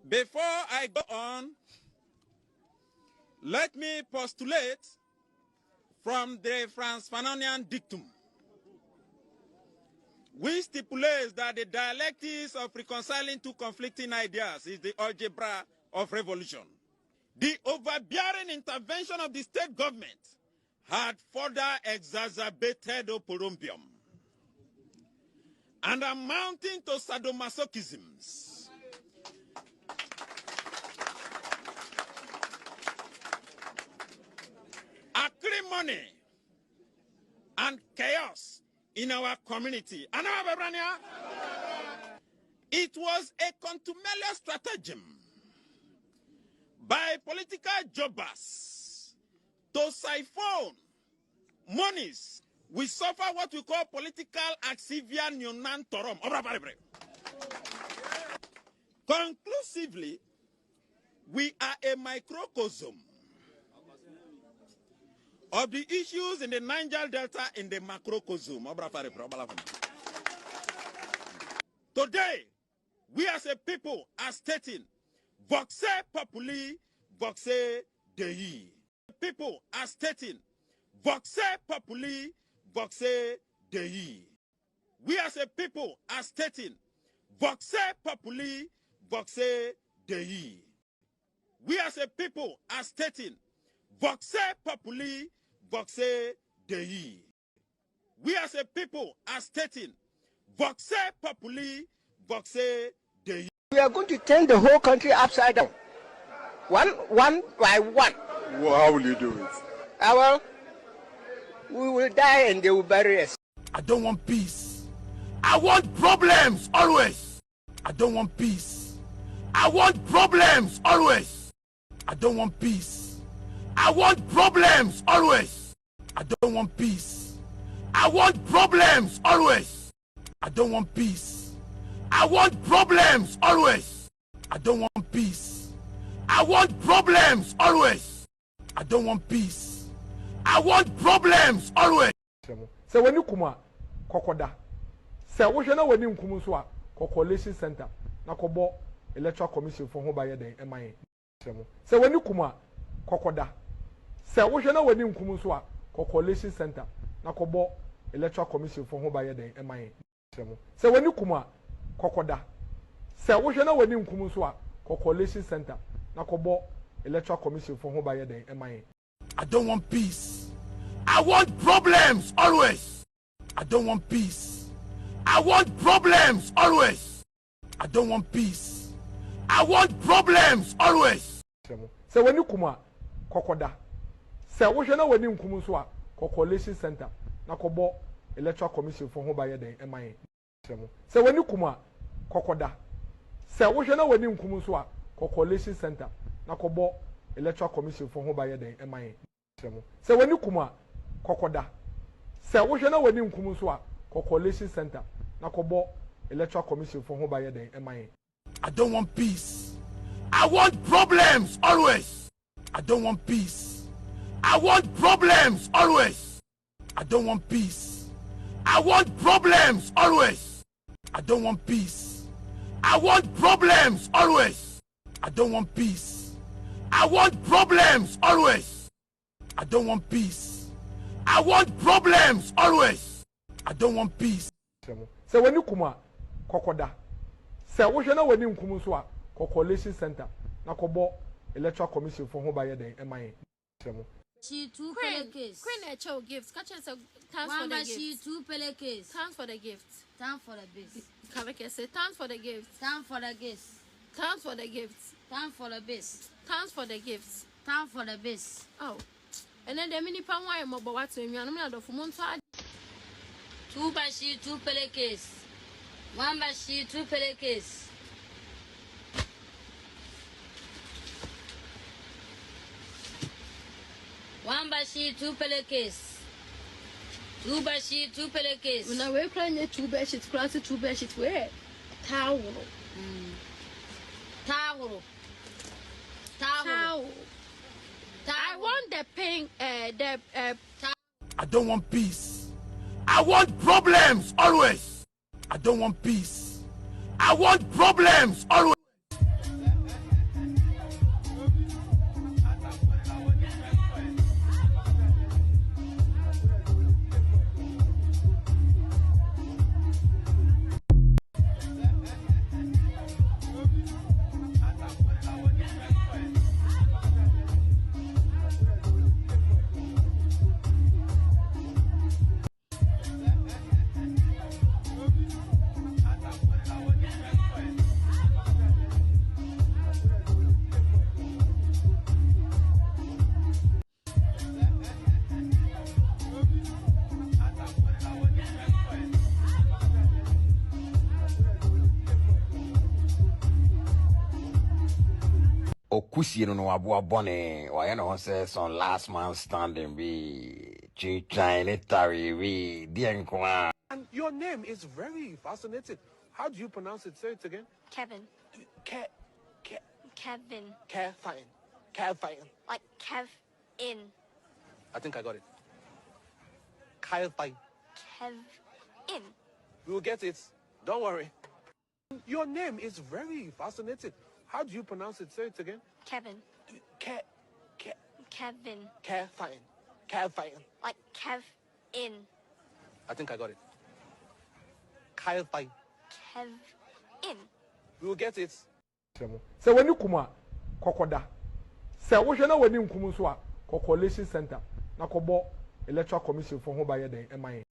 Before I go on, let me postulate from the Franz-Fanonian dictum, which stipulates that the dialectics of reconciling two conflicting ideas is the algebra of revolution. The overbearing intervention of the state government had further exacerbated oporombium and amounting to sadomasochisms. Acrimony and chaos in our community. It was a contumelious stratagem by political jobbers to siphon monies. We suffer what we call political axivia nunan torum. Conclusively, we are a microcosm of the issues in the Niger Delta in the macrocosm. Today, we as a people are stating, voxe populi, voxe Dei. People are stating, voxe populi, voxe Dei. We as a people are stating, voxe populi, voxe Dei. We as a people are stating, voxe populi, voxe Dei. We as a people are stating, voxe populi, voxe Dei. We are going to turn the whole country upside down, one by one. Well, how will you do it? Well, we will die and they will bury us. I don't want peace. I want problems always. I don't want peace. I want problems always. I don't want peace. I want problems always. I don't want peace. I want problems always. I don't want peace. I want problems always. I don't want peace. I want problems always. I don't want peace. I want problems always. So when you come, kokoda. So what you know when you come so coalition center na kobo electoral commission for home by the MIA. So when you come, kokoda. So what you know when you come so coalition center na kobo electoral commission for home by the MIA. So when you come, kokoda. So what you know when you come so coalition center na kobo electoral commission for home by the MIA. I don't want peace. I want problems always. I don't want peace. I want problems always. I don't want peace. I want problems always. So when you come, kokoda. So what you know when you come so coalition center na kobo electoral commission for ho ba ye den eman se wani kuma kokoda se wo hwe na wani nkum so a coalition center na kobo electoral commission for ho ba ye den eman se wani kuma kokoda se wo hwe na wani nkum so a coalition center na kobo electoral commission for ho ba ye den eman I don't want peace. I want problems always. I don't want peace. I want problems always. I don't want peace. I want problems always. I don't want peace. I want problems always. I don't want peace. I want problems always. I don't want peace. I want problems always. I don't want peace. Se wani kuma kokoda se wo hwe na wani nkum so a coalition center na kobo electoral commission for ho ba ye den eman She two pele case. Queen Echo gifts. Catch us a thanks for the She gifts. two pele case. Thanks for the gifts. Time for the base. Kaveke say thanks for the gifts. Time for the gifts. Thanks for the gifts. Time for the base. Thanks for the gifts. Time for the base. Oh. And then the mini pan wire mo what to me and me do for months. Two by she two pele case. One by she two pele case. One by she two pele case. Two by she two pele case. When I wear crying 2 bed sheets, class 2 bed sheets, where? Towel. Towel. Towel. Towel. I want the pink, I don't want peace. I want problems always. I don't want peace. I want problems always. Okusie no aboa bone why no say son last man standing be chinitary we dienkwa. And your name is very fascinating. How do you pronounce it? Say it again. Kevin. Kevin. Kevin. Like Kev in. I think I got it. Kevin. Kev in. We will get it. Don't worry. Your name is very fascinating. How do you pronounce it? Say it again. Kevin. Kevin. Kevin. Like Kev in. I think I got it. Kevin. Kev in. We will get it. se wani kuma kokoda se wo hwe na wani nkum so a coalition center na kobo electoral commission for ho ba ye den eman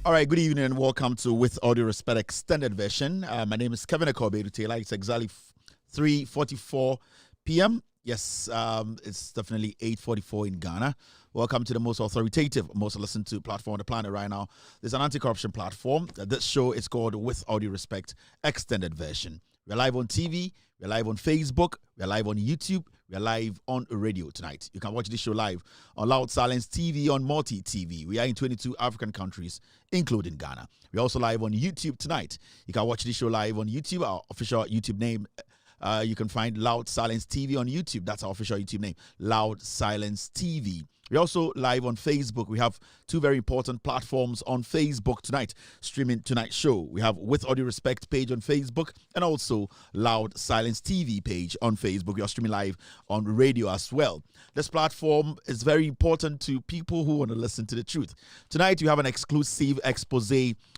All right, good evening and welcome to With All Due Respect Extended Version. My name is Kevin Akobe Taylor. It's exactly 3:44 p.m. Yes, it's definitely 8:44 in Ghana. Welcome to the most authoritative, most listened to platform on the planet right now. There's an anti-corruption platform. This show is called With All Due Respect Extended Version. We're live on TV, we're live on Facebook, we're live on YouTube, we're live on radio tonight. You can watch this show live on Loud Silence TV, on Multi TV. We are in 22 African countries, including Ghana. We're also live on YouTube tonight. You can watch this show live on YouTube, our official YouTube name. You can find Loud Silence TV on YouTube. That's our official YouTube name, Loud Silence TV. We're also live on Facebook. We have two very important platforms on Facebook tonight, streaming tonight's show. We have With Audio Respect page on Facebook and also Loud Silence TV page on Facebook. We are streaming live on radio as well. This platform is very important to people who want to listen to the truth. Tonight, we have an exclusive expose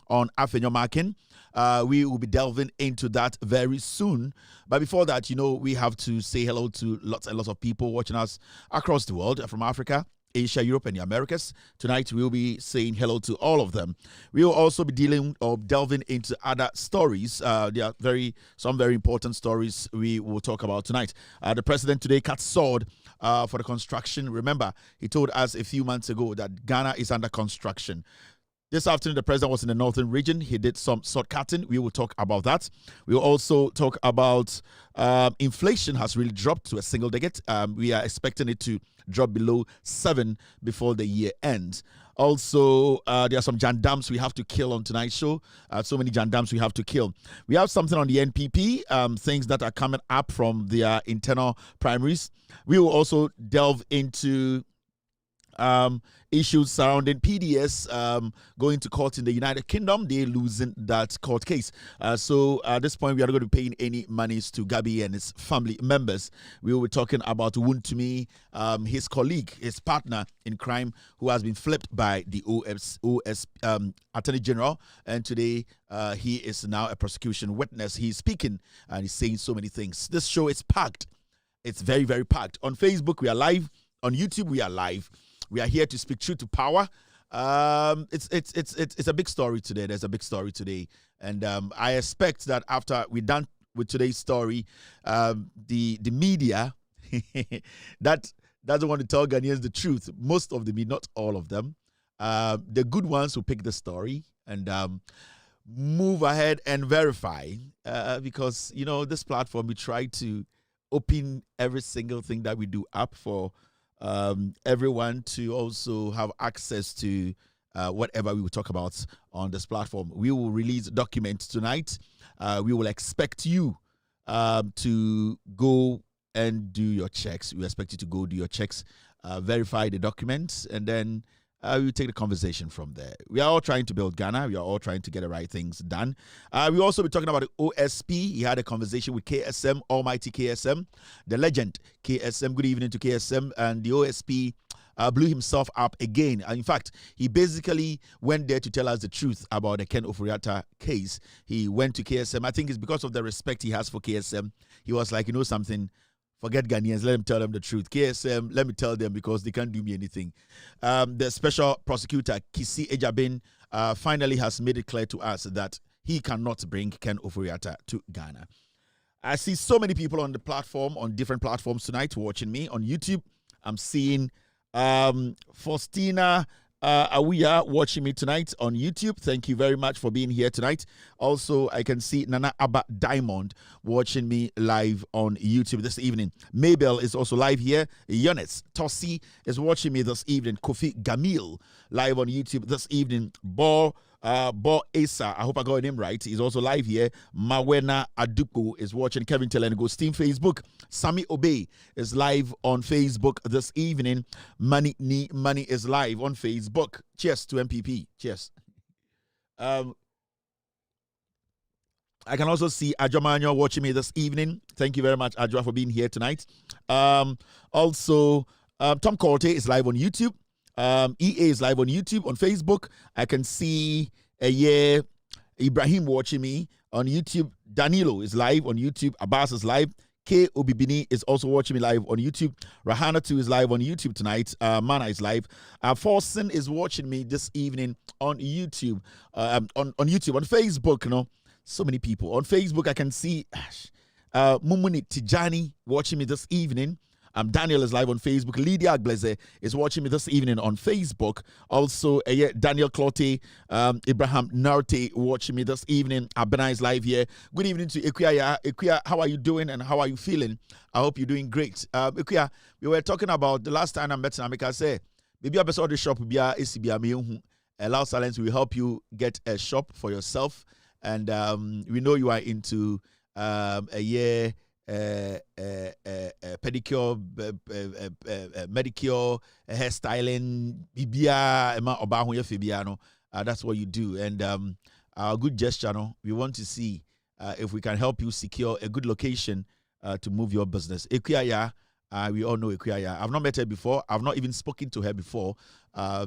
on Afenyo Markin. We will be delving into that very soon. But before that, we have to say hello to lots and lots of people watching us across the world, from Africa, Asia, Europe, and the Americas. Tonight, we'll be saying hello to all of them. We will also be delving into other stories. There are some very important stories we will talk about tonight. The president today cut sword for the construction. Remember, he told us a few months ago that Ghana is under construction. This afternoon, the president was in the northern region. He did some sword cutting. We will talk about that. We will also talk about inflation has really dropped to a single digit. We are expecting it to drop below 7 before the year ends. Also, there are some jandams we have to kill on tonight's show. So many jandams we have to kill. We have something on the NPP, things that are coming up from their internal primaries. We will also delve into issues surrounding PDS going to court in the United Kingdom. They're losing that court case. So at this point, we are not going to be paying any monies to Gabi and his family members. We will be talking about Wuntumi, his colleague, his partner in crime, who has been flipped by the OS Attorney General. And today, he is now a prosecution witness. He's speaking and he's saying so many things. This show is packed. It's very, very packed. On Facebook, we are live. On YouTube, we are live. We are here to speak truth to power. It's a big story today. There's a big story today. And I expect that after we're done with today's story, the media that doesn't want to tell Ghanaians the truth, most of them, not all of them, the good ones will pick the story and move ahead and verify. Because, this platform, we try to open every single thing that we do up for everyone to also have access to whatever we will talk about on this platform. We will release documents tonight. We will expect you to go and do your checks. We expect you to go do your checks, verify the documents, and then we will take the conversation from there. We are all trying to build Ghana. We are all trying to get the right things done. We also be talking about the OSP. He had a conversation with KSM, Almighty KSM, the legend KSM. Good evening to KSM. And the OSP blew himself up again. In fact, he basically went there to tell us the truth about the Ken Ofori-Atta case. He went to KSM. I think it's because of the respect he has for KSM. He was like, something, forget Ghanaians, let them tell them the truth. KSM, let me tell them because they can't do me anything. The special prosecutor, Kisi Ejabin, finally has made it clear to us that he cannot bring Ken Ofori-Atta to Ghana. I see so many people on the platform, on different platforms tonight watching me. On YouTube, I'm seeing Faustina Awia watching me tonight on YouTube. Thank you very much for being here tonight. Also, I can see Nana Abba Diamond watching me live on YouTube this evening. Mabel is also live here. Yonis Tossi is watching me this evening. Kofi Gamil live on YouTube this evening. Bo Asa, I hope I got your name right. He's also live here. Mawena Aduko is watching. Kevin Telengo, Steam Facebook. Sami Obey is live on Facebook this evening. Money is live on Facebook. Cheers to MPP. Cheers. I can also see Adjo Manyo watching me this evening. Thank you very much, Adjo, for being here tonight. Also, Tom Corte is live on YouTube. EA is live on YouTube. On Facebook, I can see Ibrahim watching me on YouTube. Danilo is live on YouTube. Abbas is live. K. Obibini is also watching me live on YouTube. Rahana 2 is live on YouTube tonight. Mana is live. Forsen is watching me this evening on YouTube. On YouTube. On Facebook, so many people. On Facebook, I can see Mumuni Tijani watching me this evening. Daniel is live on Facebook. Lydia Agleze is watching me this evening on Facebook. Also, Daniel Clotte, Ibrahim Narte watching me this evening. Abena is live here. Good evening to Ikuya. Ikuya, how are you doing and how are you feeling? I hope you're doing great. Ikuya, we were talking about the last time I met Namika. Say, maybe I saw the shop. Allow Silence will help you get a shop for yourself. And we know you are into pedicure medicure, medicure, hairstyling, bibia, ema oba ho ye no. That's what you do. And our good gesture, no, we want to see if we can help you secure a good location to move your business. Ekuya, we all know Ekuya. I've not met her before. I've not even spoken to her before. I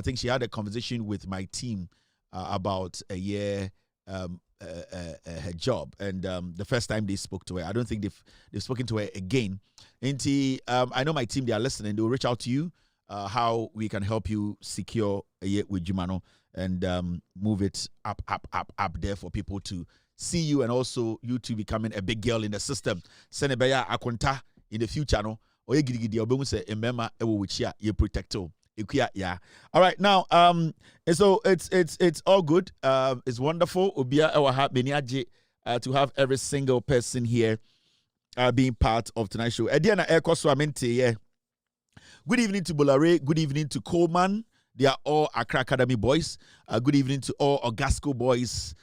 think she had a conversation with my team about a year her job, and the first time they spoke to her, I don't think they've spoken to her again. And I know my team, they are listening. They will reach out to you how we can help you secure a year with Jumano and move it up there for people to see you, and also you to becoming a big girl in the system. Senebeya akonta in the future, no. Oye gidi obemu se emema ewo wichia ye protecto. Yeah. All right, now so it's all good. It's wonderful. Obia ewa ha beniaje to have every single person here being part of tonight's show. Ediana Ekoso Amente, yeah. Good evening to Bolare. Good evening to Coleman. They are all Accra Academy boys. Good evening to all Ogasco boys.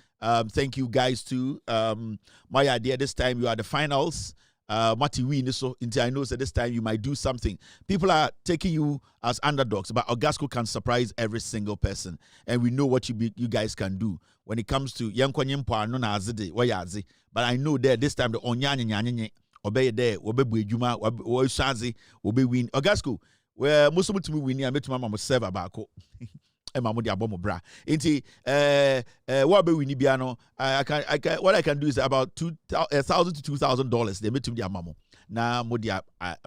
Thank you guys too. My idea this time you are the finals. Mati win so I know that this time you might do something. People are taking you as underdogs, but Ogasco can surprise every single person, and we know what you guys can do when it comes to Yankonyimpo no na azide wayazi. But I know that this time the onyanye obey there obebu ejuma osazi obe win Ogasco. Well, most of me win. I met my mama serve abako. Ema mo di abomo bra. Enti what be win biano. What I can do is about $1,000 to $2,000. They met me di amamo. Na mo di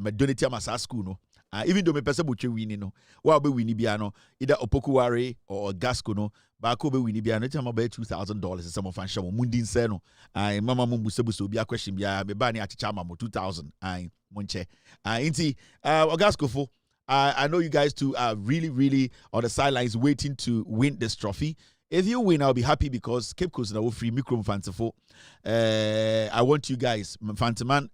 me donate am as school no. Even though me pese boche win no. What be win biano either Opokuware or Gasco no. Bako be win biano. It's about $2,000. Some of fan shamo mundin se no. Mama mo busebuso obi a question bia me ba ni achicha mamo 2,000. Monche. Enti Ogasco fo. I know you guys too are really, really on the sidelines waiting to win this trophy. If you win, I'll be happy because Cape Coast now will free micro fantiful. I want you guys, Fantaman,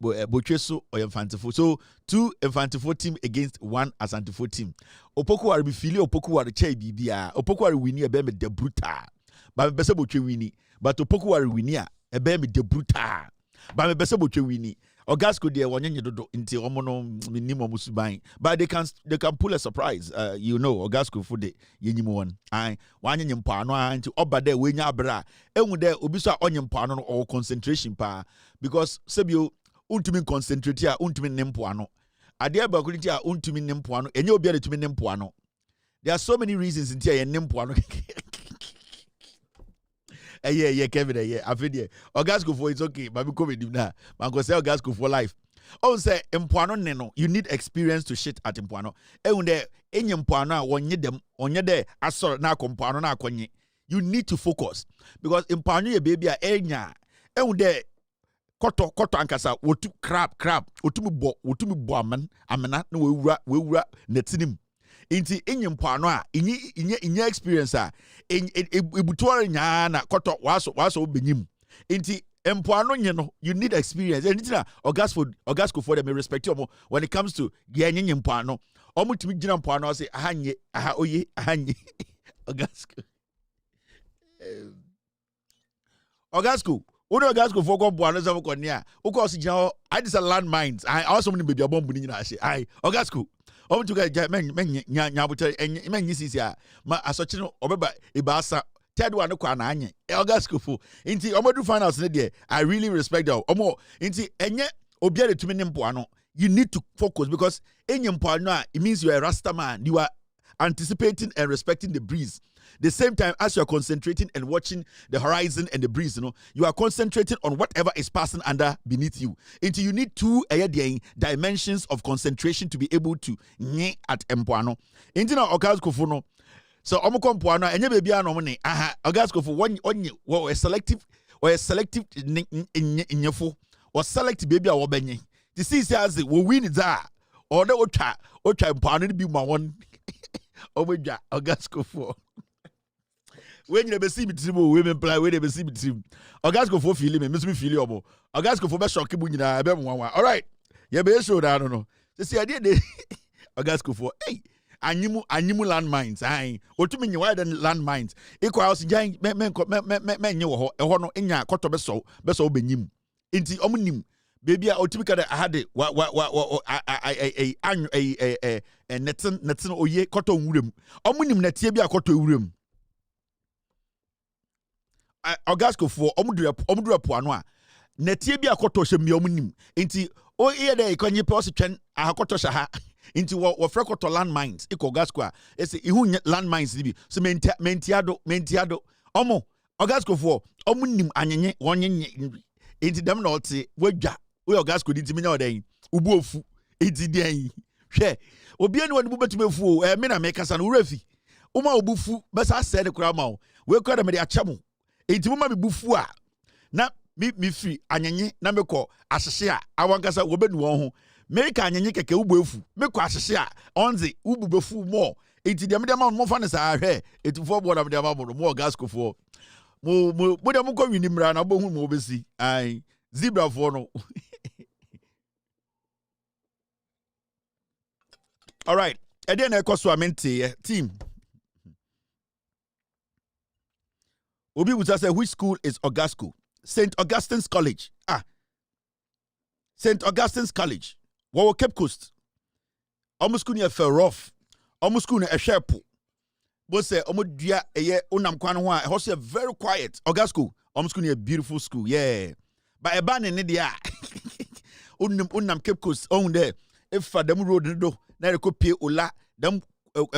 Bocheso or Fantiful. So 2 Fantiful team against 1 Asantifo team. Opoku are be fili Opoku are the chai bibia. Opoku are winning a beme de bruta. But me bese boche winni. But Opoku are winning a beme de bruta. But me bese boche winni. Ogasco de wonyenye dodo inti omono minimo musuban, but they can pull a surprise. You know Ogasco for the yenyimo one. Wanyenye mpano anti oba de wenya abra. Emu de obi so onye mpano or concentration pa, because sebio untumi concentrate a untumi nempano. Ade ba kuliti a untumi nempano, enye obi ade tumi nempano. There are so many reasons inti a nempano. Yeah, Kevin, yeah. Afenyo Ogasco for it's okay. But we come with now. Man go say Ogasco for life. Oh, say Mpuano neno. You need experience to shit at Mpuano. Unde enye Mpuano wonye dem onye de asor na Mpuano na konye. You need to focus because Mpuano ye baby a enya. Unde koto ankasa wotu crab wotu bo amena no wewura netinim. Inti enye Mpuano a inye experience a ebutuare nya na koto waso benyim. Inti Mpuano nye no, you need experience. And it's Ogasco for them respect you when it comes to nye Mpuano. Omo timi gina Mpuano say ahanye oye ahanye Ogasco. Ogasco Uno Ogasco for go Mpuano so ko nia. Uko si gina I dis a landmines. I also many baby bomb ni na say. Ogasco omo tu ga men nya butere men nyisisi a ma asochi no obeba ibasa third one kwa na anye Ogasco fo inti omo do finals ne de I really respect that omo inti enye obi ade tumi ne Mpuano. You need to focus because enye Mpuano it means you are a rasta man. You are anticipating and respecting the breeze. The same time as you are concentrating and watching the horizon and the breeze, you are concentrating on whatever is passing under beneath you. Until you need 2 dimensions of concentration to be able to nye at Mpuano. Into na Ogasco no. So omoko Mpuano enye baby ano mo ne Ogasco for one a selective nyefo or select baby a wo benye. The see as we win that or the otwa Mpuano be my one. Obeja Ogasco for when you never see me team women play when you never see me team Ogasco for feel me miss me feel omo Ogasco for be shock bu nyina be mo wan all right you be show that no see idea dey Ogasco for hey anyimu landmines otumi nyi wide landmines equal house jan men nye wo ho no enya koto be so benyim enti omunim baby a otimi ka I had a netin oye koto nwurem omunim netie bi akoto ewurem Ogasco for omudura poano a netie bi akoto hye mi omunim nti o ye dey konye pe ositwen akoto hye ha nti wo frekoto landmines iko Ogasco a ese ihu landmines bi so mentiado omo Ogasco for omunim anyenye wonyenye nti dem na ote wadwa we Ogasco di ntimi nya odan ubu ofu nti den hwe obi ani wani bubetuma efu o me na me kasa no wurafi uma obufu besa ase de kura ma o we kura de me de achamo nti muma me bufu a na mi free anyenye na mekọ ahyehye a awankasa wo benu won ho meka anyenye keke ubu efu mekọ ahyehye a onze ubu befu mo nti de me de ma mo fa ne sa ahwe etufo bo na me de ma mo Ogasco fo mo de mo ko wini mra na bo hu mo obesi ai zebra fo no all right and then ekoso amente team obi would say which school is Ogasco? St. Augustine's College. St. Augustine's College. Wo Cape Coast. Almost school near rough. Almost school near a sharp. But say almost dia eye unam kwan ho a house very quiet. Ogasco. Almost school near beautiful school. Yeah. But a ban in dia. Unam Cape Coast on there. If them road do na ko pay ola them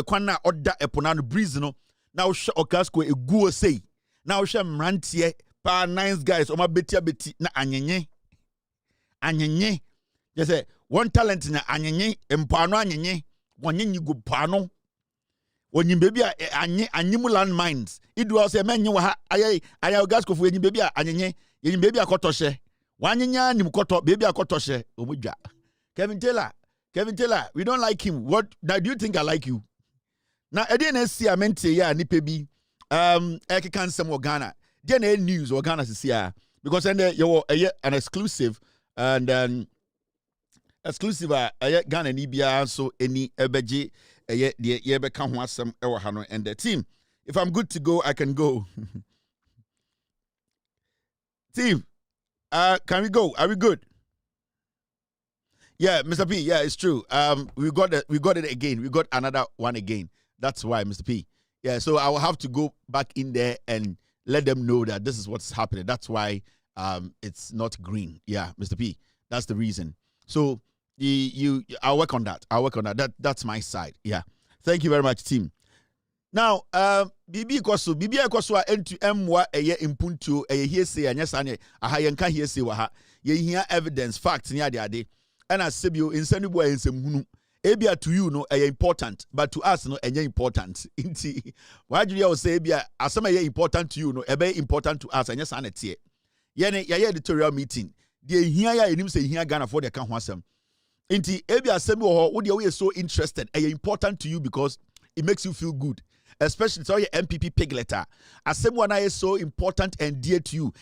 kwan na oda eponano breeze no. Now Ogasco e guo say. Now she mrantie pa nice guys o ma beti na anyenye just say one talent na anyenye empano anyenye wonyenyi go pano wonyim baby a anyimu land mines idu o say menye wa ha ayai Ogasco fu enyim baby a anyenye yenyim baby akotoshe wanyenya nim koto baby akotoshe omudwa Kevin Taylor we don't like him. What now do you think I like you? Now I didn't see a mente ya ni pebi can some Ghana. Then news or Ghana is here because then you an exclusive and exclusive Ghana Nibia so any ebeji the yebe can want some hano and the team. If I'm good to go, I can go. Team, can we go? Are we good? Yeah, Mr. P. Yeah, it's true. We got it again. We got another one again. That's why, Mr. P. Yeah, so I will have to go back in there and let them know that this is what's happening. That's why it's not green. Yeah, Mr. P. That's the reason. So I'll work on that. That's my side. Yeah. Thank you very much, team. Now, Bibi Koso into M1 impunto hearsay and yes, I hearsay waha. Ye hear evidence, facts near the day. And as Sebio in Senibua in Semunu. Ebia to you no important, but to us no important. Inti why do you say ebia asema important to you no ebe important to us anya sanetie. Ye editorial meeting. The here ya enim say here Ghana for the kan ho asem. Inti ebia asemi wo ho we so interested important to you because it makes you feel good. Especially so your MPP pig letter. Asem one is so important and dear to you.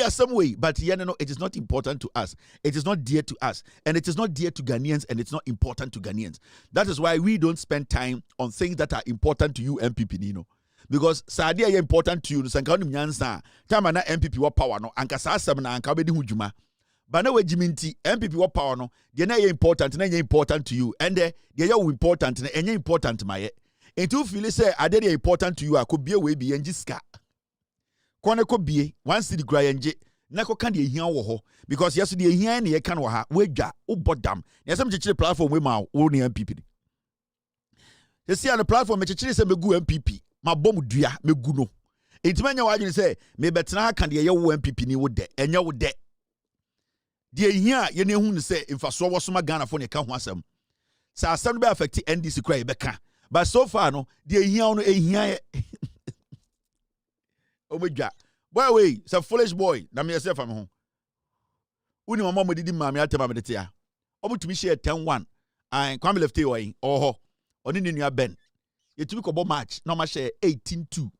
Some way, but no, it is not important to us. It is not dear to us, and it is not dear to Ghanaians, and it's not important to Ghanaians. That is why we don't spend time on things that are important to you, MPP Nino. Because Sadia is important to you. Sankanu Nyansa, Tamana MPP wa power no, Ankasa Samana Ankabedi Hujuma. But no way Jiminti, MPP wa power no, they're not important, and important to you, and they're important, and important to my. And to feel say I did important to you, I could be away be and jiska. Kwana could be one city cry and j Nako can ye here wo because yesterday here and ye can waha weja o bodam. Yes, some church platform we ma only MPP. You see on the platform me church say me gu MPP. Ma bom dua me gu no. Intimanya wa say me betena can ye wo MPP ni wo de enya wo de. De here ye ne hu say mfaso wo so ma Ghana for ne ka ho asem. Sa asem be affect NDC cry be ka. But so far, no, the here on a here. Oh my God. Boy, wait, it's a foolish boy. Now, me yourself, I'm home. Uni mama mo didi mama ya tema medetia. Obu to me share 10-1. And kwame left away. Oh, oni ni nua Ben. Ye to me kobo match. No ma share 18-2.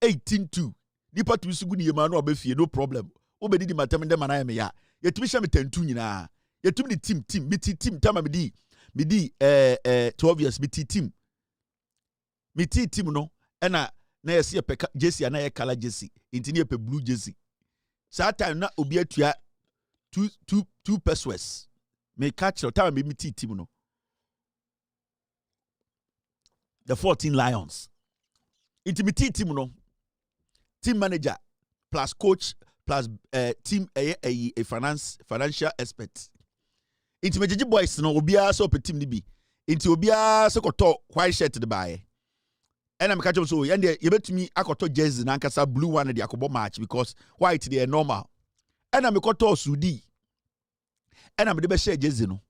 18-2. Nipa to sugu ni yema no obefie no problem. Obe didi matem dem na me ya. Ye to me share me 10-2 nyina. Ye to me the team. Me team tama me di. Me di 12 years me team no ena na yesi ye jersey na ye color jersey intini ye pe blue jersey sa time na obi atua two pesos. Me catch the time me team no. The 14 Lions. Intimate team no. Team manager plus coach plus team a financial expert. Intimate boys no obia so pe team ni bi. Inti obia so koto white shirt the buy. And I'm catching so yende yebetumi akoto jersey na nkasa blue one de akobo match because white they are normal. And I'm koto sudi. And I'm the best share jersey no.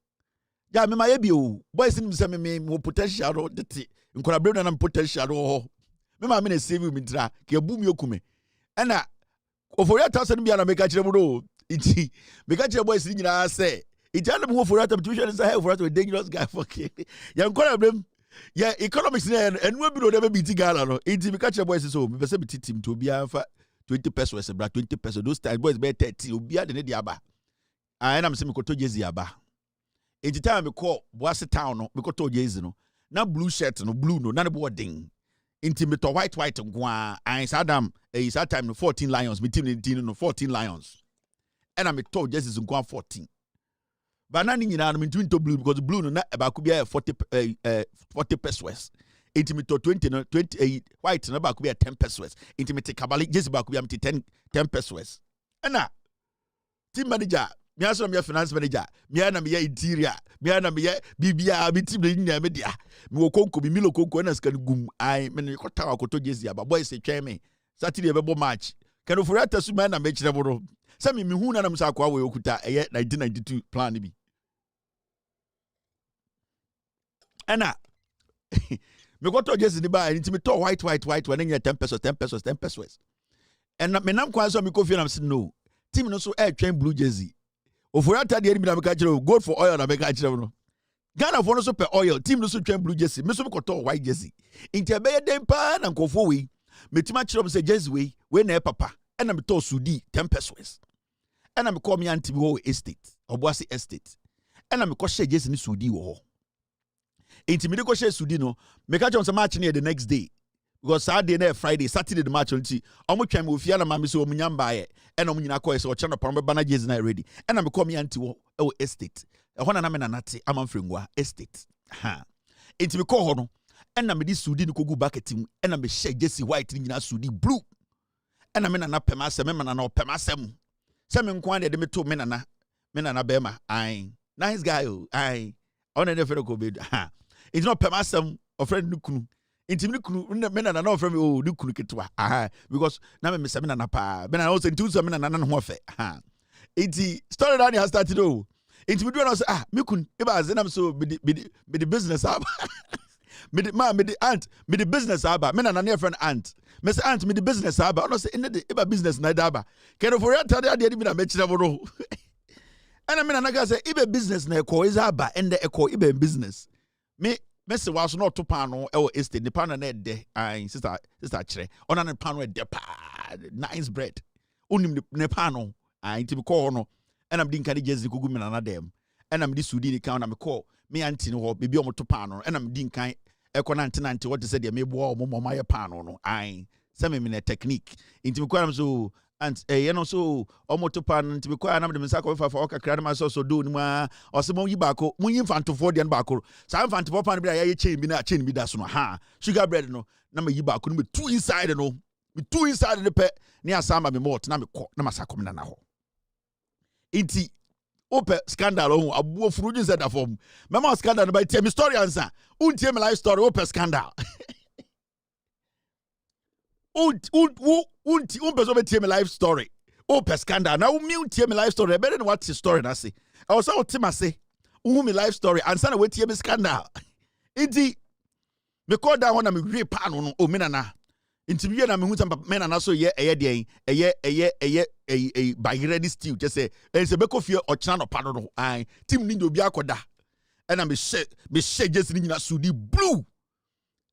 Ja me ma yebi o boys nim se me potential no dete. Nkora bre na potential no. Me ma me na save me tra ke bu mi okume. Ana ofori 1000 bia na me ka kire mu no. Iti me ka kire boys ni nyina say Italian who for that tuition is a for a dangerous guy for young problem. Yeah, economics and we be never be Tigala. No, it's catch a boys so we say team to be 20 pesos, 20 pesos. Those time boys be 30, will be at the Diaba. And I'm saying, Koto Jezi Aba. In the time we call Boise Town, we got to Jezi no. Now blue shirt, no blue, no, none boarding. Intimate white, and Gua, and Saddam, a sad time 14 Lions, between 14 Lions. And I'm told Jezi is 14. But none in to blue because blue no about could be 40 pesos. Intimate 28 white no about could be 10 pesos. Intimate Kabali just about could be 10 pesos. And now team manager, me also me finance manager, me ana me interior, me ana me bibia me team na media. Me wo konko me milo konko na scan gum ai me ko tawa ko to jezi aba boys e tweme. Saturday be match. Can for that su man na me kire boro. Say me hu na msa akwa we okuta eye 1992 plan bi. Ana me got to just the buy into me to white when you 10 pesos. And me nam kwan so me kofi na me say no. Team no so air train blue jersey. Ofori atade eri bi na me ka kire gold for oil na me ka kire no. Ghana for no so per oil, team no so train blue jersey. Me so me got white jersey. Inti be dem pa na nkofo we. Me tima kire me say jersey we na papa. And me to sudi 10 pesos. And me call me auntie wo estate. Obuasi estate. And me ko share jersey ni sudi wo. Intimate ko share sudi no me catch on some match near the next day because Saturday na Friday Saturday the match onti omo twam ofia na mama so omunya mbae e na omunyina ko so ochana pam bana jezi na ready e na me call me anti wo estate e ho na me na nate amanfrengwa estate ha intimate ko ho no e na me di sudi no kogu bucket mu e na me share jezi white ni nyina sudi blue e na me na pem asem me na na pem asem se me nko ade de me to me na bema ai nice guy ai on any fero ko be ha. It's not permasem of friend nukunu. Intimate kunu men and no friend oh nukunu ketwa. Because na me semina na pa. Ben I also into some na na ho fe. Iti story down has started oh. Intimate one say me kun e ba zenam so be the business aba. Me the aunt me the business aba. Me na na friend aunt. Me say aunt me the business aba. No say in the e ba business na aba. Can for that dey dey na me chire bro. And I mean na say e be business na e ko is aba and the e ko e be business. Me say was not to pano estate the pano na de sister chere ona ne pano de pa nice bread onim ne pano nti me call no and I'm din kan jezi gugu me na dem and I'm this sudi ni kan na me call me auntie no baby o to pano and I'm din kan e ko nante what say de me bo o mo ma ye pano no say me na technique nti me call am so and you know so omoto pan to be kwa na me msa ko fa okakra na so do ni ma osemo yi bako munyi mfantofo de bako sa mfantofo pan bi ya chain bi na chain bi da so no ha sugar bread no na me yi bako no me two inside no me two inside the pe ni asamba me malt na me ko na masakom na ho inti ope scandal ho abuo furuju said that form mema scandal no by tell me story answer untie me life story ope scandal unti person be me life story per scandal now me untie me life story better than what the story na say I was out to say me life story and sana we tie me scandal inti me call down one na me hwe pa no o me nana inti wie na me hu sam me nana so ye eye by ready stew just say e se be kofie o chana no pa no ai team ni obi akoda and me share just ni na sudi blue.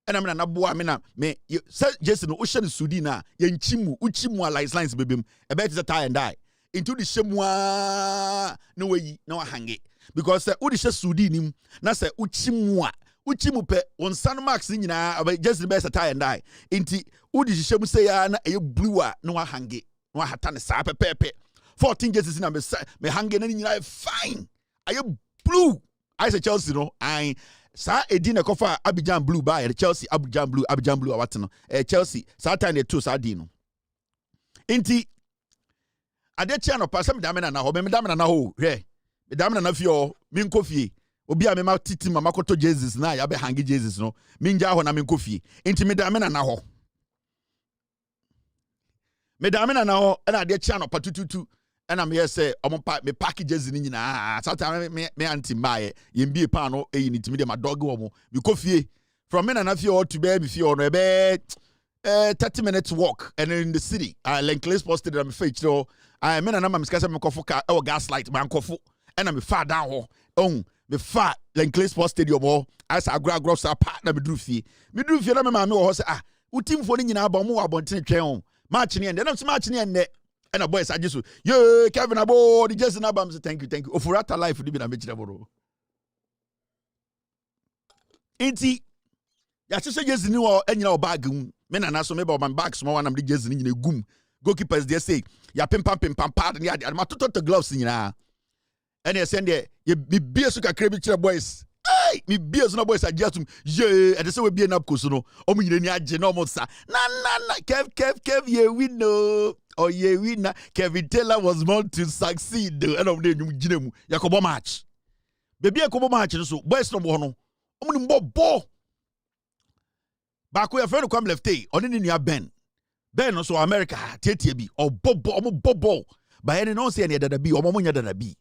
And I'm na boa me na me say Jason o hye sudi na ye nchimu uchimu lines bebem e bet the tie and die into the shemwa no we na hange because say udi hye sudi nim na say uchimu pe on san marks nyina Jason be tie and die inti udi hye mu say ya na e blue a na hange na hata ne sa pepepe 14 jerseys na me hanging na nyina fine. Aye blue. I say Chelsea no. I sa edi na kofa Abidjan blue by Chelsea Abidjan blue awate no. Chelsea sa time the two sa di no. Inti ade chia no pasa me damena na ho me damena na ho hwe. Me damena na fie me nkofie. Obi a me ma titi mama koto jerseys na ya be hangi jerseys no. Me nja ho na me nkofie. Inti me damena na ho. Me damena na ho na ade chia no patututu. And me say me packages ni nyina sometimes me anti my yembi pa no e ni timi de my dog wo mo me kofie from me na fie or to be fie or no be 30 minutes walk and in the city Lenclace posted me fetch no I me na me skasa me kofo car e gaslight man kofo and me far down ho me far Lenclace post stadium ho as agro sa pa na me dru fie na me ma me wo ho say utim fo ni nyina ba mo abonten twen ho match ni ende na match ni ende. And a boy said, "Yeah, Kevin, abo the Jason Abam say thank you. Ofurata life di bi na mechira boro." Enti ya sese Jason ni wo anyina o bag mu. Me na so me ba man bag small one am the Jason ni gum. Goalkeepers dey say, "Ya pim pam pad ni ade. Ma toto the gloves nyina." And they send there, "Ye bibie so kakra bi kire boys." Hey, me bibie so na boys agiatum. Yeah, and they say we be na koso no. Omo nyina ni age na omo sa. Na Kev ye win no. Oh yeah, winner. Kevin Taylor was born to succeed. The end of the day, Yakobo match. Baby, Yakobo match. So boys no more no. Omu ni bo. Back where friend come left day. Oni ni ya Ben. Ben also America. Tietie bi. Oh bobo. Omu bobo. But any no say any dada bi. Omu nya dada bi.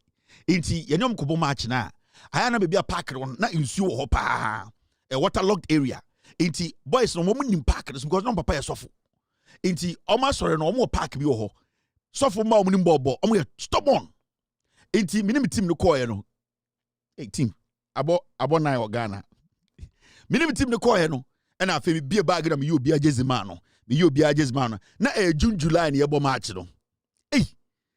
Inti yenyom kobo match na. Aya na baby a park on na insuo ho pa. A waterlogged area. Inti boys no omu ni park because no papa yesofo. Inti oma sore no omo park bi wo ho sofo ma omo ni mbobo omo ye stubborn inti minim team no call ye no team abo na o Ghana minim team no call ye no e na afi bi bag na me yo bi agezi ma no na June July na ye bo match no ye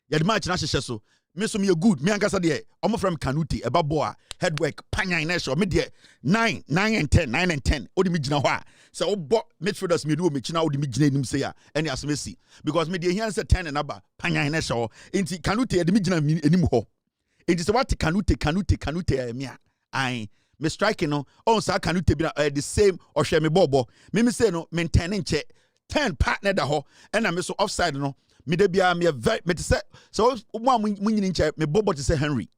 the match na hyehyɛ so me so me good me ankasa de omo from Kanute eba boa headwork panyan na show me de 9 and 10 odi me gina ho a so obo midfielders me do me china odi me gina enim say a any asmesi because me de here say 10 and aba panyan na show enti Kanute de me gina enim ho enti so what Kanute me ai me striking no on sa Kanute bi the same or share me bobo me say no maintain nche 10 partner da ho and me so offside no me de bia me very me say so mo nyini nche me bobo to say Henry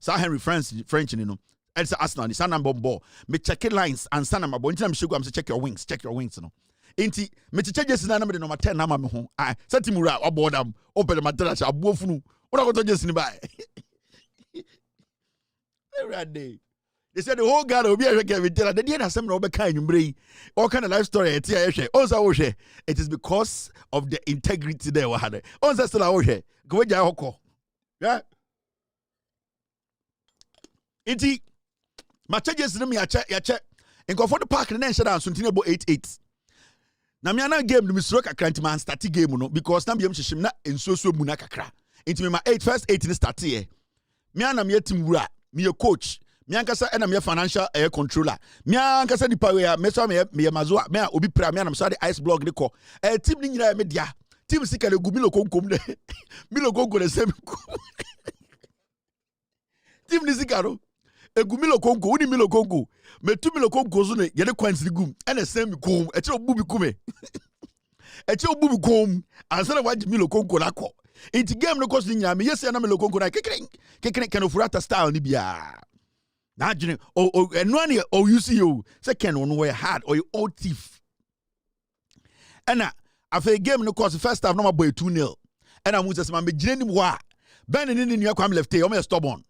sa Henry French ni no and say Arsenal ni sa number ball me check lines and sa number ball ntina me shegu am say check your wings no enti me check jersey na me de number 10 na ma me ho sa timura obodam open the match abofunu una go to jersey ni ba every day. They said the whole Ghana will be a Kevin Taylor. They didn't have some Robert kind of all kind of life story. It is because of the integrity there. On that still go to yeah. Iti my charges me ya check and go for the park and then shut down something about 8-8. Na me ana game no misro kakra nti man start game no because na me yem hyehyem na ensuoso mu na kakra. Nti me ma first 8 ni start here. Me ana me team wura, me coach. Me ankasa na me financial controller. Me ankasa di power me so me mazoa me obi pra me na so the ice blog ni ko. Team ni nyina me dia. Team sika le gu mi lo konkom de. Mi lo konko de sem. Team ni sika no. Egu mi lo konko, uni mi lo konko. Me tu mi lo konko so ne ye de kwans ni gum. E na sem mi kom. E che obu bi kume. E che obu bi kom. Ansa na waji mi lo konko na ko. Inti game no cost ni nyina me yesi na mi lo konko na kekren kan ofurata style ni bia. Now, and one year, you see you second one were hard or you old thief. And after a game, no course, the first half, no boy 2-0. And I was just my beginning wa. Ben and in your come left, I'm a stubborn.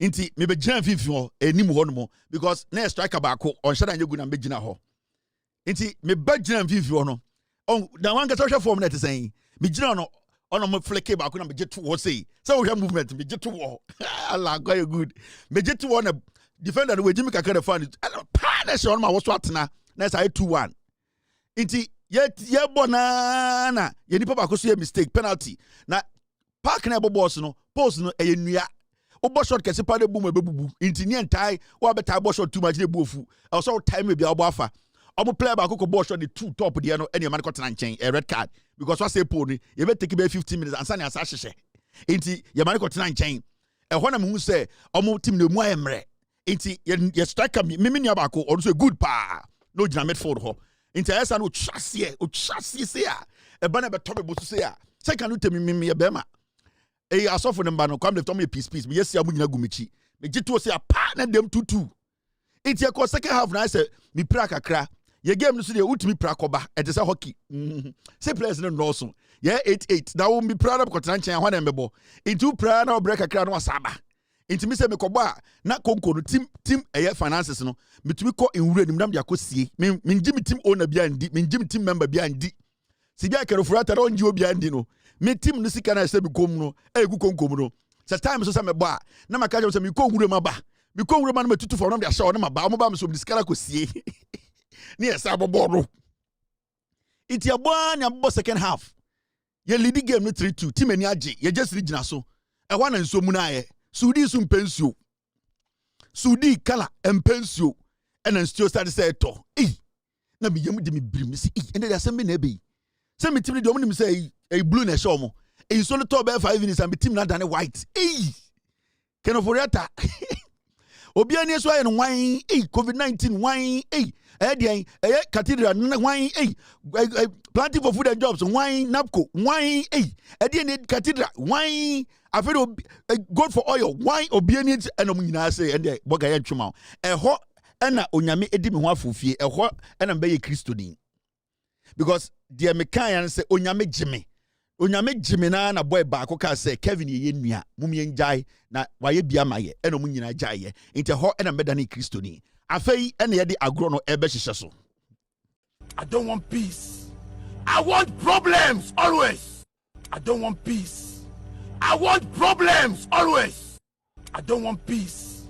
Inti, maybe Jan Fifio, a new one more, because next striker back on Shadan Yogun and Begina Ho. Inti, me Bajan Fifio no. Oh, the one gets social form that is saying, Bijano on a flicky back on a jet to say. So we have movement, be jet to war. Allah, quite good. Be jet to one a defender the way Jimmy Kakere found it. I don't punish on my was what na. That's I 2-1. Inti yet bonana. Ye nipa back so mistake penalty. Na park na boss no post no e nua. Obo shot kese pa de boom e bebubu. Inti ni entai wo beta boss shot too much de buofu. Also time be obo afa. Obo player back ko boss shot the two top there no any man ko tena nchen a red card because what say pony you better take be 15 minutes and sani asa hyehyɛ. Inti yamani ko tena nkyɛn. Ɛhɔ na me hu sɛ ɔmo team no mu ayemre. Inti ye striker me ni abako ɔno so good pa. No gyina midfield hɔ. Inti ayesa no otwasie se a. Ɛba na bɛtɔ me bosu se a. Sɛ kan no temi me ye bɛma. Asɔfo ne mba no kwam de tɔ me peace. Me yesi amu nyina gumichi. Me gito se a pa na dem tutu. Inti akɔ second half na say me pra kakra. Ye game no so de ultimi pra koba. Ɛte sɛ hockey. Say players no so. Yeah, 8-8. Now we'll be proud of Kotancha and one embo. Into prayer now break a crown was saba. Into me say me koba na konko no team finances no. Me to me call in red ndam ya kosie. Min Jimmy team owner biandi, min Jimmy team member biandi. Sibia kero furata don jiwo biandi no. Me team no sika na se bi kom no. Gu konko no. Sa time so me ba. Na maka say me ko hure ma ba. Me ko hure ma no me tutu for no dia show no ma ba. Mo ba me so me sika kosie. Ni esa bobo no. Iti aboa na bobo second half. Ye lead game no 3-2 team ani age ye just regional so e hwa na nso mu na ye Sudi so mpensuo Sudi kala mpensuo e na nsuo start say to na me yam de me birim si ene de asem be na ebe se me team de omnim say blue na show mo so no to be 5 minutes and me team na dane white keno foriata obi ani so aye no wan covid-19 wan cathedral wan planting for food and jobs wan napco wan any cathedral wan afero gold for oil wan obi ani enom nyina say and boga ya twema eho na onyame edi me ho afofie eho na mbe ye Kristo din because dear me kan say onyame gime na boy baako ka say Kevin ye nua mum ye njai na waye bia maye enom nyina jai nti ho na mbe dane Kristo din afei na ye de agro no ebe hihye so. I don't want peace. I want problems always. I don't want peace. I want problems always. I don't want peace.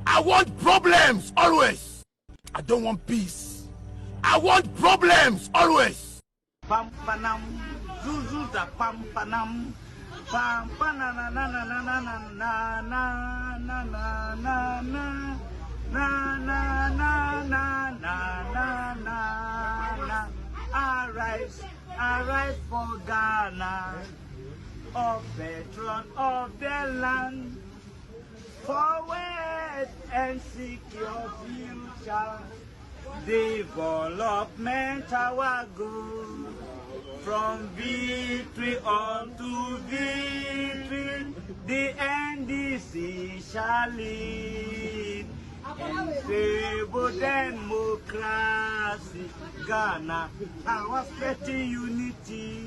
I want problems always. I don't want peace. I want problems always. Pampanam, zuzuza pampanam, pampanana na na na na na na na na na na na. Na na na na na na na. Arise for Ghana, of veteran of the land. Forward and seek your future. Development our goal. From victory unto victory, the NDC shall lead. And stable democracy, Ghana, our spreading unity.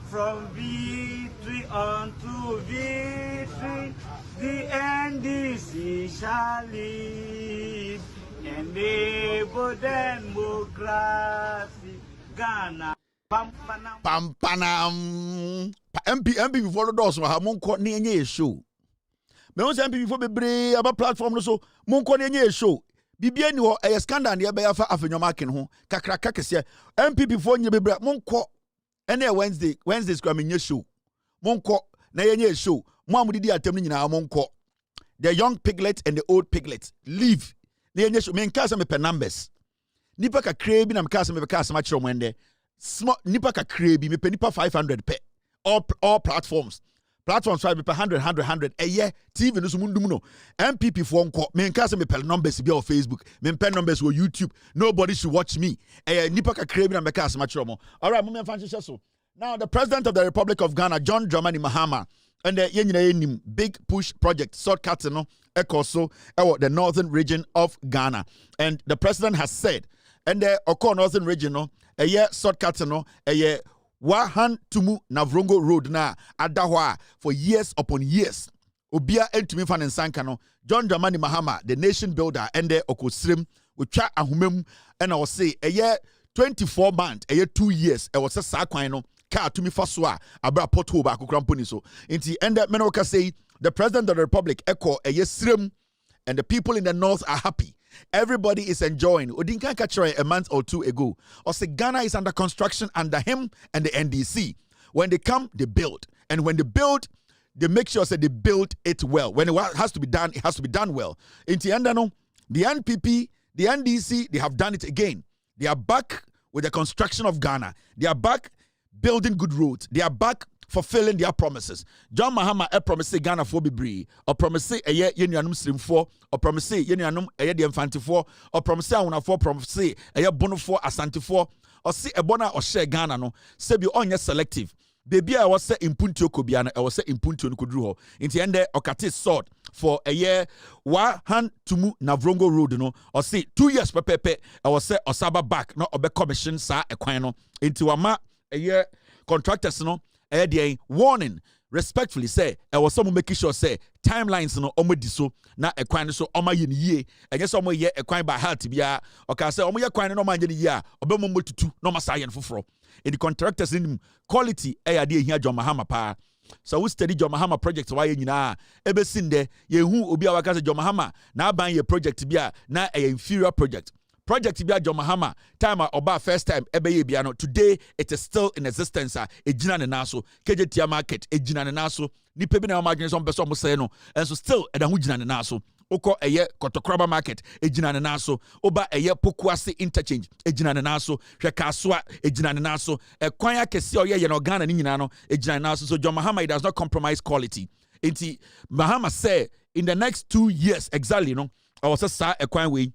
From victory unto victory, the NDC shall lead. Enable democracy, Ghana. Pampanam. MP before the doors were monko ni enye show. Me won say MP before bebre aba platform no so monko ni enye show. Bibia ni ho e scandal ne be yafa Afenyo Markin ho kakraka kese. MP before nye bebre monko ene Wednesday scrum nye show. Monko na enye show. Mo amudi atem ni nyina monko. The young piglet and the old piglet leave. Na enye show. Me nka say me per numbers. Nipa kakra bi na me ka say me be ka say ma kire mo ende. Small nipa kakra bi me pe nipa 500 pe all platforms 5 per 100 a year TV no so mundum no MPP for nko me nka say me pe numbers bi on Facebook me pe numbers on YouTube nobody should watch me nipa kakra bi na me ka say ma kire mo. All right, mo me fan so now the president of the Republic of Ghana John Dramani Mahama and the yenyina big push project shortcut no ekoso the northern region of Ghana, and the president has said and the northern region no shortcut no Wahan Tumu Navrongo Road na adahwa for years upon years. Obia entumi fan nsanka no John Dramani Mahama, the nation builder, and the okosrim utwa ahumem and I will say 24 months 2 years I was sa kwan no car to me faso a abra pothole ba kokramponi so inti and that menoka say the president of the republic echo srim and the people in the north are happy. Everybody is enjoying. Odinka Kachore a month or two ago. Or say Ghana is under construction under him and the NDC. When they come, they build. And when they build, they make sure that they build it well. When it has to be done, it has to be done well. In Tiandano, the NPP, the NDC, they have done it again. They are back with the construction of Ghana. They are back building good roads. They are back fulfilling their promises. John Mahama promise Ghana for be or promise a year yenuanum slim for or promise yenuanum a year the infante for or promise a for promise a year bono for asante for or see a bona or share Ghana no say be on your selective. Baby, I was say impuntio kobiana, I was say impuntio nkudruho. Inti ende okate sword for a year wa hand tumu Navrongo road no or say 2 years pepepe I was say osaba back no obe commission sa ekwan no. Inti wama a year contractors no a warning respectfully say I was some making sure say timelines no omo diso na ekwan so oma ye ye enye so omo ye ekwan by heart bia oka say omo ye kwan no ma ye ye a obemo motutu no ma sayen foforo in the contractors in quality ade here John Mahama pa so we study John Mahama project why nyina ebe sinde ye hu obi a waka say John Mahama na ban ye project bia na a inferior project bia John Mahama time oba first time ebe ye bia no today it is still in existence ejina ne naso KJT market ejina ne naso nipa bi na imagine some person say no and so still e da hu jina ne naso oko eye Kotokraba market ejina ne naso oba eye Pokuase interchange ejina ne naso hwe Kaswa ejina ne naso ekwan akese oye ye no Ghana ni nyina no ejina ne naso so John Mahama does not compromise quality. Inti Mahama say in the next 2 years exactly no I was say ekwan we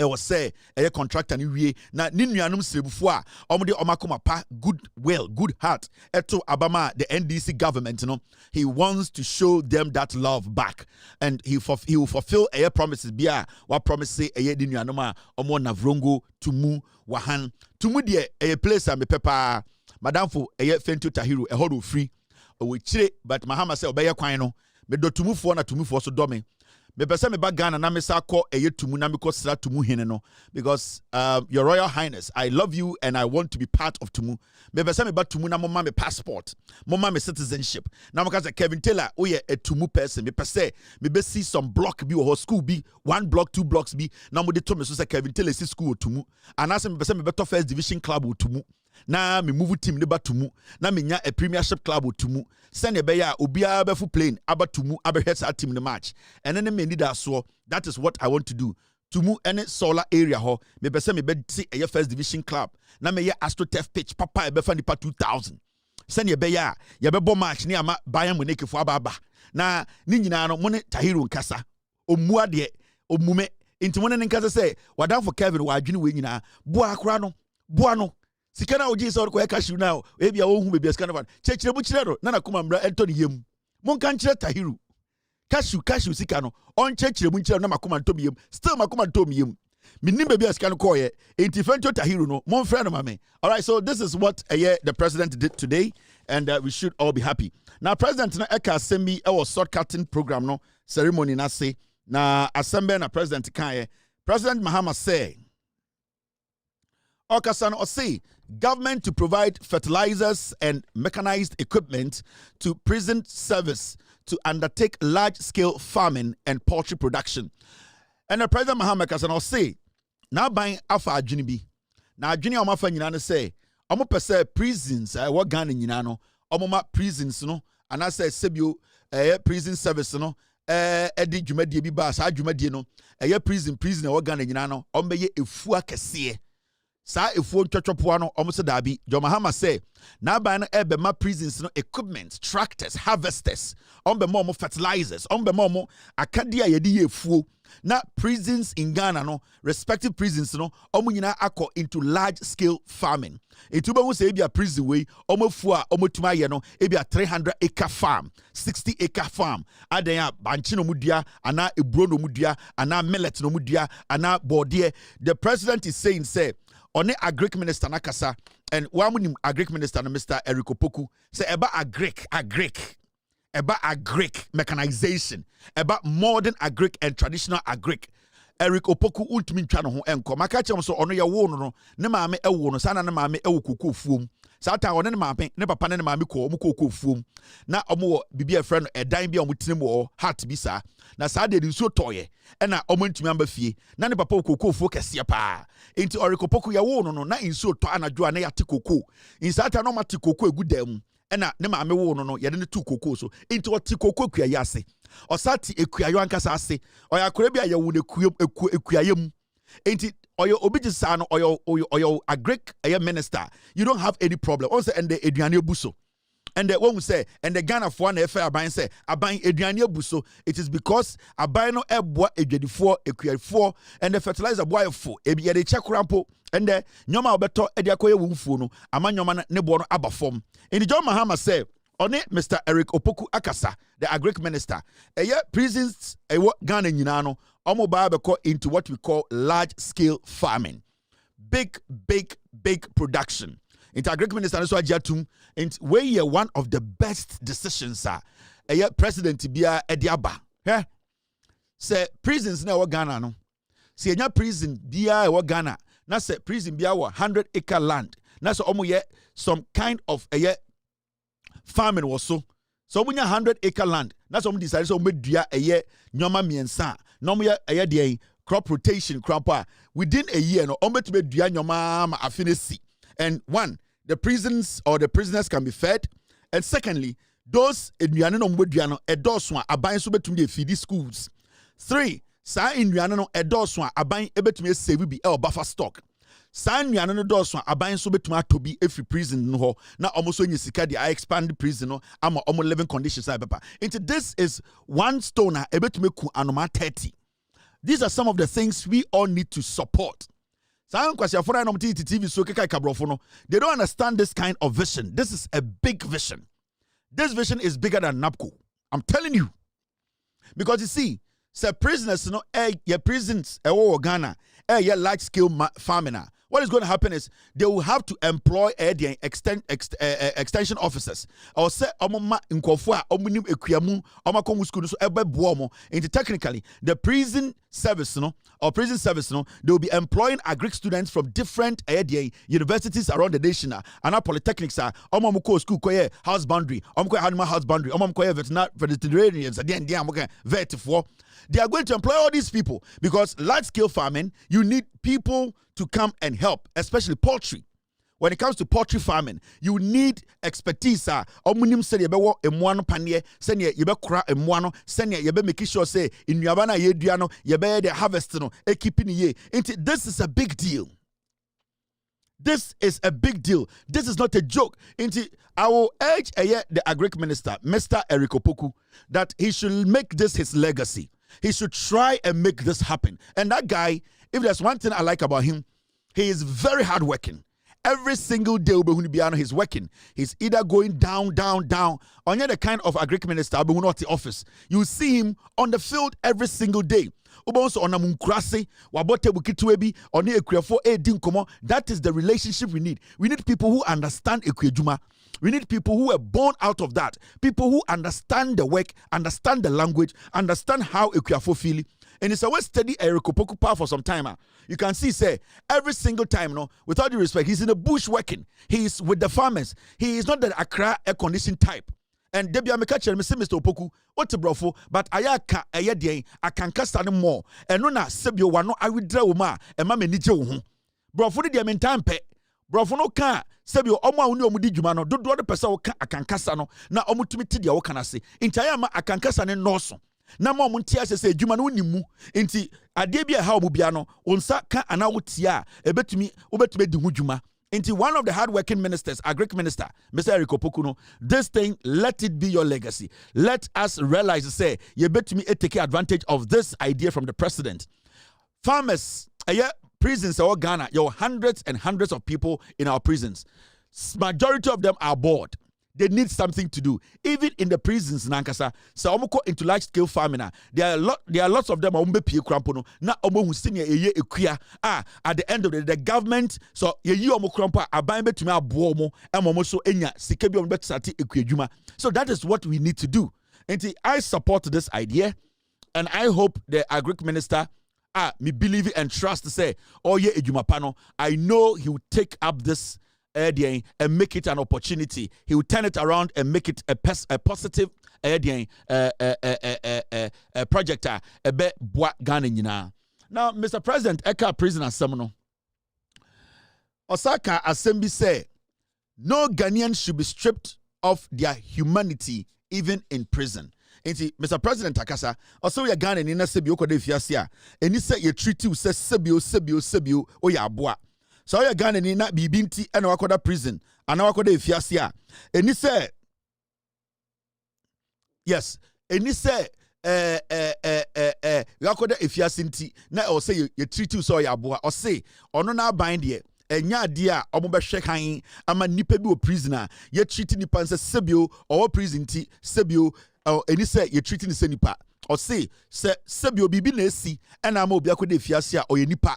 I was say a contractor ni wie na ni nuanum srebufo a omde omakoma pa good heart eto abama the NDC government no he wants to show them that love back and he will fulfill a promises bia wa promise a di nuanum a omo Navrongo tumu wahan tumu de a place a me pepa madam fo a Afenyo Tahiru a hodo free we chire but Mahama say obeye kwan no me do tumufo na tumufo so do me pese me ba Ghana na me sa ko eye tumu na me ko sra tumu hene no because your royal highness I love you and I want to be part of tumu me pese me ba tumu na mo ma me passport mo ma me citizenship na mo ka say Kevin Taylor o ye a tumu person me pese me be see some block bi or school bi 1 block 2 blocks bi na mo de to me so say Kevin Taylor see school tumu and as me pese me beto first division club tumu na me move team ne ba tumu na me nya a premiership club tumu send be ya obia be full plane aba tumu aba hwet sa team ne match and then me need so that is what I want to do tumu any solar area ho me be say me be see a first division club na me ye AstroTurf pitch papa e be fa nipa 2000 send be ya ye be bo match ni ama Bayern Munich fo aba na ni nyina no mo ne Tahiru nkasa omu ade omume inti mo ne nkasa say wadan for Kevin wa adwene we nyina boa akra no boa no sikana oji so ko cashew now e bia wo hu be bia sikana fan chechire bu chire do na kuma mbra Anthony yem mon kan chire Tahiru cashew sikano on chechire bu chire na makuma ntom yem still makuma ntom yem minim be bia sikana ko ye enti Afenyo Tahiru no mon friend mame. All right, so this is what the president did today and we should all be happy. Now president na eka asemi e was shortcutting program no ceremony na say na assembly na president kan President Mahama say Okasan Osei, government to provide fertilizers and mechanized equipment to prison service to undertake large-scale farming and poultry production. And the President Mahama Kasan Osei, now buying Afa Ajunibi. Now Junior Omafa Nyinano say, Omo pese prisons, what Ghana Nyinano, Omoma prisons, no, and I say Sebio, prison service, no, Edi Jumedi Biba, Sa Jumedi, no, prison, what Ghana Nyinano, Ombeye Efua Kese. Sa efuo twetwopo no omo se dabi John Mahama say na ban no ebe ma prisons no equipment tractors harvesters on be more fertilizers on be more akadia yedi ye efuo na prisons in Ghana no respective prisons no omo nyina akọ into large scale farming etuba hu say ebia prison we omo fu a omo tuma ye no ebia 300-acre farm 60-acre farm adan a banchi no mudua ana eburo no mudua ana millet no mudua ana bordie. The president is saying say on the agric minister nakasa and one agric minister Mr. Eric Opoku say about agric mechanization about modern agric and traditional agric. Eric Opoku ultimin chano ho enko makache so ono ya wo no ne maame ewo no sana ne maame ewo kokoo fuom sata one ne maame ne papa ne maame ko omo kokoo fuom na omo bibi e friend edan bia omo tinem wo heart bi sa na sa de nsuo toye na omo ntumi amba fie na ne papa kokoo fuo kese pa enti Eric Opoku ya wo no na nsuo to anadwo ana ya te kokoo insata no mate kokoo egudam na ne maame wo no ye de ne tu kokoo so enti o te kokoo kua yase osati ekuayo ankasa ase oyakore bia yewu ne ekuayem enti oyo obijisa no oyo agric minister you don't have any problem on say ende eduane obuso And the one who say, and the Ghana for one affair aban say, aban eduane buso. It is because aban no eboa edwedifo ekuafo and the fertilizer boy fo. Ebi ye de chekrampo and the nyoma obeto edi akoye wumfuo no ama nyoma ne bo no aba form. In the John Mahama say, on it, Mr. Eric Opoku Akasa, the agric minister, prisons Ghana nyina no omo ba beko into what we call large scale farming. Big production. Into agric minister so ajatum and where one of the best decisions are. President Bia Ediaba. Yeah. Say prisons na Ghana no. See nya prison bia Ghana. Na say prison bia 100-acre land. Na so omo ye some kind of farming was so 100-acre land. That's what we decided. So we do a year nyoma miensa. No me a crop rotation crop. Within a year, no ombe to be do nyoma affinity. And one, the prisons or the prisoners can be fed. And secondly, those eduane no mweduano edoswa aban so betum feed schools. 3, sa eduane no edoswa aban ebetum save bi e buffer stock. San nuane no dɔso aban so betuma atobi every prison no ho na omo so nyisika dey expand the prison no ama omo living conditions are better. Into this is one stone ebetumi ku anoma 30. These are some of the things we all need to support. San kwasi afora no TV so keka kabrofo no, they don't understand this kind of vision. This is a big vision. This vision is bigger than NAPCO. I'm telling you. Because you see, say prisoners no your prisons Ghana large scale farming. What is going to happen is they will have to employ extension officers or say omoma nkofo a omunim ekuamu omakomu school so ebebomo into technically the prison service no they will be employing agric students from different universities around the nation and polytechnics omomuko school koye house boundary omko animal house boundary omomuko veterinarians again vet for. They are going to employ all these people because large-scale farming, you need people to come and help, especially poultry. When it comes to poultry farming, you need expertise. Omunim se yebe emwano panie, se yebe kura emwano, se yebe make sure say in yabana yeduano yebe the harvest no ekipini ye. This is a big deal. This is a big deal. This is not a joke. I will urge the agric minister, Mr. Eric Opoku, that he should make this his legacy. He should try and make this happen. And that guy, if there's one thing I like about him, he is very hardworking. Every single day he's working. He's either going down. On the kind of agric minister, but not the office. You see him on the field every single day. That is the relationship we need. We need people who understand Ekwejuma. We need people who are born out of that. People who understand the work, understand the language, understand how Ekwejuma feel. And it's a way steady Eric Opoku for some time. You can see, say, every single time, no, with all due respect, he's in the bush working. He's with the farmers. He is not the Accra air condition type. And Debbie Amekacher, Mr. Opoku, what's a brofo, but I can cast on more. And no, Sebio, one, I will draw ma, and Mamma Nijo. Brofo, the mean time pet. Brofo no can, Sebio, Oma, Mudi Jumano, do the person I can castano, now Omutimitia, what can I say? In Tayama, I can cast an Norson. Na mo muntia se adwuma ni mu enti ade bia ha obubia no onsa ka anawutia ebetumi di ho dwuma enti one of the hardworking ministers agric minister Mr. Eric Opoku no this thing let it be your legacy. Let us realize say you betumi take advantage of this idea from the president. Farmers prisons in Ghana, you have hundreds and hundreds of people in our prisons. Majority of them are bored. They need something to do. Even in the prisons in Ankasa, so omoko into large scale farming. There are lots of them ombe pie krampo na omo hu senior eye ekuya. At the end of the government, so ye omo krampo aban betumi abo omo emomo so enya sika bi omo betisati ekuyadwuma. So that is what we need to do. And I support this idea, and I hope the agric minister me believe and trust to say, oh yeah, edwuma I know he will take up this and make it an opportunity. He will turn it around and make it a positive project. Now, Mr. President, Eka Prisoner Semono Osaka Assembly say no Ghanaian should be stripped of their humanity even in prison. Mr. President Takasa, also we are Ghana in Sebio Kodefiasia, and he said you treat you says Sebio or ya boa. So you are Ghana in that Bibinti and Wakoda prison, and Wakoda Fiasia. And he said Yes. Any say yakoda efiase nti na o say you treat you so ya boa o say ono na ban de enya ade a omo be hwe kan ama nipa bi o prisoner ye treat nipa nse sebio or prison nti sebio any say you treat ni se nipa o say sebio bibi na esi na ama obi akoda efiase a o ye nipa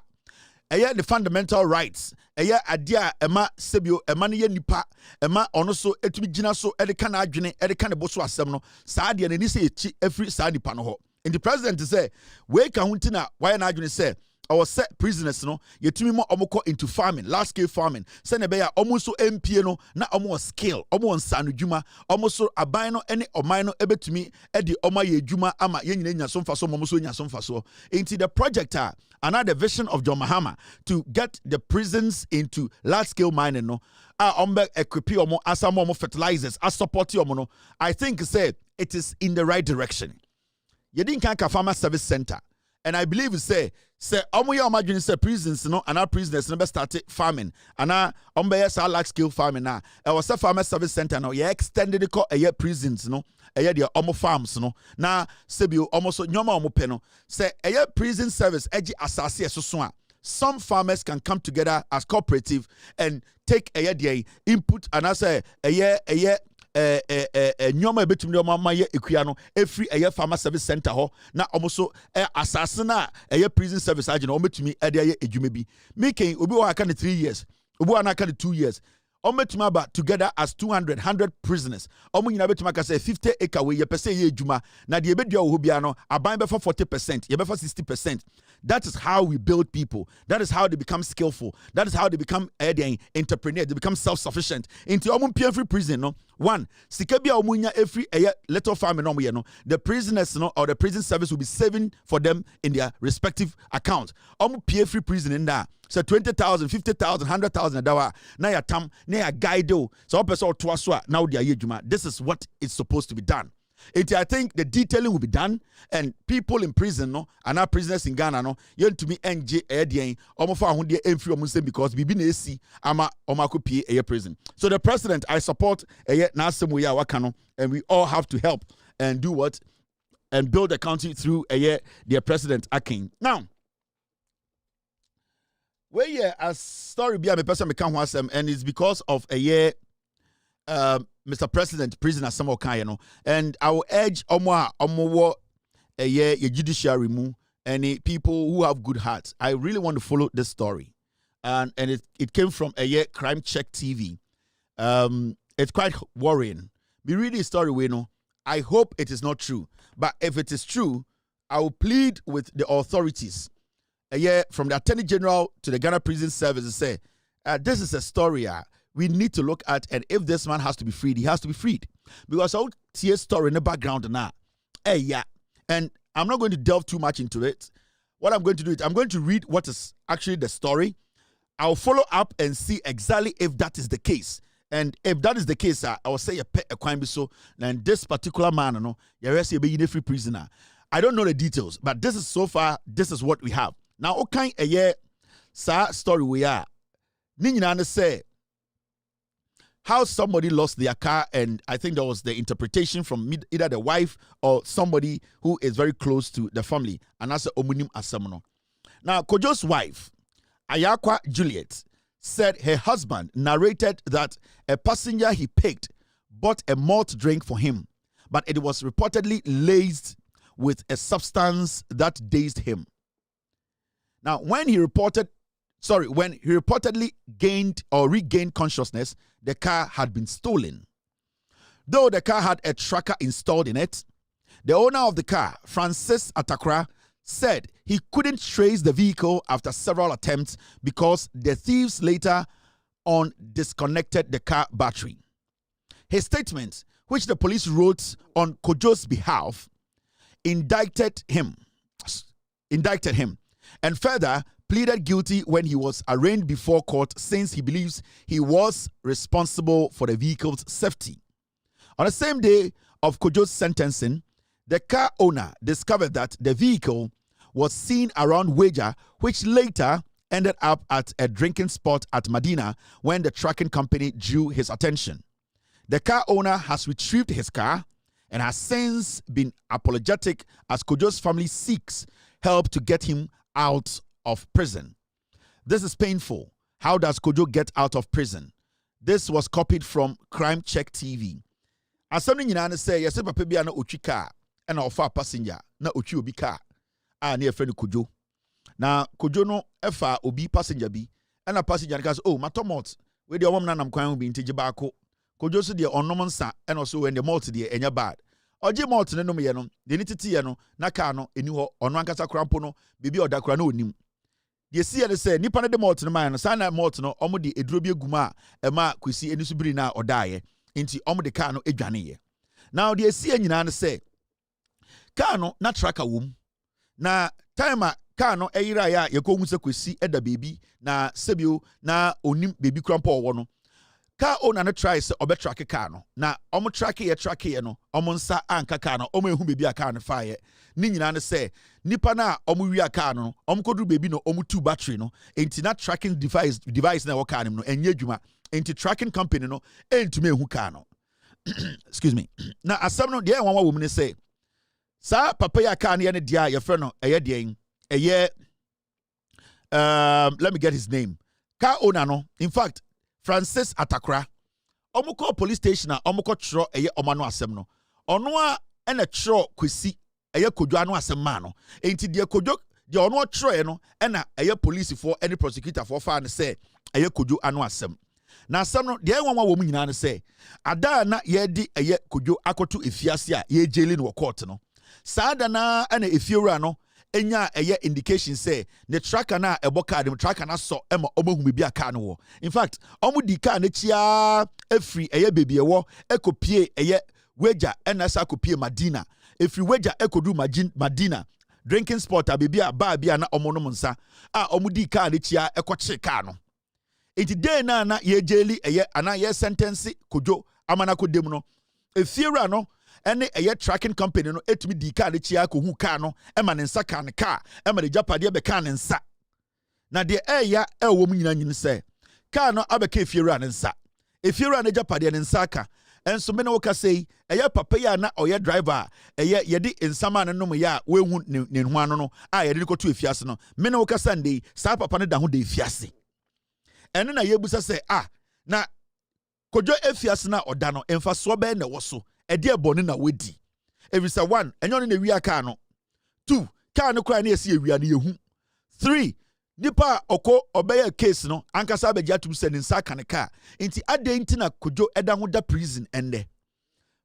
eye the fundamental rights eye ade a ema sebio ema ne ye nipa ema ono so etumi gina so e de ka na adwene e de ka ne bo so asem no saa de na ni say echi every saa nipa no ho and the president say we ka hunti na why na adwene say our set prisoners no yetumi mo omoko into farming, large scale farming say na be ya omo so MP no na omo skill omo nsano dwuma omo so aban no ene oman no ebetumi e de omo ye dwuma ama ye nyina nya so mfa so omo so nya so mfa so into the project another vision of John Mahama to get the prisons into large scale mining no ombe equip omo asamo omo fertilizers as support omo no I think say it is in the right direction. You didn't can't farmer service center. And I believe say omo ya omadwin say prisons no and our prisoners no be start farming and ombe yes large scale farming na e was a farmer service center no ye extended ko e prisons no e de omo farms no na sebio omo so nyoma omo pe no say e prison service eji asase so a some farmers can come together as cooperative and take a input and I say nyoma betum de mama ye ekua no every farmer service center ho na omoso asase na prison service agent o metumi e de edwuma bi making obi wa aka 3 years obi wa aka 2 years ometuma about together as 100 prisoners omo nyina betuma ka say 50 acre we ye pese ye edwuma na de ebedua wo bia no aban be for 40% ye be for 60%. That is how we build people. That is how they become skillful. That is how they become entrepreneurs. They become self-sufficient. Into omo free prison no one sikabia omunya every little farm no no the prisoners no or the prison service will be saving for them in their respective account. Omo free prison in there. So 20,000, 50,000, 100,000 a dollar. Na ya tam, na ya guide. So person to aswa now they are yejuma. This is what is supposed to be done. I think the detailing will be done, and people in prison, no, and our prisoners in Ghana, no, you to me NJ Edian, almost 100 free Muslim because we been AC, ama omakupi a prison. So the president, I support a Nasamuya Wakano, and we all have to help and do what and build a country through their president Akin. Now, where as story be a person become and it's because of Mr. President, prisoner some kind, and I will urge omo a judiciary move any people who have good hearts. I really want to follow this story, and it came from Crime Check TV. It's quite worrying. We read the story, we know. I hope it is not true, but if it is true, I will plead with the authorities. From the Attorney General to the Ghana Prison Service to say, this is a story we need to look at, and if this man has to be freed, he has to be freed. Because I'll see a story in the background now. And I'm not going to delve too much into it. What I'm going to do is I'm going to read what is actually the story. I'll follow up and see exactly if that is the case. And if that is the case, I will say a crime so and this particular man, you're a free prisoner. I don't know the details, but this is so far, this is what we have. Now, okay, story we are. Ninyana say how somebody lost their car, and I think that was the interpretation from either the wife or somebody who is very close to the family, and that's Omunim Asamono. Now, Kojo's wife, Ayakwa Juliet, said her husband narrated that a passenger he picked bought a malt drink for him, but it was reportedly laced with a substance that dazed him. Now, when he reportedly gained or regained consciousness, the car had been stolen. Though the car had a tracker installed in it, the owner of the car, Francis Atakra, said he couldn't trace the vehicle after several attempts because the thieves later on disconnected the car battery. His statement, which the police wrote on Kojo's behalf, indicted him and further pleaded guilty when he was arraigned before court since he believes he was responsible for the vehicle's safety. On the same day of Kojo's sentencing, the car owner discovered that the vehicle was seen around Wager, which later ended up at a drinking spot at Medina when the trucking company drew his attention. The car owner has retrieved his car and has since been apologetic as Kojo's family seeks help to get him out of prison. This is painful. How does Kojo get out of prison? This was copied from Crime Check TV. As something you know, say, yes, papa bi ana otwi car and offer passenger na otwi obi car. Near friend Kojo. Na Kojo no efa obi passenger bi and a passenger because oh matomot we the woman nam kwan bi nti gibako. Kojo so de onom nsa and also when the malt de enya bad. Oje malt ne no me no de ni tete ye no na car no eni ho ono ankasa krampo no bibi odakra na onim. De see ye say nipa ne de malt no man no sana malt no omo de eduro bi eguma ema kwesi eni so biri na odaye. Inti omo de car no edwane ye. Now de see nyina ne say car no na tracker wom. Na time car no eyira ya yekohu se kwesi eda baby na sebio na onim baby krampo owo no. Car owner no try se obe track car no. Na omo track ye no. Omo nsa anka car no. Omo ehu baby a car no fire. Ni nyina ne say nipa na omo wi a car no. Omo kodru baby no omo two battery no. Enti na tracking device na wo car no enye dwuma. Enti tracking company no entumi ehu car no. Excuse me. Na asam no de enwa wo mu ne say sa papa ya car ne dia ye frɛ no eye de eye let me get his name. Car owner no in fact Francis Atakra omuko police station a omuko tro eye omano asem no ono a ena tro kwesi eye Kojo anu asem ma no enti de Kojo de ono tro e no ena eye police for any prosecutor for fa ne say eye Kojo anu asem na asem no de enwa wo mu nyina ne say ada na ye di eye Kojo akoto efiase a ye jeli no court no saada na ena efiewura no enya eye indication say the tracker na ebo car the tracker na so ema omohu bi aka no wo in fact omo di car na chia efri eye baby ewo ekopie eye weja ena sa kopie Madina efri weja ekodu Madina drinking spot a baby a ba bia na omo no nsa a omo di car na chia ekoche car no enti day na ye jeli eye ana ye sentence Kojo amana kodem no efiewura no ene eye tracking company no etumi di car de chia ko hu car no e ma ne nsa car ne car e ma de japade be car ne nsa na de eya e wo mu nyina nyin se car no abeka efiewura ne nsa efiewura ne japade ne nsa ka enso me ne wo ka sei eye papa ya na oye driver eye ye di nsama ne nom ya we hu ne hu ano no a ye de ko to efiase no me ne wo ka sande sa papa ne da ho de efiase ene na ye busa se na Kojo efiase na oda no emfa so be na wo so ede bone na wedi everisa 1 enyo ne wi aka no 2 car no kra na esi ewia na yehu 3 nipa oko obeye case no ankasa abegya tum se ne nsa ka ne car nti ade nti na Kojo eda ho da prison ende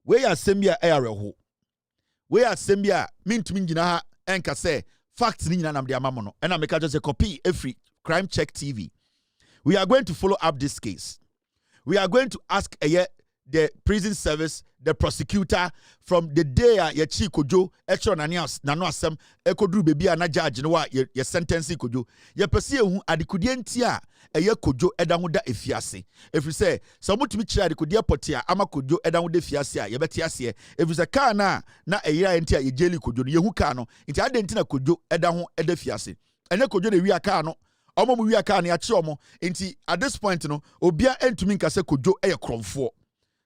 we ya sembia eyareho we ya sembia mintumi ngina ha enka se facts ni nyina nam de amamo no ena meka just a copy every Crime Check TV. We are going to follow up this case. We are going to ask the prison service, the prosecutor, from the day ye chi Kojo echo nano asem ekodru baby na judge no wa ye sentence Kojo ye pese hu adekudie ntia eye Kojo eda ho da efiase efri say so mutumi kire adekudie potia ama Kojo eda ho da efiase a ye beti ase efri say car na eyira ntia ye jeli Kojo no ye hu car no nti ade ntina Kojo eda ho eda efiase ene Kojo na wi aka no omo mu wi aka na ya che omo nti at this point no obia entumi nkase Kojo eye kromfo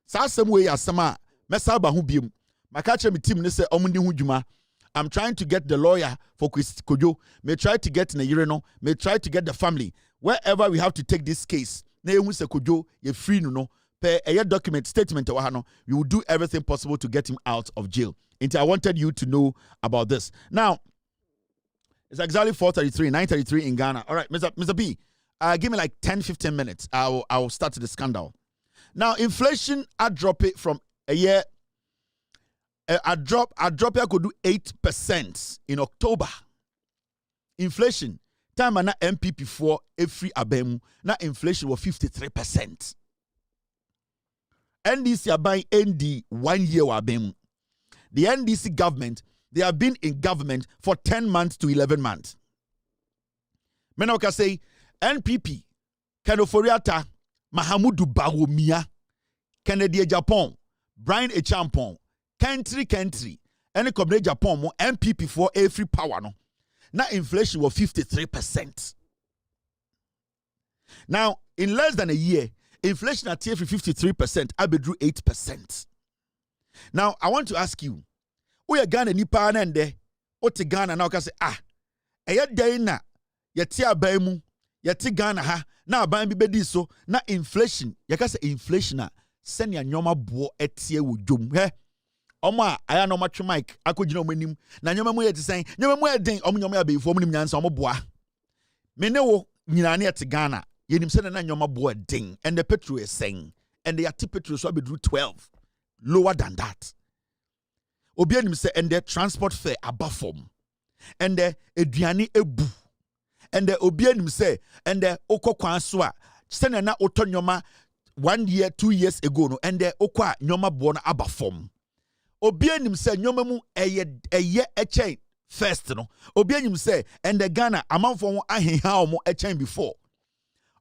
sa asem we asema mesa ba ho biem maka kire me team ne se omo ndi hu dwuma. I'm trying to get the lawyer for Kojo. May try to get Nayireno. May try to get the family. Wherever we have to take this case, na ehu se Kojo ye free no per a document statement wahano. We will do everything possible to get him out of jail. And I wanted you to know about this. Now, it's exactly 4:33, 9:33 in Ghana. All right, Mr. B, give me like 10-15 minutes. I will start the scandal. Now, inflation I drop it from a year. I drop here could do 8% in October. Inflation. Time na MPP for every abemu. Na inflation was 53%. NDC are buying ND 1 year abemu. The NDC government, they have been in government for 10 months to 11 months. Menoka say NPP, Kanoforiata, Mahamudu Bawumia, Kennedy Japan, Brian Echampon, country, any company Japan mo MPP for every power no. Now inflation was 53%. Now in less than a year, inflation at every 53%, I drew 8%. Now, I want to ask you, we are Ghana nipa na ende, ote Ghana na oka say, eye day na, yeti aban mu, yeti Ghana ha, na aban bi bedi so, na inflation, yaka say inflation na, send ya nyoma bo etie wo dwom, he? Oma aya no matwe mic akogina omanim na nyoma mu yeti sen nyoma mu eden nyoma ya beifo omanim nyansa omo boa me ne wo nyina ne yeti Ghana yenim se na nyoma boa den and the petrol is saying and the yati petrol so be 12 lower than that obi anim se and the transport fare above form and the eduane ebu and the obi anim se and the okokwan so a se na oto nyoma 1 year 2 years ago no and the okwa nyoma boa na above form obi anim se nyoma mu eye echen first no obi anim se and the Ghana amanfo ho aheha omo echen before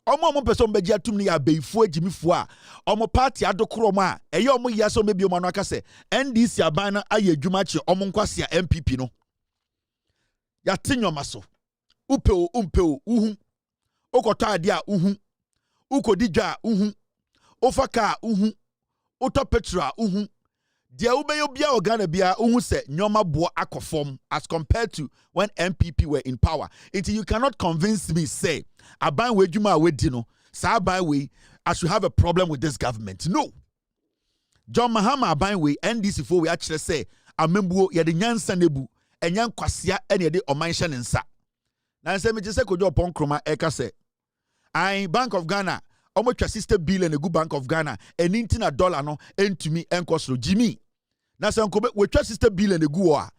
omo person be giatum ni abeifo agimifo a omo party adokoro mo a eye omo ya so mebi omo no aka se NDC aban na aye adwuma chi omo nkwase a MPP no ya tinyoma so upeo uhu okoto ade a uhu ukodidwa uhu ofaka uhu oto petra uhu dia ubeyo bia organa bia uhu se nyoma bo akofom as compared to when MPP were in power. Until you cannot convince me say aban we djuma we di no sa aban we I should have a problem with this government. No. John Mahama aban we NDC for we actually say amembuo ye de nyansa nebu enyan kwasea ene de omanhye ne nsa. Na nse me se kojo pon kroma e ka se I Bank of Ghana omo twa 60 billion egu Bank of Ghana eni na dollar no entumi enkosro Jimmy na se nkobe we twa 60 billion egu o a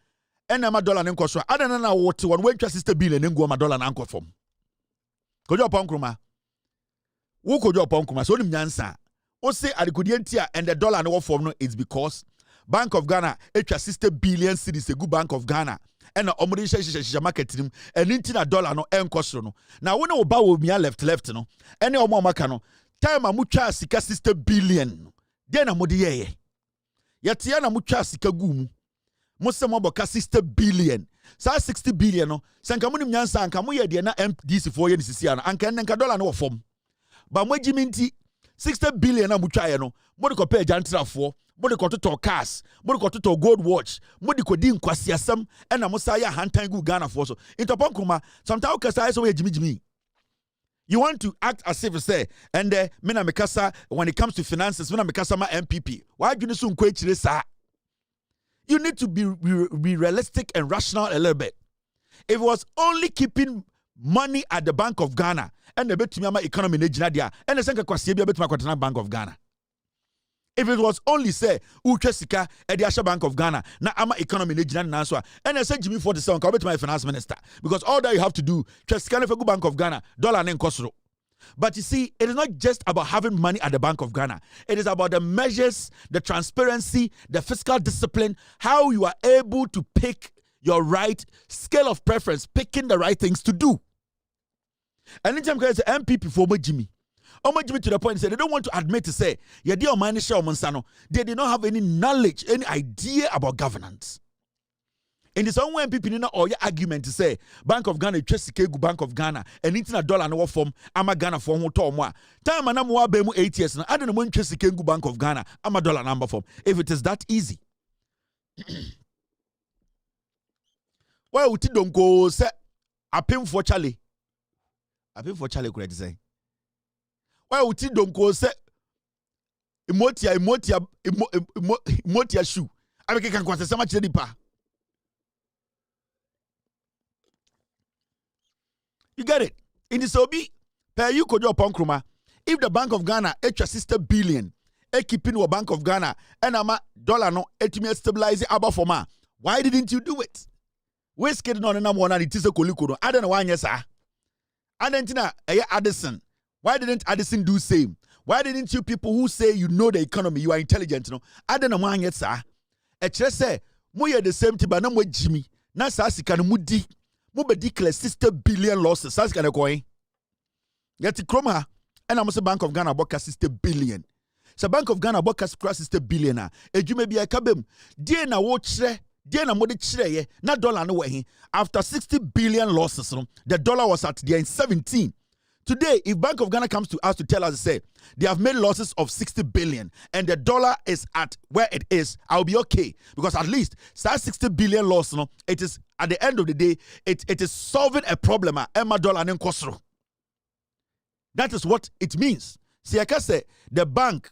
ena ma dollar ne nkosro adana na wote won we twa 60 billion egu ma dollar na ankofom kojo ponkroma wo kojo ponkroma so nim nyansa o say adekodi entia and the dollar no form no is because Bank of Ghana etwa 60 billion cedis egu Bank of Ghana ena omode hye market nim eni na dollar no enkosro no na wo ne wo ba wo mia left no ene omo maka no time amutwa sika 60 billion de na mode yeye yete na mutwa sika gu mu musemo boka 60 billion sa 60 billion no sanka munim nyansa anka mo ye de na MDC for ye ni sisi ana anka nka dollar no wo fom ba mo giminti 60 billion na mutwa ye no mo de ko pay jantrafo mo de ko to cars mo de ko to gold watch mo de ko di nkwasiasam ena mo sa ya hantan gu Ghana for so intopon kuma sometimes okasa so ye jimijimi. You want to act as if you say, and mina mikasa when it comes to finances, mina mikasa ma MPP. Why do you so unquenchable, sir? You need to be realistic and rational a little bit. If it was only keeping money at the Bank of Ghana and the bet to economy in Nigeria, and the Sanka Kwasibia bet to Bank of Ghana. If it was only say Uchesika at the Asha Bank of Ghana, na ama economy in Nigeria, and I said Jimmy for the song, come to my finance minister. Because all that you have to do, just scan for Bank of Ghana, dollar and kosro. But you see, it is not just about having money at the Bank of Ghana. It is about the measures, the transparency, the fiscal discipline, how you are able to pick your right scale of preference, picking the right things to do. And in terms of MPP for Jimmy. To the point, they don't want to admit to say, they did not have any knowledge, any idea about governance. In this own way, people know all your argument to say, Bank of Ghana, Bank of Ghana, and internet dollar no form, ama Ghana form more. Time and I'm 8 years now. I don't know when Chesikegu Bank of Ghana, ama dollar number form. If it is that easy. Why would you don't go say, I pay for Charlie? I pay for Charlie, could I say? Why would you don't go say emotia shoe? I mean, can so much pa. You get it? In the Sobi, per you could your ponkruma. If the Bank of Ghana extra 60 billion, keeping your Bank of Ghana and ama dollar no etime stabilize above for ma. Why didn't you do it? We scared on number one and it is a kolikudo. I don't know why yes, sir. And then Addison. Why didn't Addison do same? Why didn't you people who say you know the economy, you are intelligent, no? I don't know why yet, sir. Just say, mo the same thing, but no more Jimmy. Na sasi kan mudi. Mo be declare 60 billion losses. Sasi kan coin. Yet kroma. And I'm say Bank of Ghana boka 60 billion. So Bank of Ghana boka 60 billion. Ejume bi akabem. Die na wo chre. Die na mo de chre ye. Na dollar no we. After 60 billion losses, the dollar was at the end 17. Today, if Bank of Ghana comes to us to tell us, say, they have made losses of 60 billion and the dollar is at where it is, I'll be okay. Because at least that 60 billion loss, no, it is, at the end of the day, it is solving a problem. That is what it means. See, I can say the bank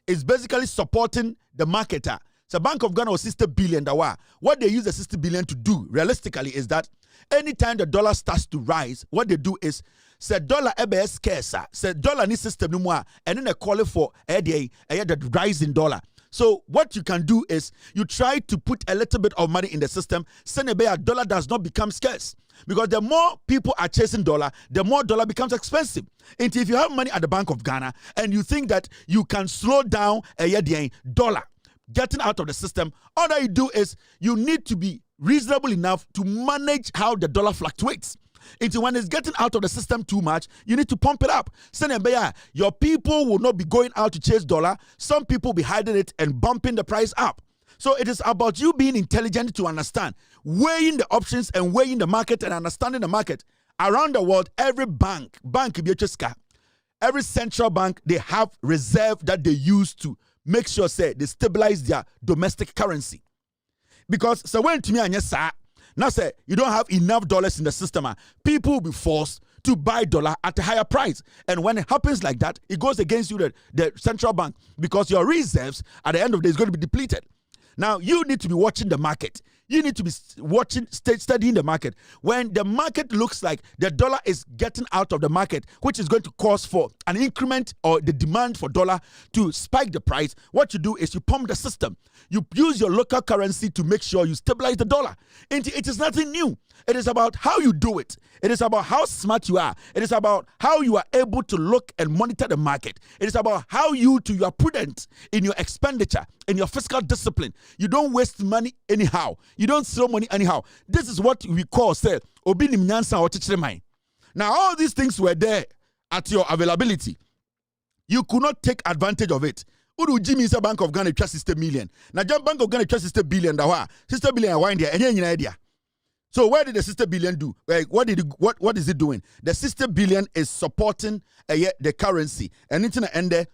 is basically supporting the marketer. So Bank of Ghana was 60 billion. What they use the 60 billion to do, realistically, is that anytime the dollar starts to rise, what they do is, say dollar ebe scarce, say dollar ni system no more, and then they call it for the rise in dollar. So what you can do is you try to put a little bit of money in the system, send a dollar does not become scarce. Because the more people are chasing dollar, the more dollar becomes expensive. And if you have money at the Bank of Ghana and you think that you can slow down a dollar getting out of the system, all that you do is you need to be reasonable enough to manage how the dollar fluctuates. Until when it's getting out of the system too much, you need to pump it up. Your people will not be going out to chase dollar. Some people will be hiding it and bumping the price up. So it is about you being intelligent to understand, weighing the options and weighing the market and understanding the market. Around the world, every bank, every central bank, they have reserve that they use to make sure, say, they stabilize their domestic currency. Because so when to me and yes, now say you don't have enough dollars in the system, people will be forced to buy dollar at a higher price. And when it happens like that, it goes against you, the central bank, because your reserves at the end of the day is going to be depleted. Now, you need to be watching the market. You need to be studying the market. When the market looks like the dollar is getting out of the market, which is going to cause for an increment or the demand for dollar to spike the price, what you do is you pump the system. You use your local currency to make sure you stabilize the dollar. And it is nothing new. It is about how you do it. It is about how smart you are. It is about how you are able to look and monitor the market. It is about how you are prudent in your expenditure, in your fiscal discipline. You don't waste money anyhow. You don't throw money anyhow. This is what we call, say, obinim nyansa or chichiremai. Now, all these things were there at your availability. You could not take advantage of it. Uru Jimmy is a Bank of Ghana 60 million. Now, Bank of Ghana 60 billion. 60 billion wine there. Any idea? So where did the 60 billion do? What is it doing? The 60 billion is supporting the currency. And it's in the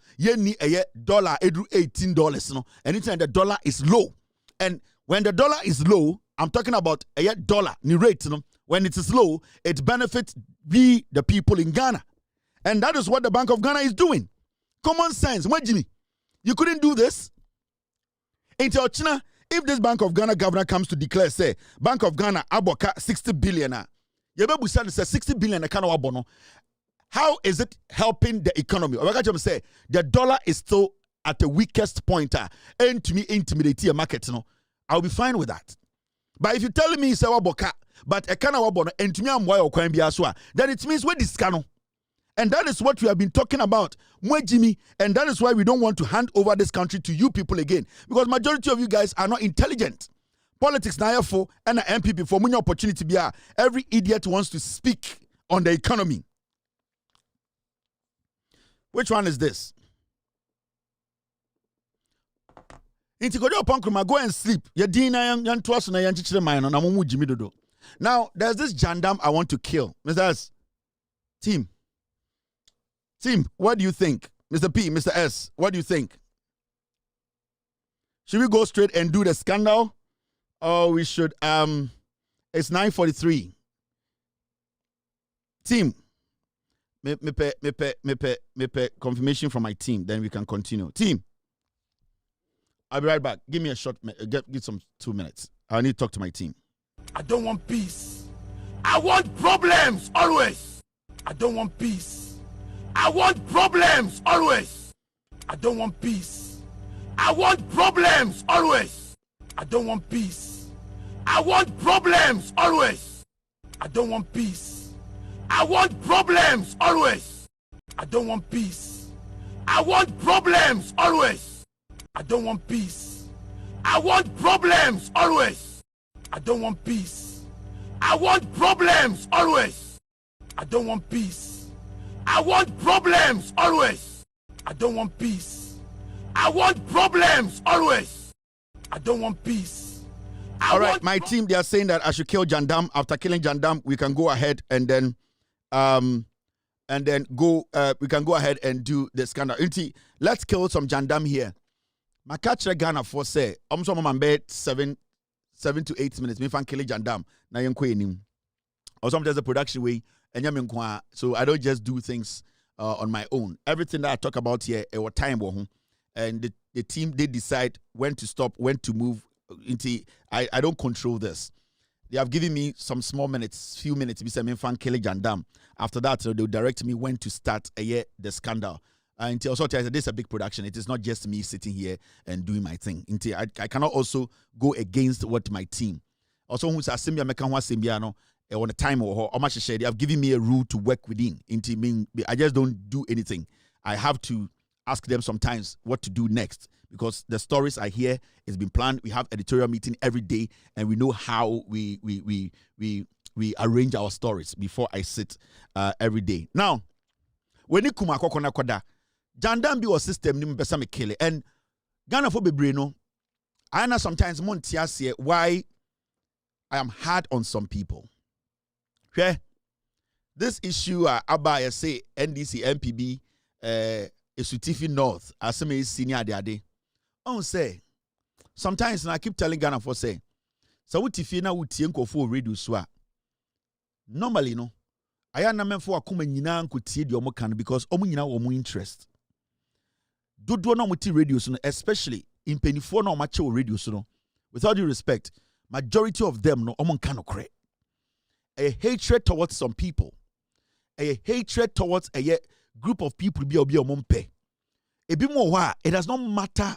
dollar $18. No, and it's the dollar is low. And when the dollar is low, I'm talking about a dollar ni rate. No, when it is low, it benefits the people in Ghana, and that is what the Bank of Ghana is doing. Common sense. What Jimmy? You couldn't do this. Into China. If this Bank of Ghana governor comes to declare, say, Bank of Ghana, aboka 60 billion, Yebebu said 60 billion, how is it helping the economy? Say, the dollar is still at the weakest point, and to me, intimidate your market, I'll be fine with that. But if you're telling me, say, aboka, but a kind of wabono, and to me, I'm why then it means we're discano. And that is what we have been talking about, Jimmy, and that is why we don't want to hand over this country to you people again, because majority of you guys are not intelligent. Politics now for and an MPP for many opportunity be every idiot wants to speak on the economy. Which one is this? Go and sleep. Now, there's this jandam I want to kill. Mr. S. Team, what do you think? Mr. P, Mr. S, what do you think? Should we go straight and do the scandal? Or we should, it's 9:43. Team, me confirmation from my team, then we can continue. Team, I'll be right back. Give me a short, get some 2 minutes. I need to talk to my team. I don't want peace. I want problems always. I don't want peace. I want problems always. I don't want peace. I want problems always. I don't want peace. I want problems always. I don't want peace. I want problems always. I don't want peace. I want problems always. I don't want peace. I want problems always. I don't want peace. I want problems always. I don't want peace. I want problems always. I don't want peace. I want problems always. I don't want peace. All right, my team, they are saying that I should kill Jandam. After killing Jandam, we can go ahead and then and then we can go ahead and do the scandal. Let's kill some jandam here. My catcher Ghana for say, I'm so my bed 7 to 8 minutes. Me fan kill jandam na yenkwe or sometimes the production way and so I don't just do things on my own. Everything that I talk about here, it was time and the team they decide when to stop, when to move. I don't control this. They have given me some small minutes, few minutes. After that, they'll direct me when to start the scandal. Until also, this is a big production. It is not just me sitting here and doing my thing. I cannot also go against what my team. Also, who's a Simbia Mekanwa Simbiano on a time or how much they have given me a rule to work within. I just don't do anything. I have to ask them sometimes what to do next, because the stories I hear has been planned. We have editorial meeting every day, and we know how we arrange our stories before I sit every day. Now, when you come akokona koda, jandam bi or system ni mpesa me kele, and Ghana for bebre no, I know sometimes montiasie why I am hard on some people. Okay, this issue Abaya say NDC MPB Esutifi North aseme senior ade. On say sometimes I keep telling Ghana for say so utifi na utie nkofo radio so a normally no aya na memfo akoma nyina nkotie de omo kan because omo nyina wo mo interest dodo na omo radio so no, especially in penifo na omo che radio so no, with all due respect, majority of them no omo kan okre. A hatred towards some people, a hatred towards a group of people be obi omo mpe. It does not matter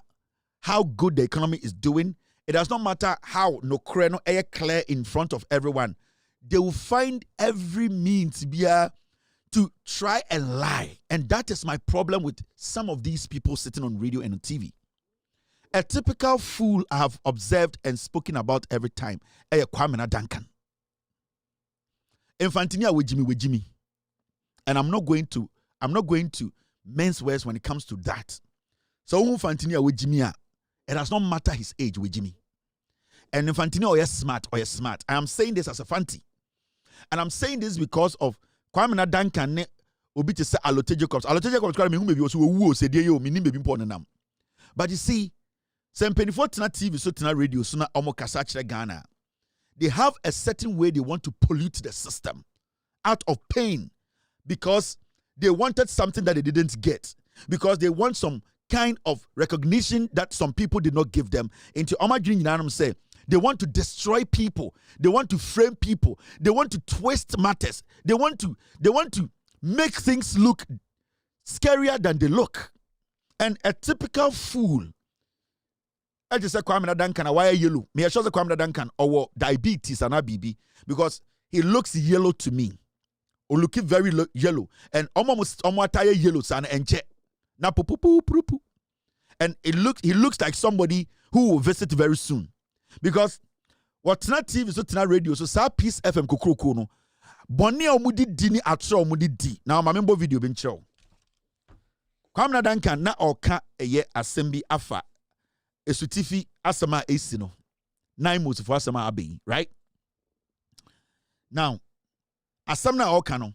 how good the economy is doing. It does not matter how no clear in front of everyone. They will find every means to try and lie. And that is my problem with some of these people sitting on radio and on TV. A typical fool I have observed and spoken about every time. Kwame Duncan. Infantinia with Jimmy. And I'm not going to men's words when it comes to that. So Infantinia with Jimmy, it does not matter his age with Jimmy. And Infantinia or you're smart. I am saying this as a fanti. And I'm saying this because of Kwame Duncan ne obi to say Alote Jacobs. Alote Jacobs me who maybe also who say dey me maybe important nam. But you see, some 24 tina TV so tina radio so na omo kasa kire Ghana. They have a certain way they want to pollute the system out of pain because they wanted something that they didn't get, because they want some kind of recognition that some people did not give them. Into Omar Jin say they want to destroy people, they want to frame people, they want to twist matters, they want to make things look scarier than they look. And a typical fool, I just said Kwame Duncan, why yellow? Me I show the Kwame Duncan or diabetes and ABB because he looks yellow to me. Or looking very yellow. And almost tire yellow san and check. Na pupu. And he looks like somebody who will visit very soon. Because what's not TV, so not radio, so sa Peace FM kukuruku no. Boni omudi dini atro omudi di. Now my member video bin show. Kwame Duncan na oka eye assembly afa. Esutifi asama esi no. 9 months for asama abe, right? Now, asam na oka no.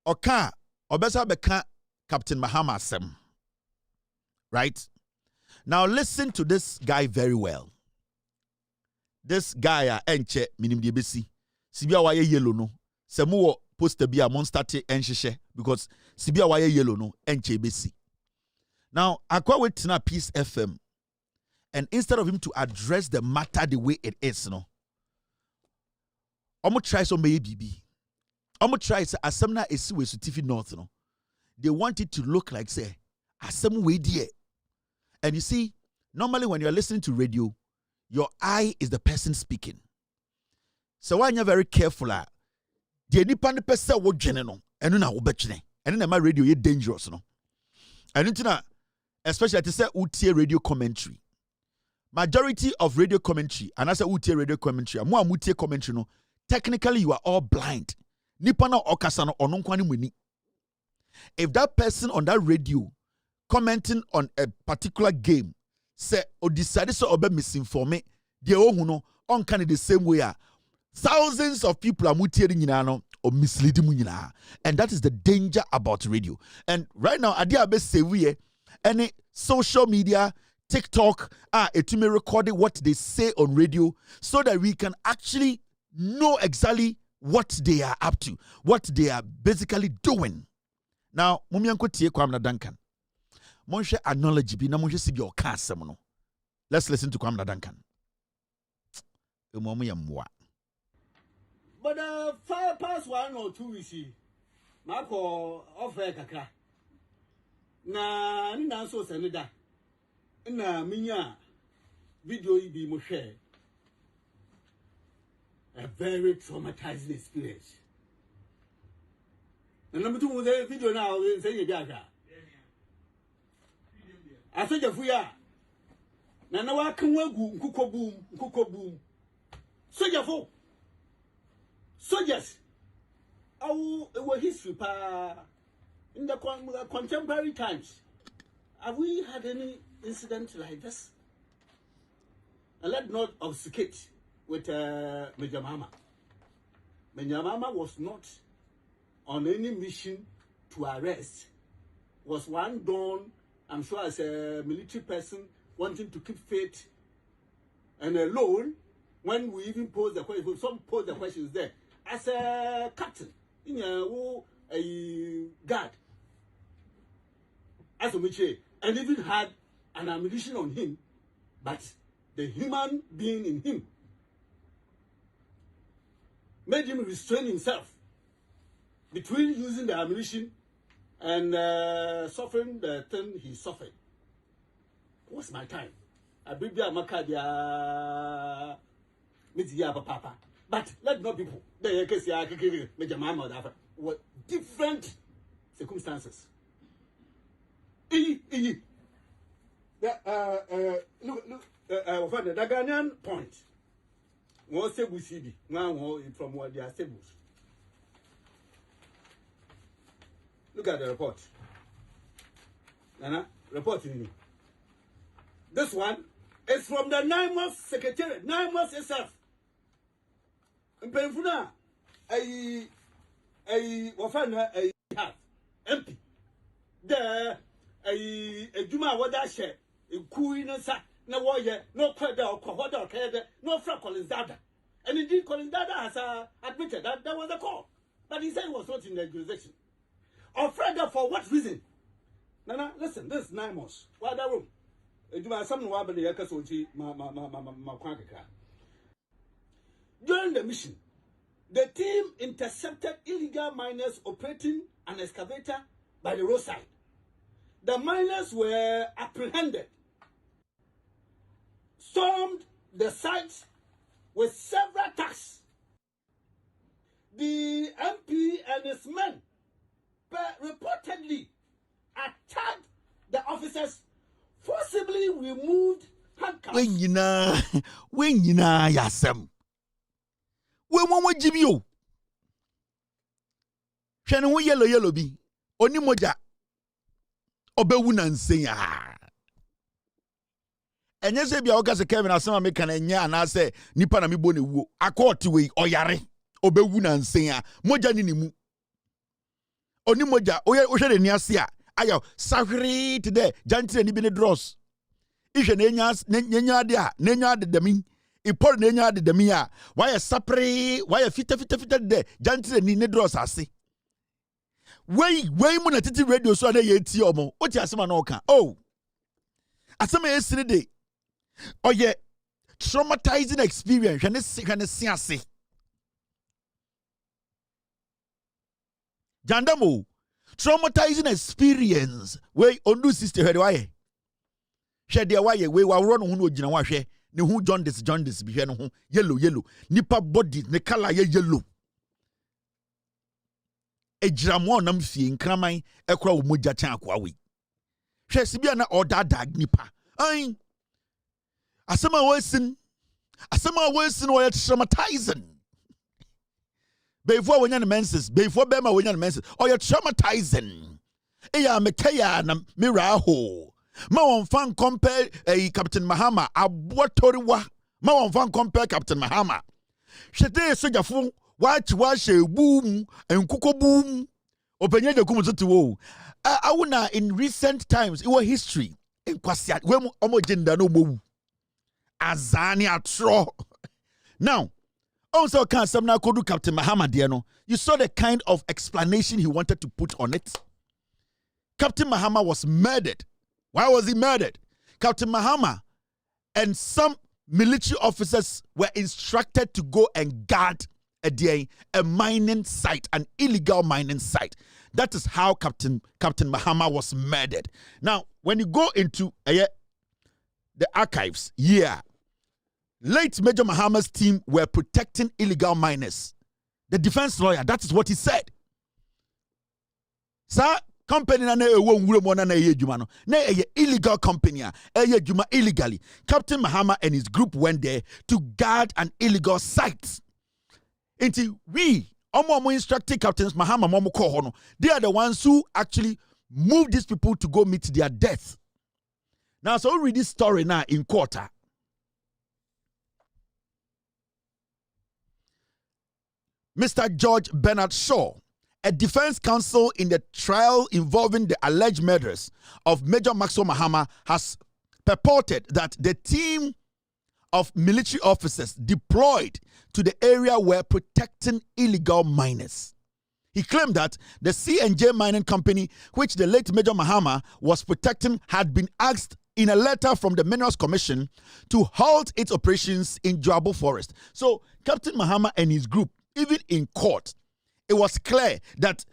Oka obesa beka Captain Mahama asem. Right? Now listen to this guy very well. This guy enche minim de besi. Sibia waye yellow no. Semu poster bi a monster te enhyehe because sibia waye yellow no enche besi. Now, akwa wetina Peace FM, and instead of him to address the matter the way it is, no. Omo try so may bibi. Omo try say asemna esi we Sutifi North no. They want it to look like say asem we die. And you see, normally when you're listening to radio, your eye is the person speaking. So when you're very careful, the nipa ne person wo dwene no, eno na wo betwene. Eno na ma radio ye dangerous no. And ntina especially to say utie radio commentary. Majority of radio commentary, and I say utie radio commentary, mo amutie commentary no, technically you are all blind. Nipa na okasa no ono kwani muni. If that person on that radio commenting on a particular game say or decided so obe misinforme, the ohu no on kind the same way. Thousands of people are mutiering nyina no or misleading mu nyinaa. And that is the danger about radio. And right now, ade a be say we any social media, TikTok, it may record what they say on radio so that we can actually know exactly what they are up to, what they are basically doing. Now, mumianko tie Kwamna Duncan. Monshe acknowledge bi na monshe si bi oka asem no. Let's listen to Kwamna Duncan. But far past 1 or 2 weeks, Marco offer kakra. Na nina so senida. Na minya video ibi mo share. A very traumatizing experience. And number 2 was a video now saying you got that. I said you fuya. Na na wa kan wagu nkuko boom. Soldier fo. Soldiers. Our history in the contemporary times. Have we had any incident like this? And let's not obfuscate with Major Mama. Major Mama was not on any mission to arrest. Was one done, I'm sure, as a military person wanting to keep faith and alone. When we even pose the question, some pose the questions there. As a captain, in a guard, as a military, and even had an ammunition on him, but the human being in him made him restrain himself between using the ammunition and suffering the thing he suffered. It was my time. I bring the Makadia. Papa. But let not people. They what different circumstances. Look, the Ghanaian point. Was Cebu City, now from what they are Cebu. Look at the report. Nana, reporting. This one is from the 9 months secretariat, 9 months itself. Mpemfuna wafana have MP the juma wada she ku no sa na wo ye no kwada okohoda okede no fra Collins Dada, and indeed Collins Dada has admitted that there was a call, but he said he was not in the jurisdiction. Afraid for what reason? Nana, listen, this is 9 months. What that room? During the mission, the team intercepted illegal miners operating an excavator by the roadside. The miners were apprehended, stormed the site with several attacks. The MP and his men reportedly attacked the officers, forcibly removed handcuffs. When you know yasem. When one jibio. Shanu yellow be. Oni moja. Obewuna nsenya. Enye se bia oka se Kevin asema meka na nya na se nipa na mebo ne wuo. Akoti we oyare. Obewuna nsenya. Moja ni mu. Oni moja oye ohwe ni ase a ayo sahwere te de jantre ni bi ne dross. Ihwe na nya de a na nya de demi. Ipor na nya de demi a why sapre why fita de jantre ni ne dross ase. Wey mu na titi radio so na ye ti omo. Oti asema na oka. Oh. Asema esire de. Oye traumatizing experience hwane se ase. Jandamo traumatizing experience wey ondu sister hwede waye. Hwe de waye wey wa woro no ho no gina wa hwe ne hu jaundice bi hwe no ho yellow nipa body ne color ye yellow. Ejiramo nam fie nkraman ekura wo mogya chan akwa we. Hwe sibia na order dag nipa. Ai asema wesin wo traumatizing. Before when menses, before Bema when menses, or you're traumatizing. Eya mekaya na miraho. Ma won fan compare Captain Mahama, abotoriwa. Ma won fan compare Captain Mahama. Shete sojafo watch a boom and kuko boom. Openye de kumu to wo. Awuna in recent times, it was history. In kwasiat, we omo gender no mo. Azani atro. Now, also can some now kodu Captain Mahama Diano. You saw the kind of explanation he wanted to put on it. Captain Mahama was murdered. Why was he murdered? Captain Mahama and some military officers were instructed to go and guard a mining site, an illegal mining site. That is how Captain Mahama was murdered. Now, when you go into the archives, late Major Mahama's team were protecting illegal miners. The defense lawyer, that is what he said. Sir, company na illegal company illegally. Captain Mahama and his group went there to guard an illegal site. Until we instructed Captain Mahama, they are the ones who actually moved these people to go meet their death. Now, so we read this story now in court. Mr. George Bernard Shaw, a defense counsel in the trial involving the alleged murders of Major Maxwell Mahama, has purported that the team of military officers deployed to the area were protecting illegal miners. He claimed that the C&J Mining Company, which the late Major Mahama was protecting, had been asked in a letter from the Minerals Commission to halt its operations in Joabo Forest. So Captain Mahama and his group, even in court, it was clear that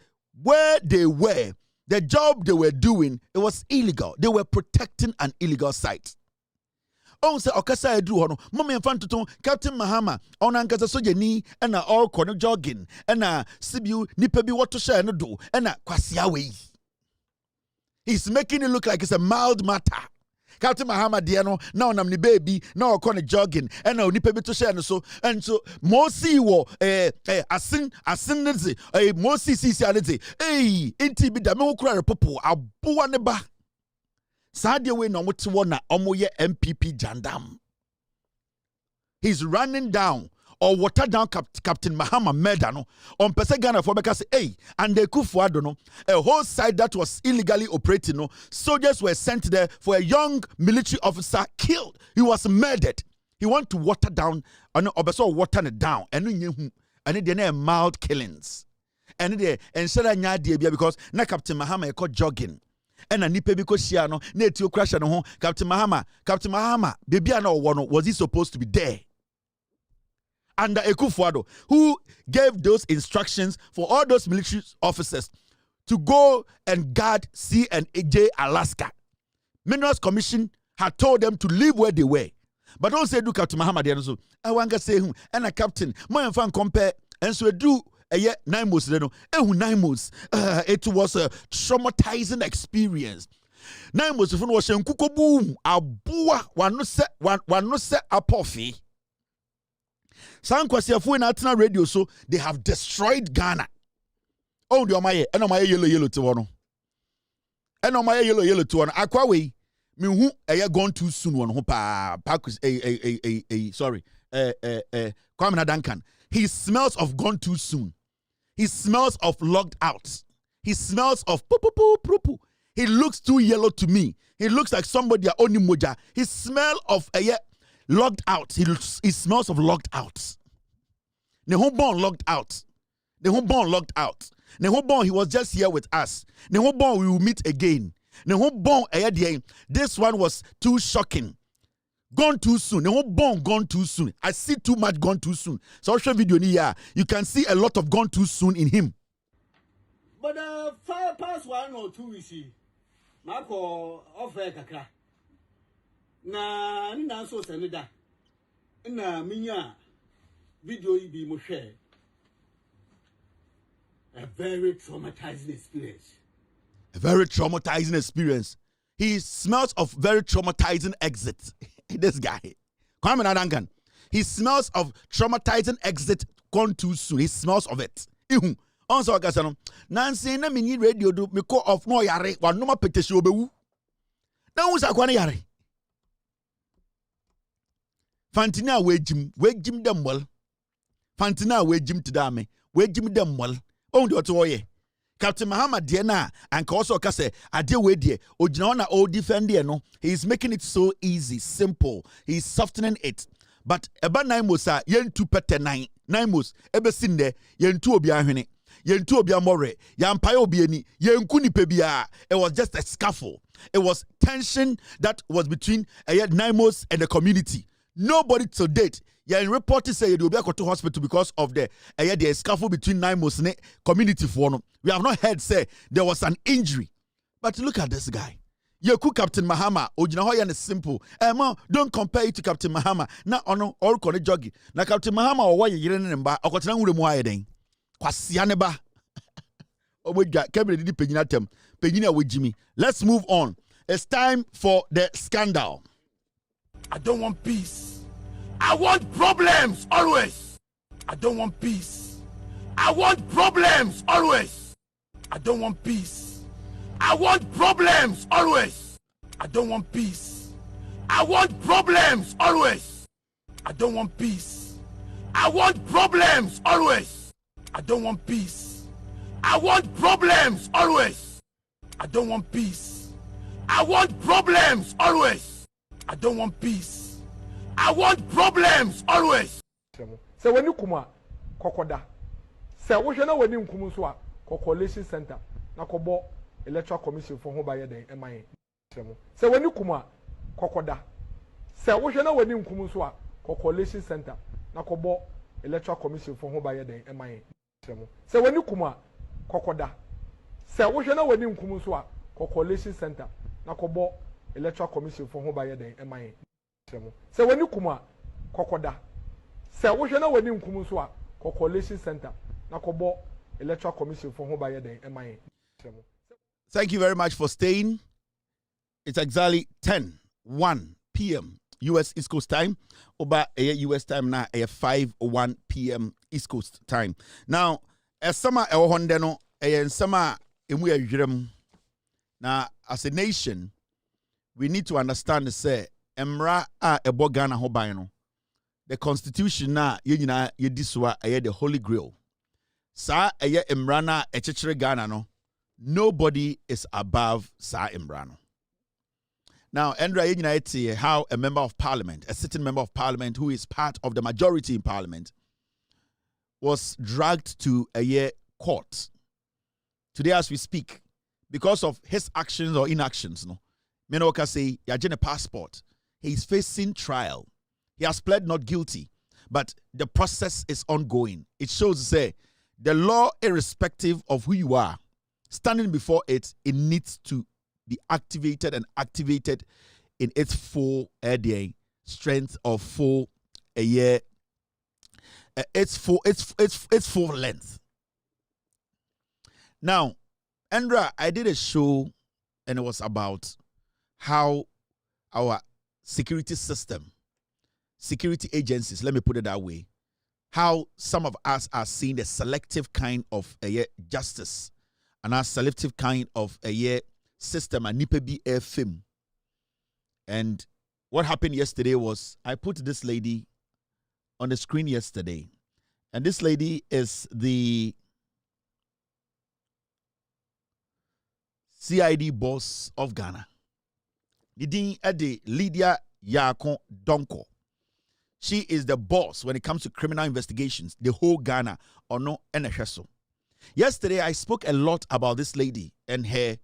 where they were, the job they were doing, it was illegal. They were protecting an illegal site. On se okasa edu hono mama enfan tuton Captain Mahama on ankasa soja ni na all kono jogging na sibiu nipa bi woto share no do na kwasia we. He's making it look like it's a mild matter. Captain Mahama de no na onam ni baby na kono jogging na nipa bi to share no so and so mosi wo asin nze mosi sisi aneze enti bi da me kura repopo aboa ne ba. Sadia we no mote na omoye MPP jandam. He's running down or water down Captain Mahama murder no on pese Ghana for because and the Kufuado no a whole site that was illegally operating no soldiers were sent there for a young military officer killed. He was murdered. He want to water down and obeso water it down and they mild killings. And they because na Captain Mahama e called jogging. And a nipe biko shia no na etio crash no ho Captain Mahama baby na owo was he supposed to be there under Ekufuado, who gave those instructions for all those military officers to go and guard C&J Alaska. Minerals Commission had told them to leave where they were, but don't say do Captain Mahama there so I want to say who and a captain my fan compare and so do 9 months. It was a traumatizing experience. 9 months was kuko boom abua wano se apofi. Sankwasiafu in Atna radio so they have destroyed Ghana. Oh the omaye eno maye yellow to one. Eno maye yellow to one. Akwawe me hu gone too soon one ho pa sorry. Kwame Duncan. He smells of gone too soon. He smells of locked out. He smells of poo. He looks too yellow to me. He looks like somebody only moja. He smell of locked out. He smells of locked out. The whole born locked out. The whole born locked out. The whole born he was just here with us. The whole born we will meet again. The whole born this one was too shocking. Gone too soon. The whole bomb gone too soon. I see too much gone too soon. So I'll show video here. You can see a lot of gone too soon in him. But far past 1 or 2 we see. Marco offer kakra. Na ni so senida. Na minya video ibi mo share. A very traumatizing experience. A very traumatizing experience. He smells of very traumatizing exit. This guy, Kwame Duncan, he smells of traumatizing exit gone too soon. He smells of it. Also, Gasano, Nancy, na mini radio do me call off no yare, one no more petition obewu. Now who's a kwana yare? Fantina wage him them well. Fantina we jim to dame. We jim dem well. Oh, the otoye. Captain Mahama Diana and also Kase Ade we die. Ojina na o defend no. He is making it so easy, simple. He is softening it. But eba 9 mosa yen 2 pete 9 mos ebe sinde yen 2 obi ahwene yen 2 obi amore yan paye obi ani yen ku nipa bia. It was just a scuffle. It was tension that was between 9 mos and the community. Nobody to date yen reported say you obi akoto hospital because of the scuffle between 9 mos and community for no. We have not heard say there was an injury. But look at this guy. Yeku Captain Mahama, ojina ho ya ne simple. Ma, don't compare it to Captain Mahama. Na ono all kone jogi. Na Captain Mahama owa ye yire ne mba, okotena nwure mu aye den. Kwasia ne ba. Omega kemre didi penyina tem. Penyina we Jimmy. Let's move on. It's time for the scandal. I don't want peace. I want problems always. I don't want peace. I want problems always. I don't want peace. I want problems always. I don't want peace. I want problems always. I don't want peace. I want problems always. I don't want peace. I want problems always. I don't want peace. I want problems always. I don't want peace. I want problems always. So when you come kokoda. So wo hwe na wani nkum so a coalition center na kobo electoral commission for ho baye den emaye. So when you come kokoda. So wo hwe na wani nkum so a coalition center na kobo electoral commission for ho baye den emaye. So when you come kokoda. So wo hwe na wani nkum so a coalition center na kobo electoral commission for ho baye den emaye. So when you come kokoda. So wo hwe na wani nkum so a coalition center na kobo electoral commission for ho baye den emaye. Thank you very much for staying. It's exactly 10:01 p.m. US East Coast time. Oba US time now 5:01 p.m. East Coast time. Now, summer no summer now as a nation, we need to understand say emra ebo Ghana ho ban no. The constitution na yina yediswa the holy grail. Sa emra na echechere Ghana no. Nobody is above Sa Imbrano. Now, Andrea, how a member of parliament, a sitting member of parliament who is part of the majority in parliament, was dragged to a court today as we speak because of his actions or inactions. No, Menoka say Yajene passport. He is facing trial. He has pled not guilty, but the process is ongoing. It shows say the law, irrespective of who you are, standing before it, it needs to be activated and activated in its full strength of full its full length. Now, Andra, I did a show and it was about how our security system, security agencies, let me put it that way, how some of us are seeing the selective kind of justice and a selective kind of system and nipa bi FM. And what happened yesterday was I put this lady on the screen yesterday. And this lady is the CID boss of Ghana. Nidin Ede Lydia Yakon Donko. She is the boss when it comes to criminal investigations, the whole Ghana or no NHSO. Yesterday, I spoke a lot about this lady and her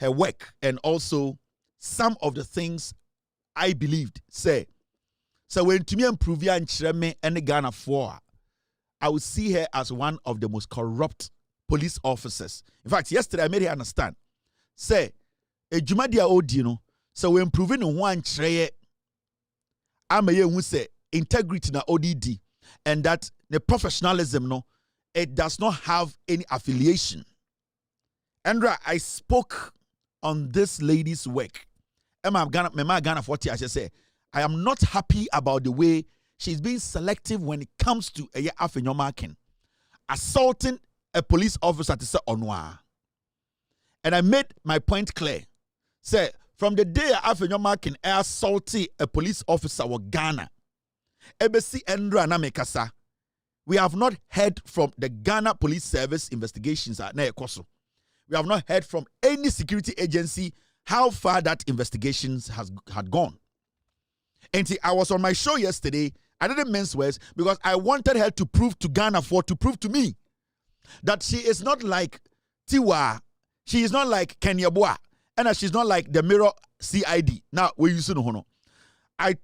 work and also some of the things I believed. So when to me improve and Chireme and Ghana for, I would see her as one of the most corrupt police officers. In fact, yesterday I made her understand. Say, a Jumadia Odino, so when improving on one Chire, I'm a who say integrity na ODD and that the professionalism no. It does not have any affiliation. Andra, I spoke on this lady's work. Ghana 40, I should say, I am not happy about the way she's being selective when it comes to Afenyo Markin assaulting a police officer to say onwa. And I made my point clear. Say, from the day Afenyo Markin assaulted a police officer in Ghana, Ebesi Andra na mekasa. we have not heard from the Ghana Police Service investigations at Nekoso. We have not heard from any security agency how far that investigations had gone. And I was on my show yesterday. I didn't mince words because I wanted her to prove to Ghana to prove to me that she is not like Tiwa, she is not like Kenya Boa, and she's not like the Mirror CID. Now we use no. I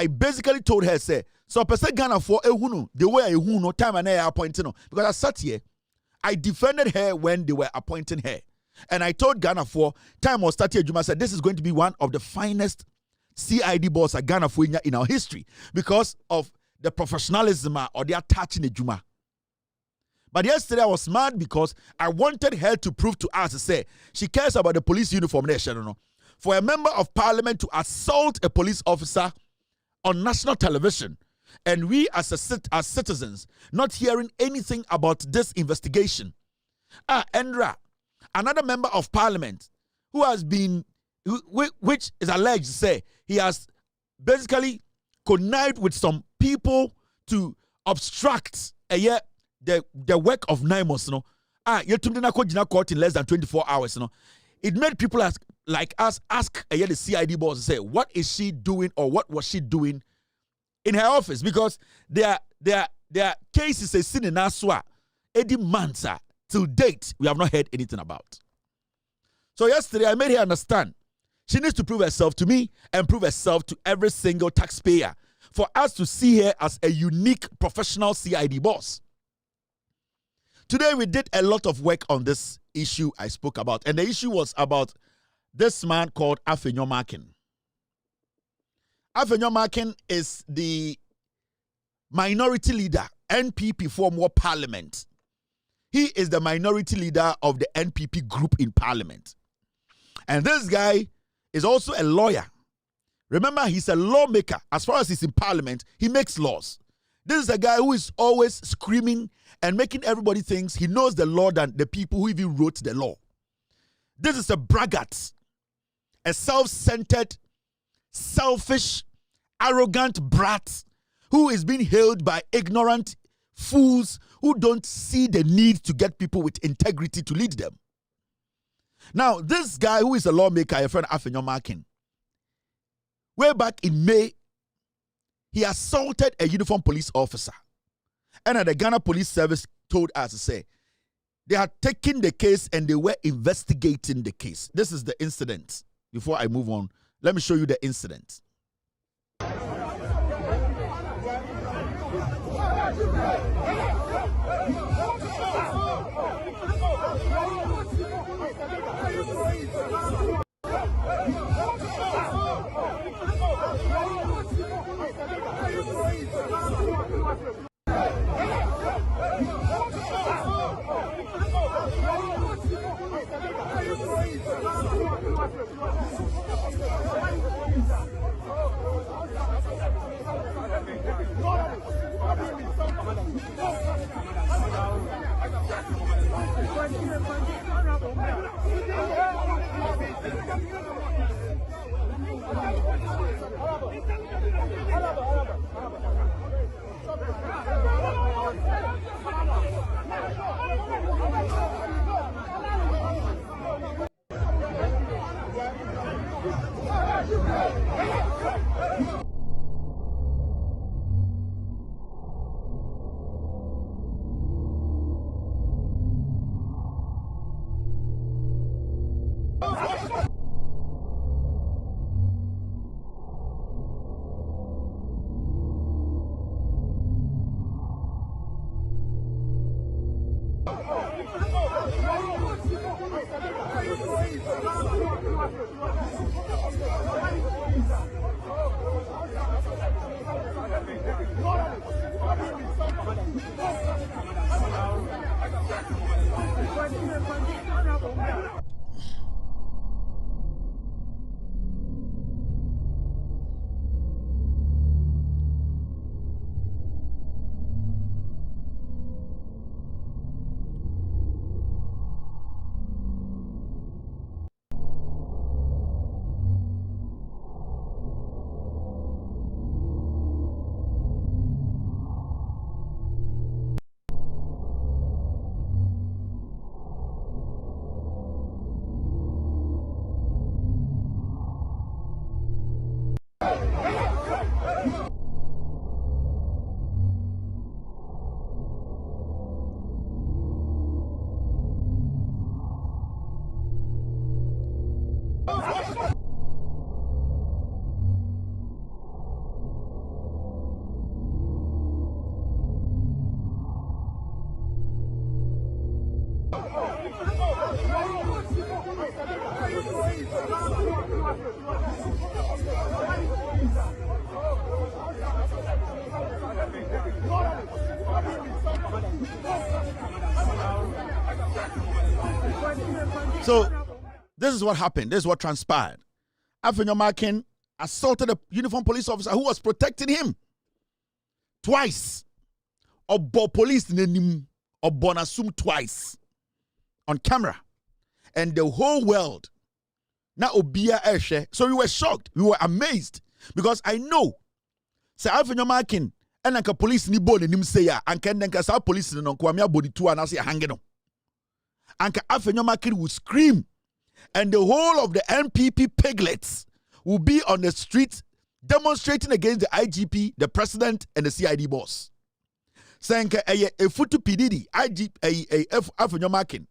basically told her, say, so per se Ghana for ehunu the way ehunu time and I appointing no, because I sat here, I defended her when they were appointing her, and I told Ghana for time was started. Juma said this is going to be one of the finest CID boss at Ghana for in our history because of the professionalism or the attaching the Juma. But yesterday I was mad because I wanted her to prove to us, say, she cares about the police uniform nation. For a member of parliament to assault a police officer on national television, and we as citizens not hearing anything about this investigation. Endra, another member of parliament who has been, which is alleged to say he has basically connived with some people to obstruct the work of NIMOS, you didn't court in less than 24 hours, It made people like us ask the CID boss to say, what is she doing or what was she doing in her office? Because their cases is seen in Aswa, 80 months till date, we have not heard anything about. So yesterday I made her understand she needs to prove herself to me and prove herself to every single taxpayer for us to see her as a unique professional CID boss. Today we did a lot of work on this issue I spoke about, and the issue was about this man called Afenyo Markin. Afenyo Markin is the minority leader, NPP form war parliament. He is the minority leader of the NPP group in parliament. And this guy is also a lawyer. Remember, he's a lawmaker. As far as he's in parliament, he makes laws. This is a guy who is always screaming and making everybody think he knows the law than the people who even wrote the law. This is a braggart, a self-centered, selfish, arrogant brat who is being hailed by ignorant fools who don't see the need to get people with integrity to lead them. Now, this guy who is a lawmaker, a friend Afenyo Markin, way back in May, he assaulted a uniform police officer. And the Ghana Police Service told us to say, they had taken the case and they were investigating the case. This is the incident. Before I move on, let me show you the incident. So this is what happened. This is what transpired. Afenyo Markin assaulted a uniformed police officer who was protecting him twice. Obo police nenim obonasum twice on camera, and the whole world na obia eshe. So we were shocked. We were amazed because I know say Afenyo Markin and like a police ni bo nenim say ya and can then sa police no kwamia body two and say hanging on. And Afenyo Markin would scream, and the whole of the NPP piglets will be on the street demonstrating against the IGP, the president, and the CID boss. Saying a futu PDD, Afenyo Markin,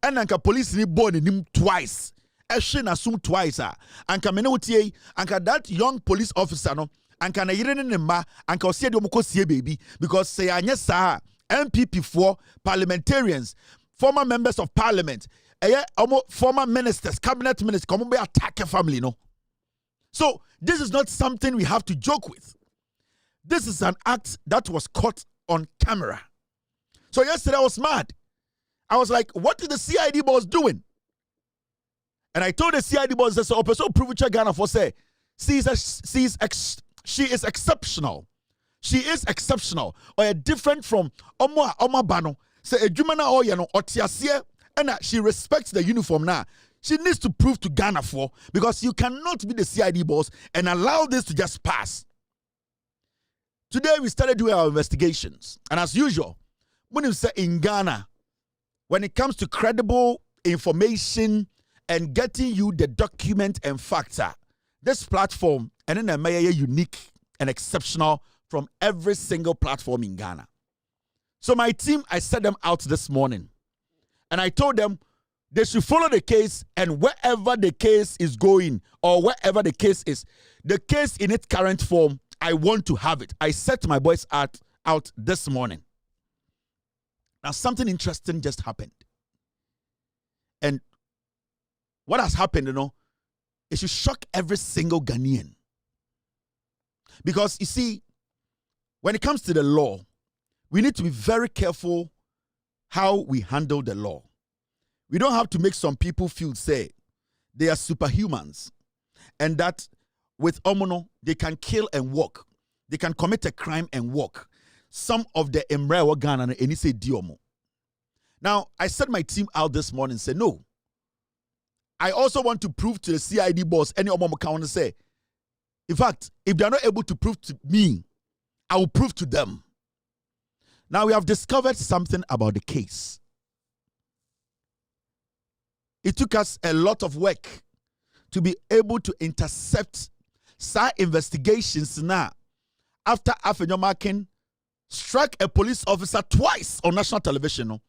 and anka police ni born in him twice. Eshin assume twice, and Kamenutie, and that young police officer no, and can a year in the ma, and can see the baby, because say anyesa NPP for parliamentarians, former members of parliament, former ministers, cabinet ministers, come and attack a family, no. So this is not something we have to joke with. This is an act that was caught on camera. So yesterday I was mad. I was like, what is the CID boss doing? And I told the CID boss, I said, "Oh, so prove Ghana for say, she is exceptional. She is exceptional, or different from Oma Bano. Say a Jumana Oyano or Tiasie, and she respects the uniform now. She needs to prove to Ghana for, because you cannot be the CID boss and allow this to just pass." Today we started doing our investigations, and as usual, when you say in Ghana, when it comes to credible information and getting you the document and factor, this platform and then a unique and exceptional from every single platform in Ghana. So my team, I set them out this morning, and I told them they should follow the case, and wherever the case is going or wherever the case is, the case in its current form, I want to have it. I set my boys out this morning. Now something interesting just happened. And what has happened, it should shock every single Ghanaian. Because you see, when it comes to the law, we need to be very careful how we handle the law. We don't have to make some people feel, say, they are superhumans, and that with Omono, they can kill and walk. They can commit a crime and walk. Some of the Emrewa Ghana and any say Diomo. Now, I sent my team out this morning and said, no. I also want to prove to the CID boss, any Omomo can say, in fact, if they are not able to prove to me, I will prove to them. Now we have discovered something about the case. It took us a lot of work to be able to intercept some investigations now after Afenyo Markin struck a police officer twice on national television.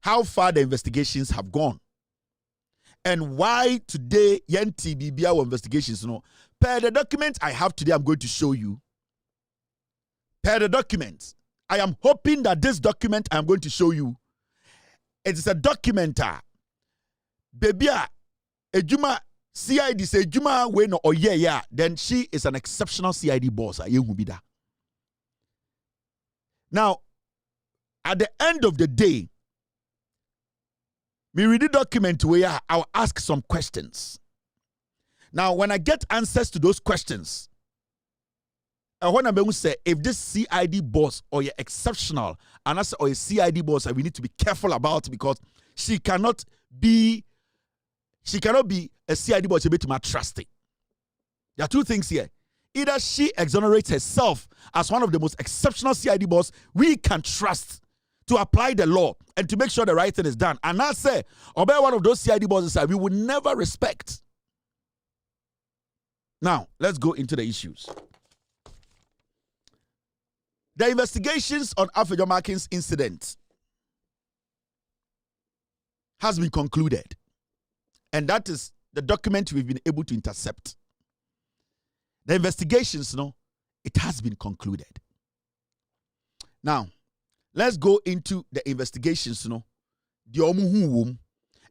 How far the investigations have gone. And why today, BBI investigations, per the document I have today, I'm going to show you. Per the document, I am hoping that this document I'm going to show you, it is a document. Baby, Ejuma CID say Ejuma we no yeah, then she is an exceptional CID boss. Now, at the end of the day, me read the document where I'll ask some questions. Now, when I get answers to those questions, I want to say if this CID boss or you're exceptional, and that's or a CID boss, we need to be careful about, because she cannot be a CID boss to trust it. There are two things here. Either she exonerates herself as one of the most exceptional CID boss we can trust to apply the law and to make sure the right thing is done. And I say, or one of those CID bosses we would never respect. Now, let's go into the issues. The investigations on Afenyo Markin's incident has been concluded. And that is the document we've been able to intercept. The investigations, it has been concluded. Now, let's go into the investigations, the Omuhu,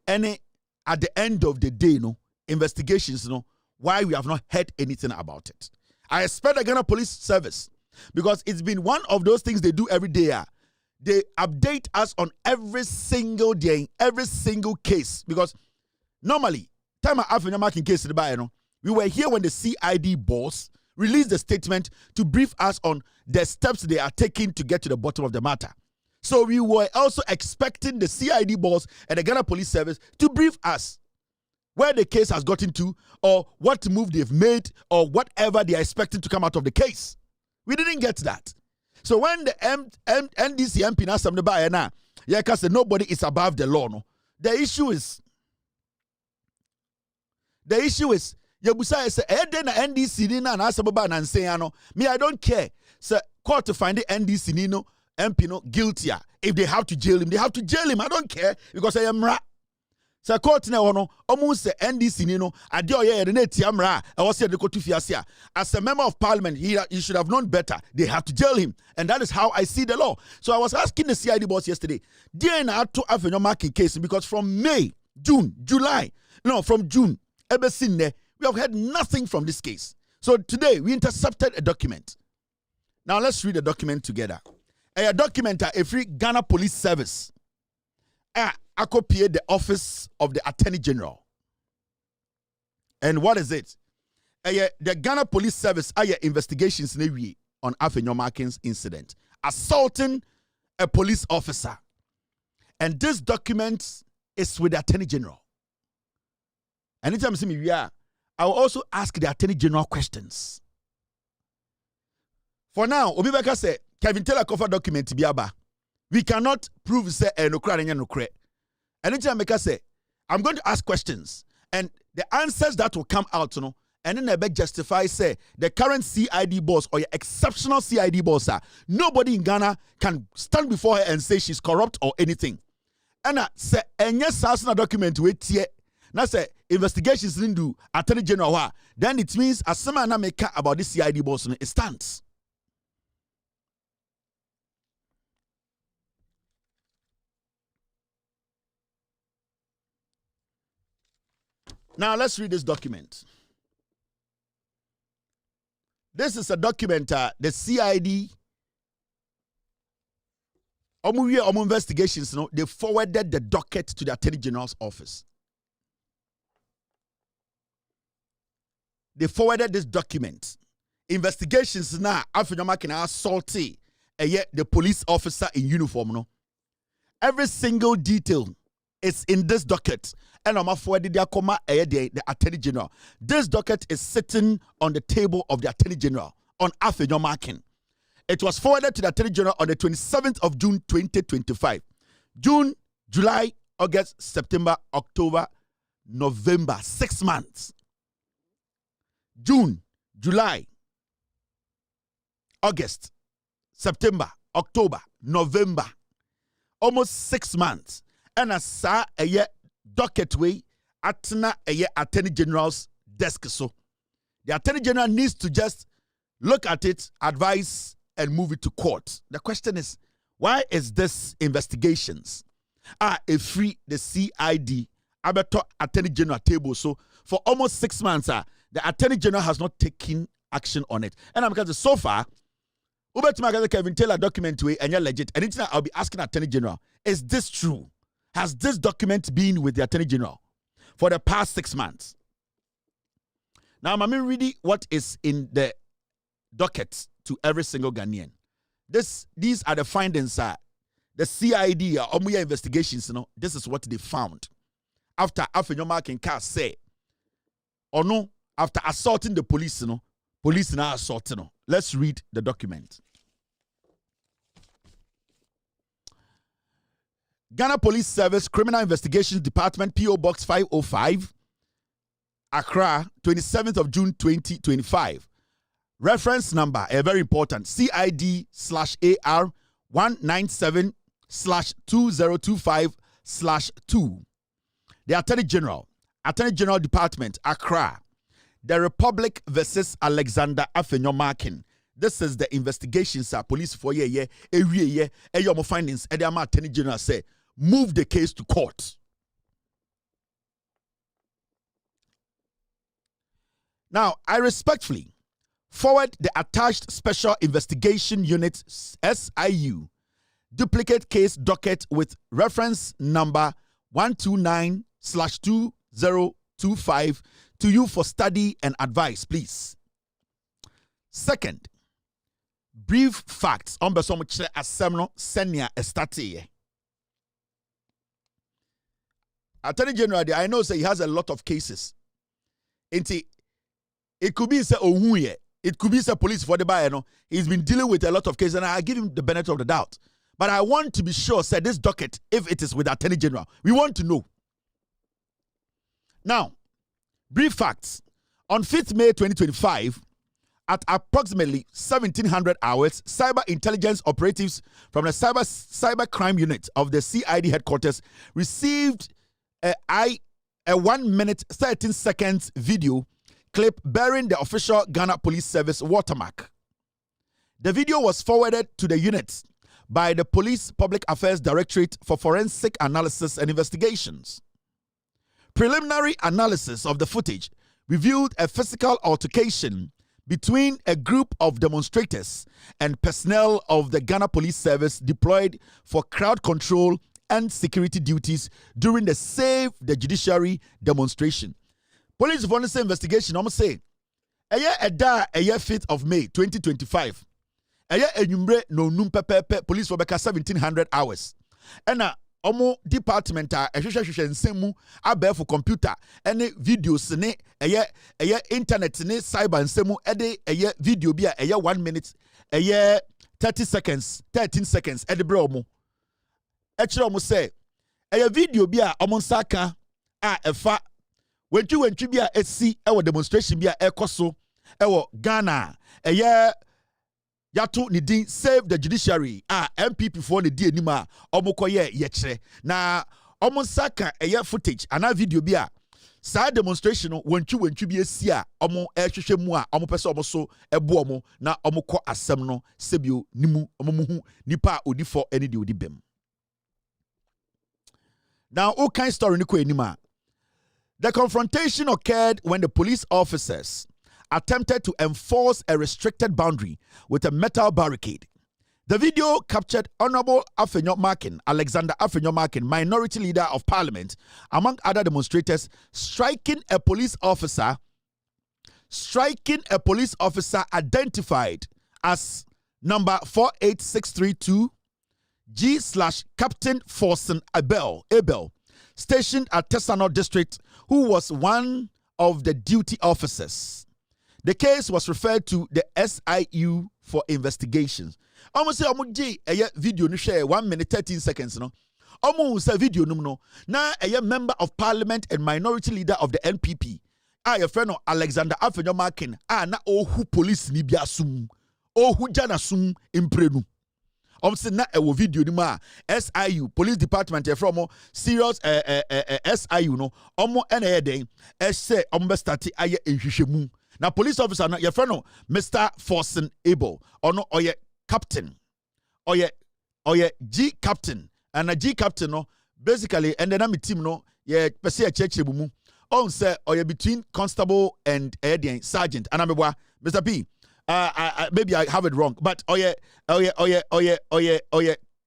And at the end of the day, investigations, why we have not heard anything about it. I expect the Ghana Police Service, because it's been one of those things they do every day. They update us on every single day, every single case. Because normally, time Afenyo Markin case, we were here when the CID boss released the statement to brief us on the steps they are taking to get to the bottom of the matter. So we were also expecting the CID boss and the Ghana Police Service to brief us where the case has gotten to, or what move they've made, or whatever they are expecting to come out of the case. We didn't get that. So when the NDC MP now some the said nobody is above the law. The issue is Yabusa say na NDC na asababa na nse me I don't care. So court to find the NDC MP guilty. If they have to jail him, they have to jail him. I don't care, because I am ra. So court na almost say NDC adio ye na tiamra I was said to fiasia. As a member of parliament, he should have known better. They have to jail him, and that is how I see the law. So I was asking the CID boss yesterday, dear na to Afenyo Markin case, because from June, ever since there, we have heard nothing from this case. So today we intercepted a document. Now let's read the document together. A document a free Ghana Police Service. I copied the office of the Attorney General. And what is it? The Ghana Police Service investigations on Afenyo Markin's incident, assaulting a police officer. And this document is with the Attorney General. Anytime you see me, I will also ask the Attorney General questions. For now, Obibeka said, Kevin Taylor cover document biaba. We cannot prove say no cry. Anytime I say, I'm going to ask questions, and the answers that will come out, and then I justify say the current CID boss or your exceptional CID boss, nobody in Ghana can stand before her and say she's corrupt or anything. And I say, and yes, document wait here. Now say investigations didn't do Attorney General. Then it means as someone na make about this CID boss, it stands. Now let's read this document. This is a document the CID investigations, they forwarded the docket to the Attorney General's office. They forwarded this document. Investigations now, Afenyo Markin assaulted the police officer in uniform. Every single detail is in this docket. And I'm forwarded the Attorney General. This docket is sitting on the table of the Attorney General on Afenyo Markin. It was forwarded to the Attorney General on the 27th of June 2025. June, July, August, September, October, November, 6 months. June, July, August, September, October, November, almost 6 months. And I saw a docket way at Attorney General's desk. So the Attorney General needs to just look at it, advise, and move it to court. The question is, why is this investigations a free the CID Abeto Attorney General table? So for almost 6 months, the Attorney General has not taken action on it. And because so far, Kevin Taylor document way and you're legit. Anything I'll be asking Attorney General, is this true? Has this document been with the Attorney General for the past 6 months? Now, I'm reading what is in the docket to every single Ghanaian. These are the findings. The CID investigations. This is what they found after Afenyo Markin say, or no, after assaulting the police. Police now assaulting. Let's read the document. Ghana Police Service Criminal Investigations Department, P.O. Box 505, Accra, 27th of June 2025. Reference number, very important, CID/AR 197/2025/2. The Attorney General Department, Accra. The Republic versus Alexander Afenyo Markin. This is the investigations police for your findings. Attorney General say, move the case to court. Now, I respectfully forward the attached Special Investigation Unit SIU duplicate case docket with reference number 129/2025 to you for study and advice, please. Second, brief facts on besom chere asem no senia estate. Attorney General, I know say he has a lot of cases. It could be say ohuye, it could be say police for the buyer. No, he's been dealing with a lot of cases, and I give him the benefit of the doubt. But I want to be sure, say this docket, if it is with Attorney General, we want to know. Now, brief facts. On 5th May 2025, at approximately 1700 hours, cyber intelligence operatives from the cyber crime unit of the CID headquarters received a 1 minute 13 seconds video clip bearing the official Ghana Police Service watermark. The video was forwarded to the unit by the Police Public Affairs Directorate for Forensic Analysis and Investigations. Preliminary analysis of the footage revealed a physical altercation between a group of demonstrators and personnel of the Ghana Police Service deployed for crowd control and security duties during the Save the Judiciary demonstration. Police forensic investigation almost say, a 5th of May 2025. No num pepe police for beka 1700 hours. Ena omo department a ehwehwehwe nsemu abɛ for computer ene videos ne internet ne cyber nsemu ede video bi a 1 minute 30 seconds 13 seconds ede bre omo ekire omo say video bi a omo nsaka a efa wentwi bi a esi ewo demonstration bi a ekoso ewo Ghana Yato ni din Save the Judiciary MPP for the di anima omokoye yekire na omonsaka footage ana video bi a sa demonstration wantwi bi esi a omo ehwehwe mu a omo pese omo so ebo omo na omokọ asem no sebio nimu omomuhu nipa odifo ene di odibem. Now all kind story ni ko anima. The confrontation occurred when the police officers attempted to enforce a restricted boundary with a metal barricade. The video captured Honorable Afenyo Markin, Alexander Afenyo Markin, Minority Leader of Parliament, among other demonstrators, striking a police officer identified as number 48632 G/Captain Forsen Abel, stationed at Tesano District, who was one of the duty officers. The case was referred to the SIU for investigations. Almost say a video no share 1 minute 13 seconds no. Almost a video no. Na a member of parliament and minority leader of the NPP. Your friend Alexander Afenyo Markin. Na ohu police ni bia sum. Ohu jana sum imprenu. Say na a video ni ma SIU police department from serious SIU no. Omo na den say omo start aye enhwehwemu. Now, police officer, your friend, Mr. Forsen Abel, or no, or your captain, or your G captain, and a G captain, no, basically, and then I'm a team, no, yeah, Pesia Church, on say, or you between constable and sergeant, and I'm a Mr. P. Maybe I have it wrong, but oh yeah,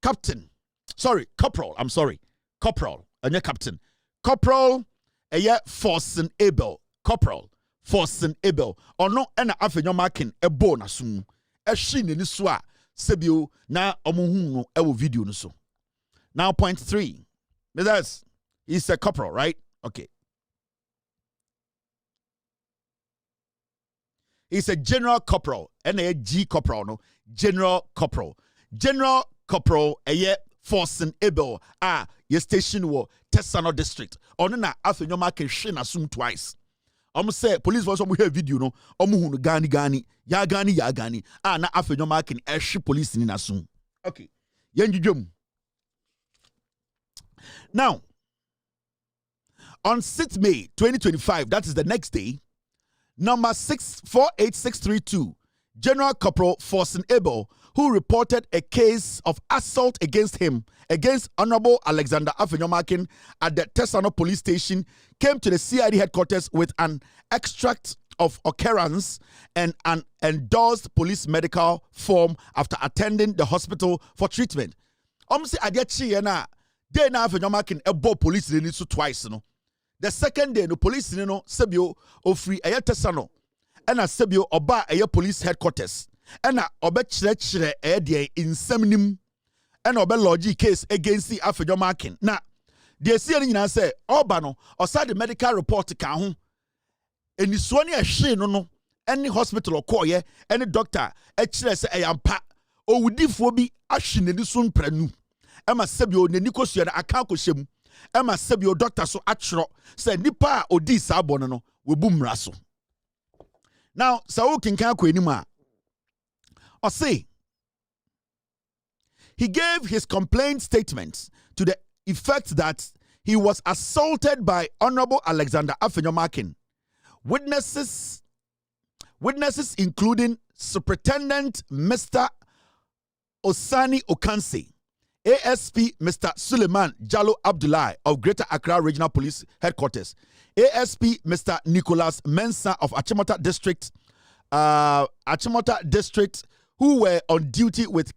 captain, sorry, corporal, I'm sorry, corporal, and your captain, corporal, Forsen Abel, corporal. Forsen Abel or no ena Afenyo Markin ebo na sum e hye ni so a sebio na omohu no e wo video no so. Now point 3. That's he's a corporal, right? Okay. He's a general corporal and a G corporal no general corporal eye Forsen Abel ye station wo Tesano District ono na Afenyo Markin hye na sum twice. I'm say police force omo hear video no omo hu no gani ya gani na Afenyo Markin ehwe police ni naso. Okay, yenjudwom. Now on 6th May 2025, that is the next day, number 48632 General Corporal Forsen Abel, who reported a case of assault against Honorable Alexander Afenyo Markin at the Tesano police station, came to the CID headquarters with an extract of occurrence and an endorsed police medical form after attending the hospital for treatment. Say adiachi na day na Afenyo Markin ebo police ni so twice no. The second day no police ni no sebio ofri ayetesa no. Ena sebio oba eye police headquarters. Ena obe chire de insem nim. Ena obe lodge case against the Afenyo Markin. Na the see ni nyina say oba no osa the medical report ka ho. Enisuo ne ehwe no any hospital okoye any doctor chire say eyampa owudifo bi ahwe nani so mpranu. Ema sebio nani kosua na aka kohyem. Ema sebio doctor so atwero say nipa odi sa abo no webu mra so. Now sawo kinkan ko anim a o say he gave his complaint statements to the effect that he was assaulted by Honorable Alexander Afenyo Markin. Witnesses including Superintendent Mr. Osani Okanse, ASP Mr. Suleiman Jallo Abdullahi of Greater Accra Regional Police Headquarters, ASP Mr. Nicholas Mensah of Achimota District, who were on duty with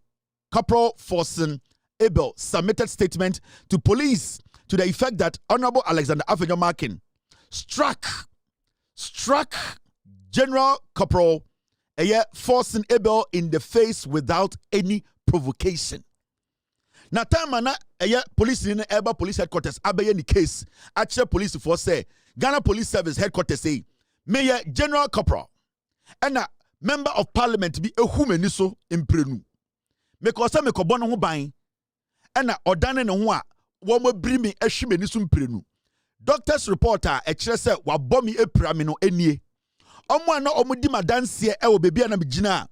Corporal Forsen Abel, submitted statement to police to the effect that Honorable Alexander Afenyo Markin struck General Corporal Forsen Abel in the face without any provocation. Na time na police in Eba Police Headquarters abeye ni case actual police for say Ghana Police Service Headquarters say Mayor General Corporal and a member of parliament be ehumani so imprenu because me ko bono ho ban and a odane ne ho a wo mo brimi ehwemani so imprenu. Doctor's reporter e kire say wa bomi epirami no enie omo na omo di madanse e wo bebia na megina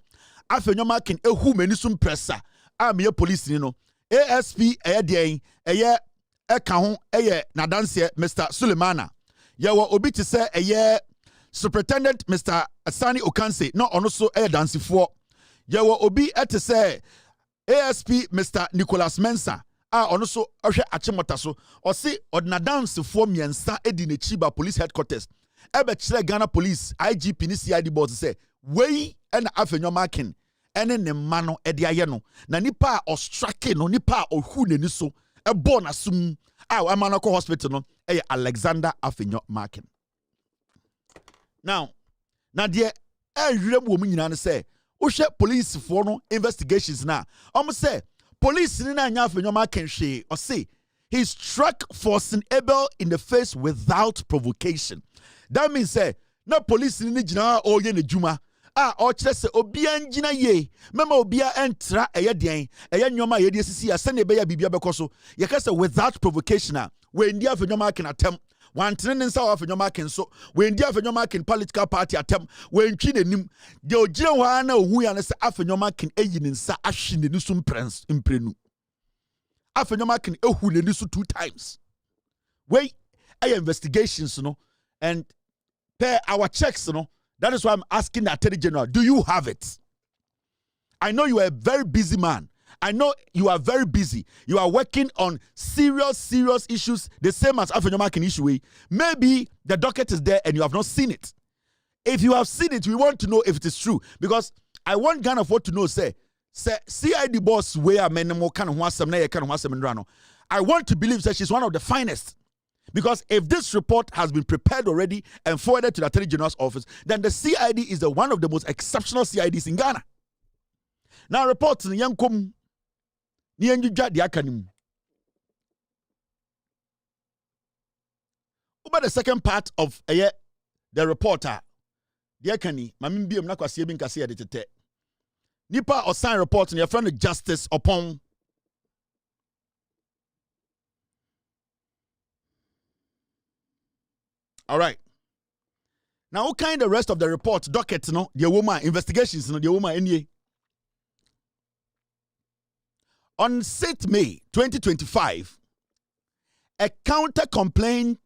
Afenyo Markin ehumani so impressa a me police ni no ASP den eka ho nadanse Mr. Sulemana yawo obi ti say Superintendent Mr. Asani Okanse no ono so dansifo yawo obi ete say ASP Mr. Nicholas Mensah ono so ohwe Achimota so o si odnadansifo miensa edi ne chiba police headquarters ebe kire Ghana Police IGP ni CID boss say wei na Afenyo Markin ene ne mma no ede aye no na nipa a ostrake no nipa a ohu nani so ebo na sum amana ko hospital no Alexander Afenyo Markin. Now de ehwere mu nyina ne say ohwe police for no investigations na say police ni na anya Afenyo Markin hwe o say he struck Forsen Abel in the face without provocation. That means say na police ni gina o ye ne djuma o kire se obia ngina ye mema obia entra den nyoma ye de sisi ase ne be ya bibia bekoso ye ka se without provocation we ndi Afenyo Markin atem wantene ne nsa Afenyo Markin so we ndi Afenyo Markin political party atem we ntwi nenim de ogire wa na ohu ya ne se Afenyo Markin eyi ne nsa ahwe ne nisu imprenu Afenyo Markin ehu ne nisu 2 times we investigations no and per our checks no. That is why I'm asking the Attorney General, do you have it? I know you are a very busy man. I know you are very busy. You are working on serious issues, the same as Afenyo Markin issue. Maybe the docket is there and you have not seen it. If you have seen it, we want to know if it is true. Because I want Ghana for to know, say CID boss where I want to believe that she's one of the finest. Because if this report has been prepared already and forwarded to the Attorney General's office, then the CID is one of the most exceptional CIDs in Ghana. Now, reports in Yankum, Nianjuja the Akanim. About the second part of the reporter, the Akani, Mamimbi, Mnakwa Siebin Kasi editete. Nipa or sign reports in your friend justice upon. All right. Now, what kind of the rest of the report, docket, the woman, investigations, the woman, any. On 6th May 2025, a counter complaint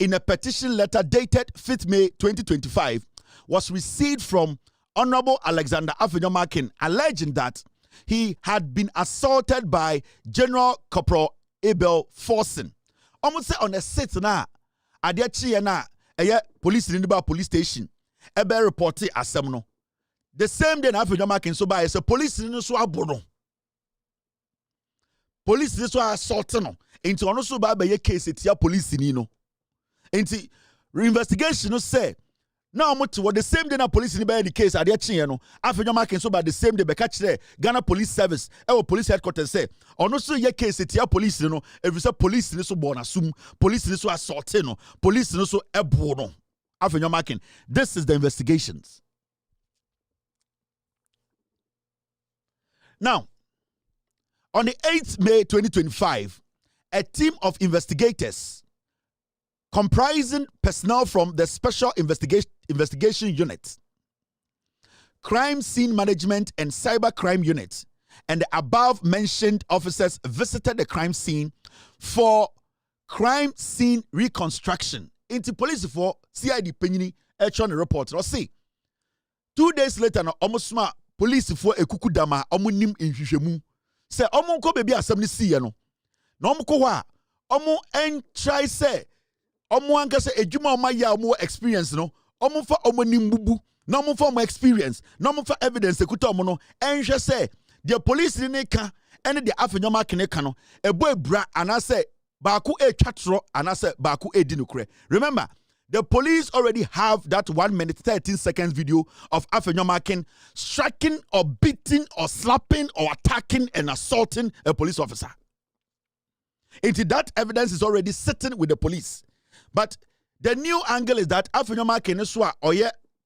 in a petition letter dated 5th May 2025 was received from Honorable Alexander Afenyo Markin, alleging that he had been assaulted by General Corporal Abel Forsen. Almost say on the 6th now. Adiachi na police in the police station ebe report asem no. The same day na Afenyo Markin so by say police no so abono. Police no so assault no. Enti ono so ba ye case etia police ni no. Enti investigation no say now the same day na police ni by the case ade chin no. Afenyo Markin so by the same day be catch there Ghana Police Service police headquarters say ono so ye case etia police no. Every say police ni so born assume police ni so assault no. Police ni so ebo no. Afenyo Markin, this is the investigations. Now, on the 8th May 2025, a team of investigators comprising personnel from the Special Investigation Unit, Crime Scene Management and Cybercrime Unit, and the above-mentioned officers visited the crime scene for crime scene reconstruction. Into police for CID Penyini, on the report. Or see, 2 days later, almost smart. Police for ekuku dama omo nim nhwehwemu se omo nko bebi asem ni siye no na omo ko wa omo en try say omo anka say edwuma omo ya omo experience no omo fa omo nim bubu na omo fa omo experience na omo fa evidence ekuta omo no enhwe say the police ni ka ene the Afenyo Markin ka no ebo ebra anase baaku etwatro anase baaku edi nukure. Remember, the police already have that 1 minute 13 seconds video of Afenyo Markin striking or beating or slapping or attacking and assaulting a police officer. Into that evidence is already sitting with the police. But the new angle is that Afenyo Markin is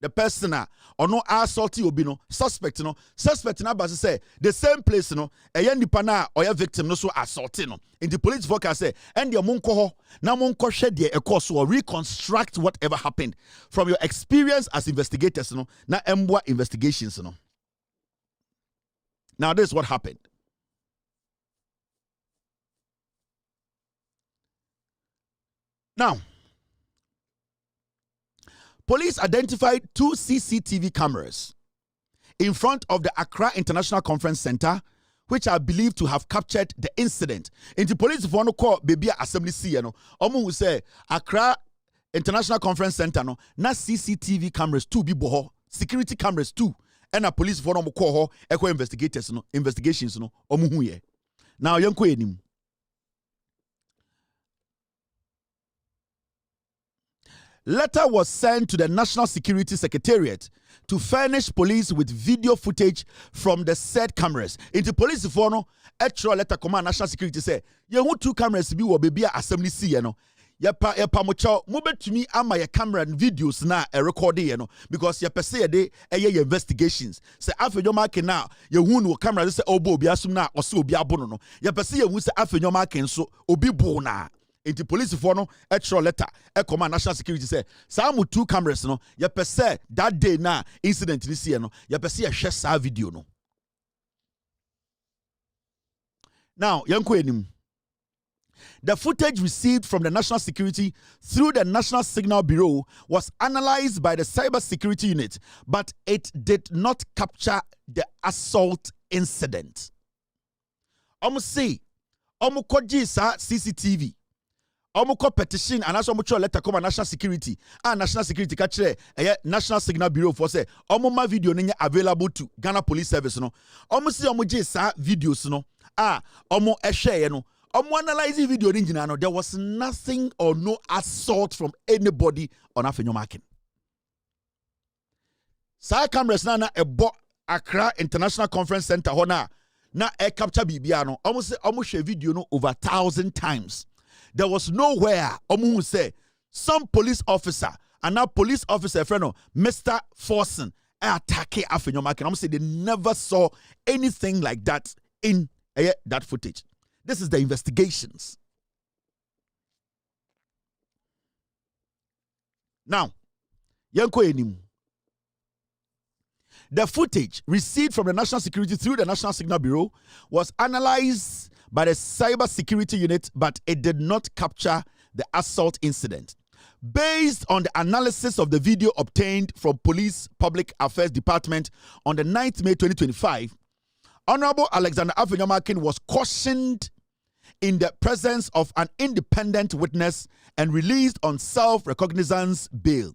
the person or no assaulty obino suspect na basi say the same place nipa na or victim no so assaulting in the police focus say and your monko na monko share the course or reconstruct whatever happened from your experience as investigators na embwa investigations Now this is what happened. Now, police identified 2 CCTV cameras in front of the Accra International Conference Center, which are believed to have captured the incident. In the police for no call baby assembly see no omo who say Accra International Conference Center no na CCTV cameras 2 bi boho, security cameras 2 and a police for no call ho investigators no investigations no omo hu ye. Now yenko enim. Letter was sent to the National Security Secretariat to furnish police with video footage from the said cameras. Into police for no extra letter command National Security say, "You want 2 cameras be wo baby assembly see no. Yepa mocha mo betumi ama your camera and videos na e record no because ye pese ye your investigations. Say Afenyo Markin now you hu no camera say obo obi asum na ose obi abono no. Ye pese ye hu say Afenyo Markin so obi bo na." Into police for no extra letter command National Security say some 2 cameras no ye pese that day na incident this year no ye pese ye share sa video no. Now yanko enim, the footage received from the National Security through the National Signal Bureau was analyzed by the Cyber Security Unit, but it did not capture the assault incident. Say koji sa CCTV Omuko petition and also mutual letter come National Security and National Security catch National Signal Bureau for say omuma video ninya available to Ghana Police Service no omu si omu je sa videos no omu ehwe no omu analyze video ni no there was nothing or no assault from anybody on Afenyo Markin. Sa cameras na ebo Accra International Conference Center hona na e capture bibia no omu se omu share video no over 1,000 times. There was nowhere omu say some police officer and now police officer friend Mr. Forson attack Afenyo Markin. I'm saying they never saw anything like that in that footage. This is the investigations. Now, yanko enim. The footage received from the National Security through the National Signal Bureau was analyzed by the Cyber Security Unit, but it did not capture the assault incident. Based on the analysis of the video obtained from Police Public Affairs Department on the 9th May 2025, Honorable Alexander Afenyo Markin was cautioned in the presence of an independent witness and released on self-recognizance bail.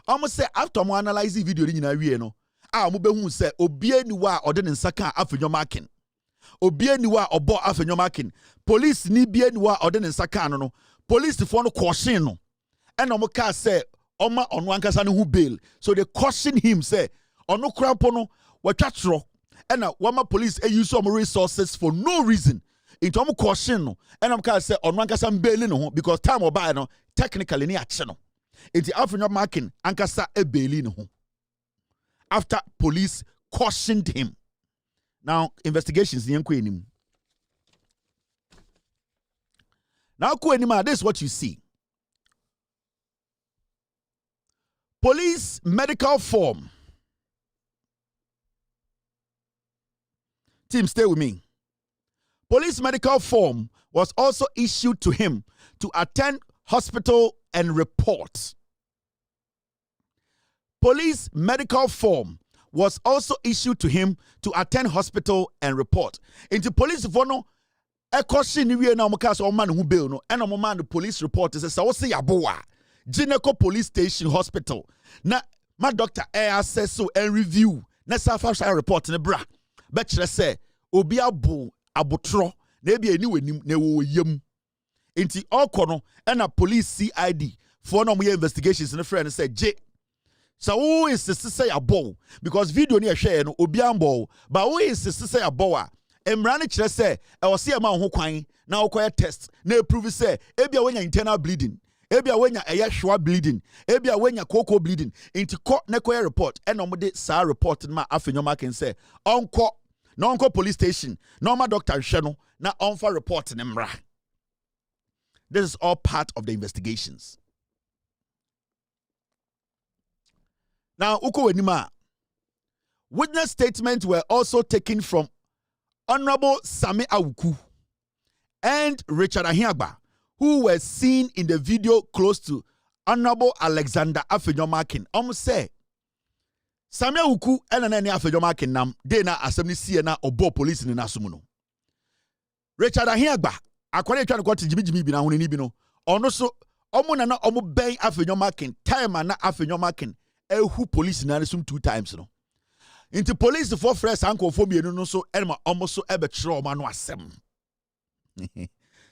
Almost say after mo analyze the video ni nyina wie no. Mo be hu say obie ni wa ode ne nsaka Afenyo Markin. Obie ni wa obo Afenyo Markin. Police ni bie ni wa ode ne nsaka no. Police fo no caution no. And omo ka say Oma on one kasa who bail. So they caution him, say, on no crapono, watchro, and wama police use some resources for no reason. Into omo caution no, and I'm gonna say on one kasa bail no because time or by no technically ni action no. It's Afenyo Markin ankasa e bail no. After police cautioned him. Now investigations ni enko enim. Now ko enim, this is what you see. Police medical form. Team, stay with me. Police medical form was also issued to him to attend hospital and report. Police medical form was also issued to him to attend hospital and report. Into police vono ekoshi ni wie na omuka so man hu bail no and man the police report is say say yaboa. Gineco Police Station Hospital. Na my doctor assess so and review. Na safa report ne bra. Betchere say obi abo abotro na ebi eni wenim na wo yam. Inti okono and a police CID for no more investigations in the friend say J. So who is to say abo because video ni share no obi ambo but who is to say abo a emrani kire say e wo se ma ho kwan na okoye test na prove say ebi wenya internal bleeding. Ebia wenya eya shwa bleeding. Ebia wenya koko bleeding. Inti ko nekoye report. Enomode sa report ma Afenyo Markin say. Onko police station. Normal doctor sheno. Na onfa report nemra. This is all part of the investigations. Now, uko wenima. Witness statements were also taken from Honorable Sami Awuku and Richard Ahiagba, who were seen in the video close to Honorable Alexander Afenyo Markin. Say, Samia Uku and Afenyo Markin nam de na assembly see na obo police in Nasumuno. Richard Ahiagba, akwale twa ko Jimmy bi na honi bi no. Ono so omo na omo ben Afenyo Markin time na Afenyo Markin ehu police na resum 2 times no. Into police for fresh anko for mienu no so elma omo so ebe tro omo no asem.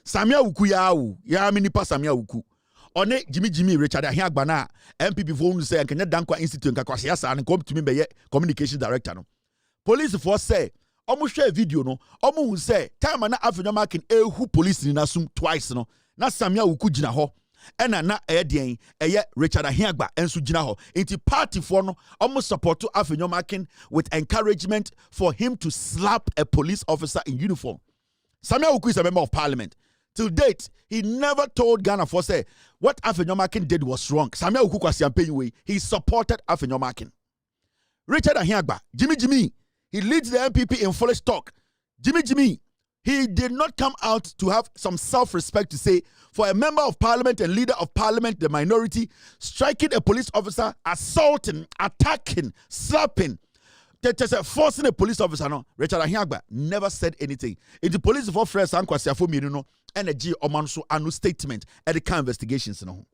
Samia Uku ya mini pa Samia Uku. One Jimmy Richard Ahiagba na MPP phone say Kenya Dankwa Institute nka kwase asa and come to me be communication director no. Police force say omo share video no omo hu say time na Afenyo Markin ehu police ni nasum twice no na Samia Uku gina ho ena na den Richard Ahiagba enso gina ho inti party for no omo support to Afenyo Markin with encouragement for him to slap a police officer in uniform. Samia Uku is a member of parliament. Till date, he never told Ghana for say what Afenyo Markin did was wrong. Samia Uku kwasi ampeyiwe. He supported Afenyo Markin. Richard Ahiagba, Jimmy, he leads the MPP in foolish talk. Jimmy, he did not come out to have some self-respect to say for a member of parliament and leader of parliament, the minority, striking a police officer, assaulting, attacking, slapping, forcing a police officer. No, Richard Ahiagba never said anything. In the police for fresh and kwasiafo mienu no energy omanso anu statement at the kind investigations no.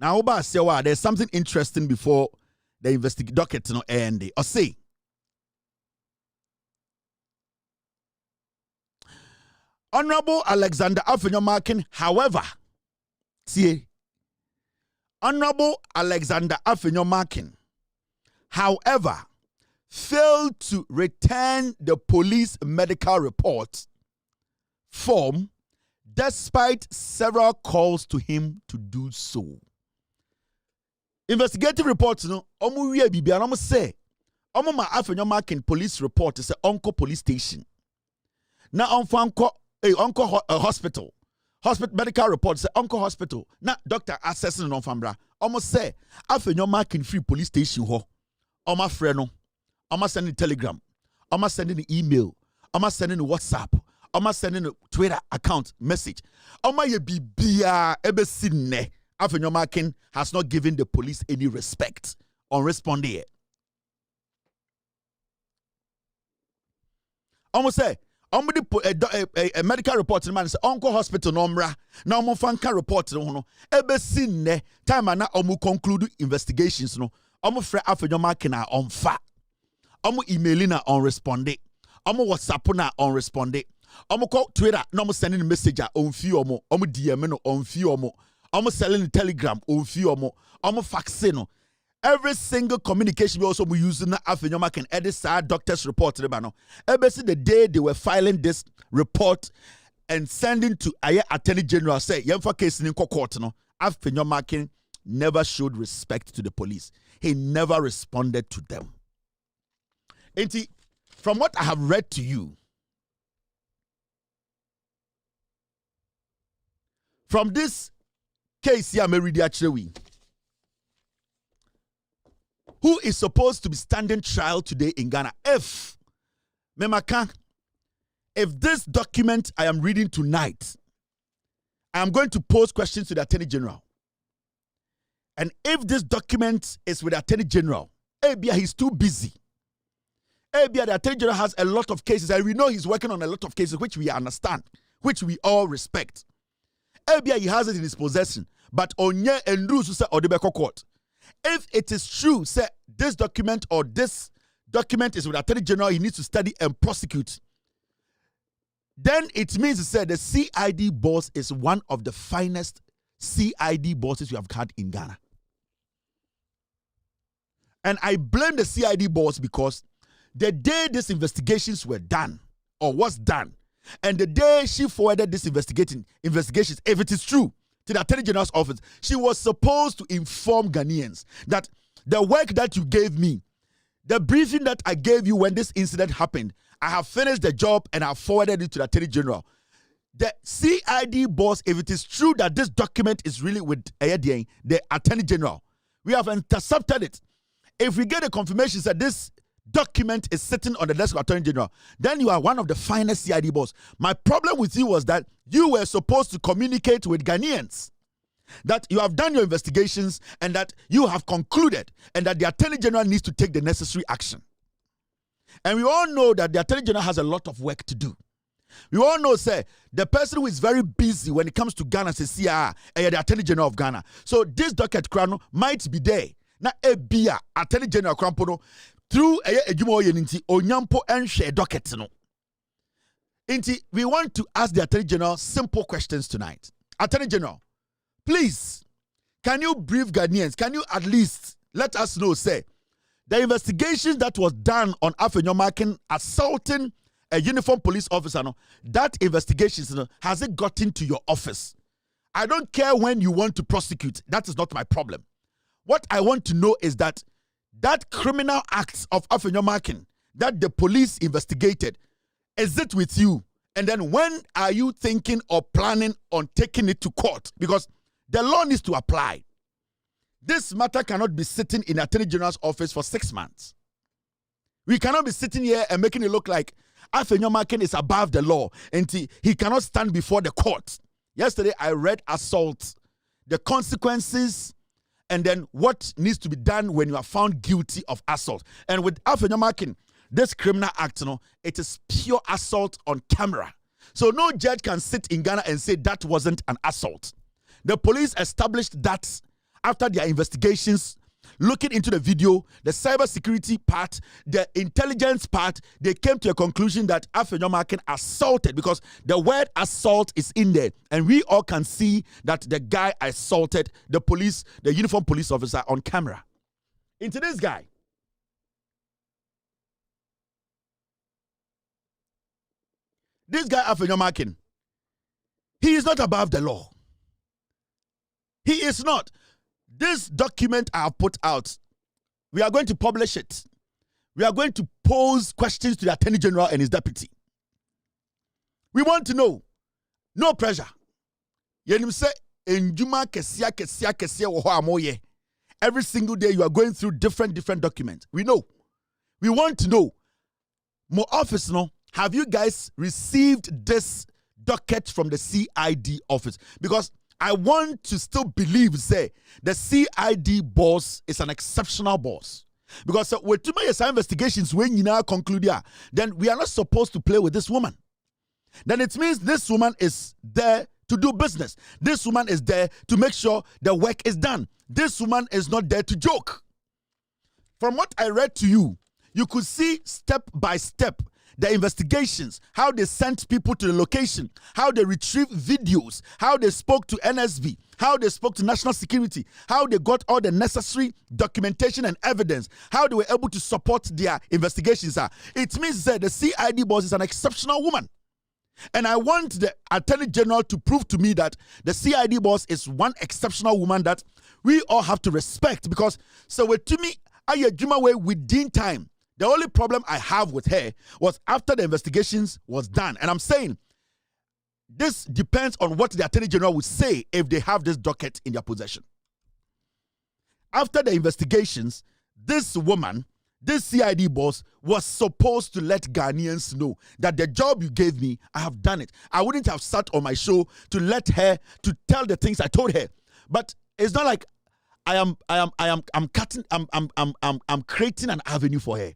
Now oba say there's something interesting before the investigate docket no end. Or say Honorable Alexander Afenyo Markin, however, see Honorable Alexander Afenyo Markin, however, failed to return the police medical report form despite several calls to him to do so. Investigative reports, no, omu wie bibia no say, omu ma Afenyo Markin police report is Onko police station. Na onko hospital medical report say Onko hospital. Na doctor assessing no fambra. Omu say Afenyo Markin free police station ho. Oma frɛ no, oma sending telegram, oma sending email, oma sending WhatsApp, oma sending Twitter account message. Oma ye bibia ebe sinne. Afenyo Markin has not given the police any respect on responding. Almost say a medical report man say onko hospital no mra na omo fanka report no no ebesi nne time na omo conclude investigations no omo frɛ Afenyo Markin na onfa omo email na on responde omo WhatsApp na on responde omo call Twitter na omo sending message on fi omo DM no on fi omo selling Telegram on fi omo fax no. Every single communication we also using na Afenyo Markin edit side doctor's report no. Ebesi the day they were filing this report and sending to Aye Attorney General say yemfa case in court no. Afenyo Markin never showed respect to the police. He never responded to them. And from what I have read to you, from this case here, Meridi Achewi, who is supposed to be standing trial today in Ghana, if this document I am reading tonight, I am going to pose questions to the Attorney General. And if this document is with the Attorney General, Abia, he's too busy. Abia, the Attorney General has a lot of cases, and we know he's working on a lot of cases, which we understand, which we all respect. Abia, he has it in his possession, but onye endru say odebeko court. If it is true, say this document or this document is with the Attorney General, he needs to study and prosecute. Then it means to say the CID boss is one of the finest CID bosses we have had in Ghana. And I blame the CID boss because the day these investigations were done or was done, and the day she forwarded this investigations, if it is true, to the Attorney General's office, she was supposed to inform Ghanaians that the work that you gave me, the briefing that I gave you when this incident happened, I have finished the job and I have forwarded it to the Attorney General. The CID boss, if it is true that this document is really with the Attorney General, we have intercepted it. If we get a confirmation that this document is sitting on the desk of Attorney General, then you are one of the finest CID boss. My problem with you was that you were supposed to communicate with Ghanaians that you have done your investigations and that you have concluded and that the Attorney General needs to take the necessary action. And we all know that the Attorney General has a lot of work to do. We all know, say, the person who is very busy when it comes to Ghana says, the Attorney General of Ghana. So this docket crown might be there. Na ebia Attorney General Krampono through ejuma oyeninti onyampo enhwe docket no. Inti, we want to ask the Attorney General simple questions tonight. Attorney General, please, can you brief Ghanaians? Can you at least let us know, say, the investigation that was done on Afenyo Markin assaulting a uniformed police officer, no, that investigation, no, has it gotten to your office? I don't care when you want to prosecute. That is not my problem. What I want to know is that criminal acts of Afenyo Markin that the police investigated, is it with you? And then when are you thinking or planning on taking it to court? Because the law needs to apply. This matter cannot be sitting in Attorney General's office for 6 months. We cannot be sitting here and making it look like Afenyo Markin is above the law and he cannot stand before the court. Yesterday, I read assault, the consequences, and then what needs to be done when you are found guilty of assault. And with Afenyo Markin, this criminal act, you know, it is pure assault on camera. So no judge can sit in Ghana and say that wasn't an assault. The police established that after their investigations, looking into the video, the cybersecurity part, the intelligence part, they came to a conclusion that Afenyo Markin assaulted, because the word assault is in there. And we all can see that the guy assaulted the police, the uniformed police officer on camera. Into this guy. This guy, Afenyo Markin, he is not above the law. He is not. This document I have put out, we are going to publish it. We are going to pose questions to the Attorney General and his deputy. We want to know. No pressure. Yenim say enjuma kesia wo ho amoye. Every single day you are going through different documents. We know. We want to know. More office, no. Have you guys received this docket from the CID office? Because I want to still believe, say, the CID boss is an exceptional boss. Because with too many investigations, when you now conclude, then we are not supposed to play with this woman. then it means this woman is there to do business. This woman is there to make sure the work is done. This woman is not there to joke. From what I read to you, you could see step by step the investigations, how they sent people to the location, how they retrieved videos, how they spoke to NSB, how they spoke to national security, how they got all the necessary documentation and evidence, how they were able to support their investigations. It means that the CID boss is an exceptional woman. And I want the Attorney General to prove to me that the CID boss is one exceptional woman that we all have to respect, because so to me, Ayajuma within time. The only problem I have with her was after the investigations was done. And I'm saying this depends on what the Attorney General would say if they have this docket in their possession. After the investigations, this woman, this CID boss, was supposed to let Ghanaians know that the job you gave me, I have done it. I wouldn't have sat on my show to let her to tell the things I told her. But it's not like I'm creating an avenue for her.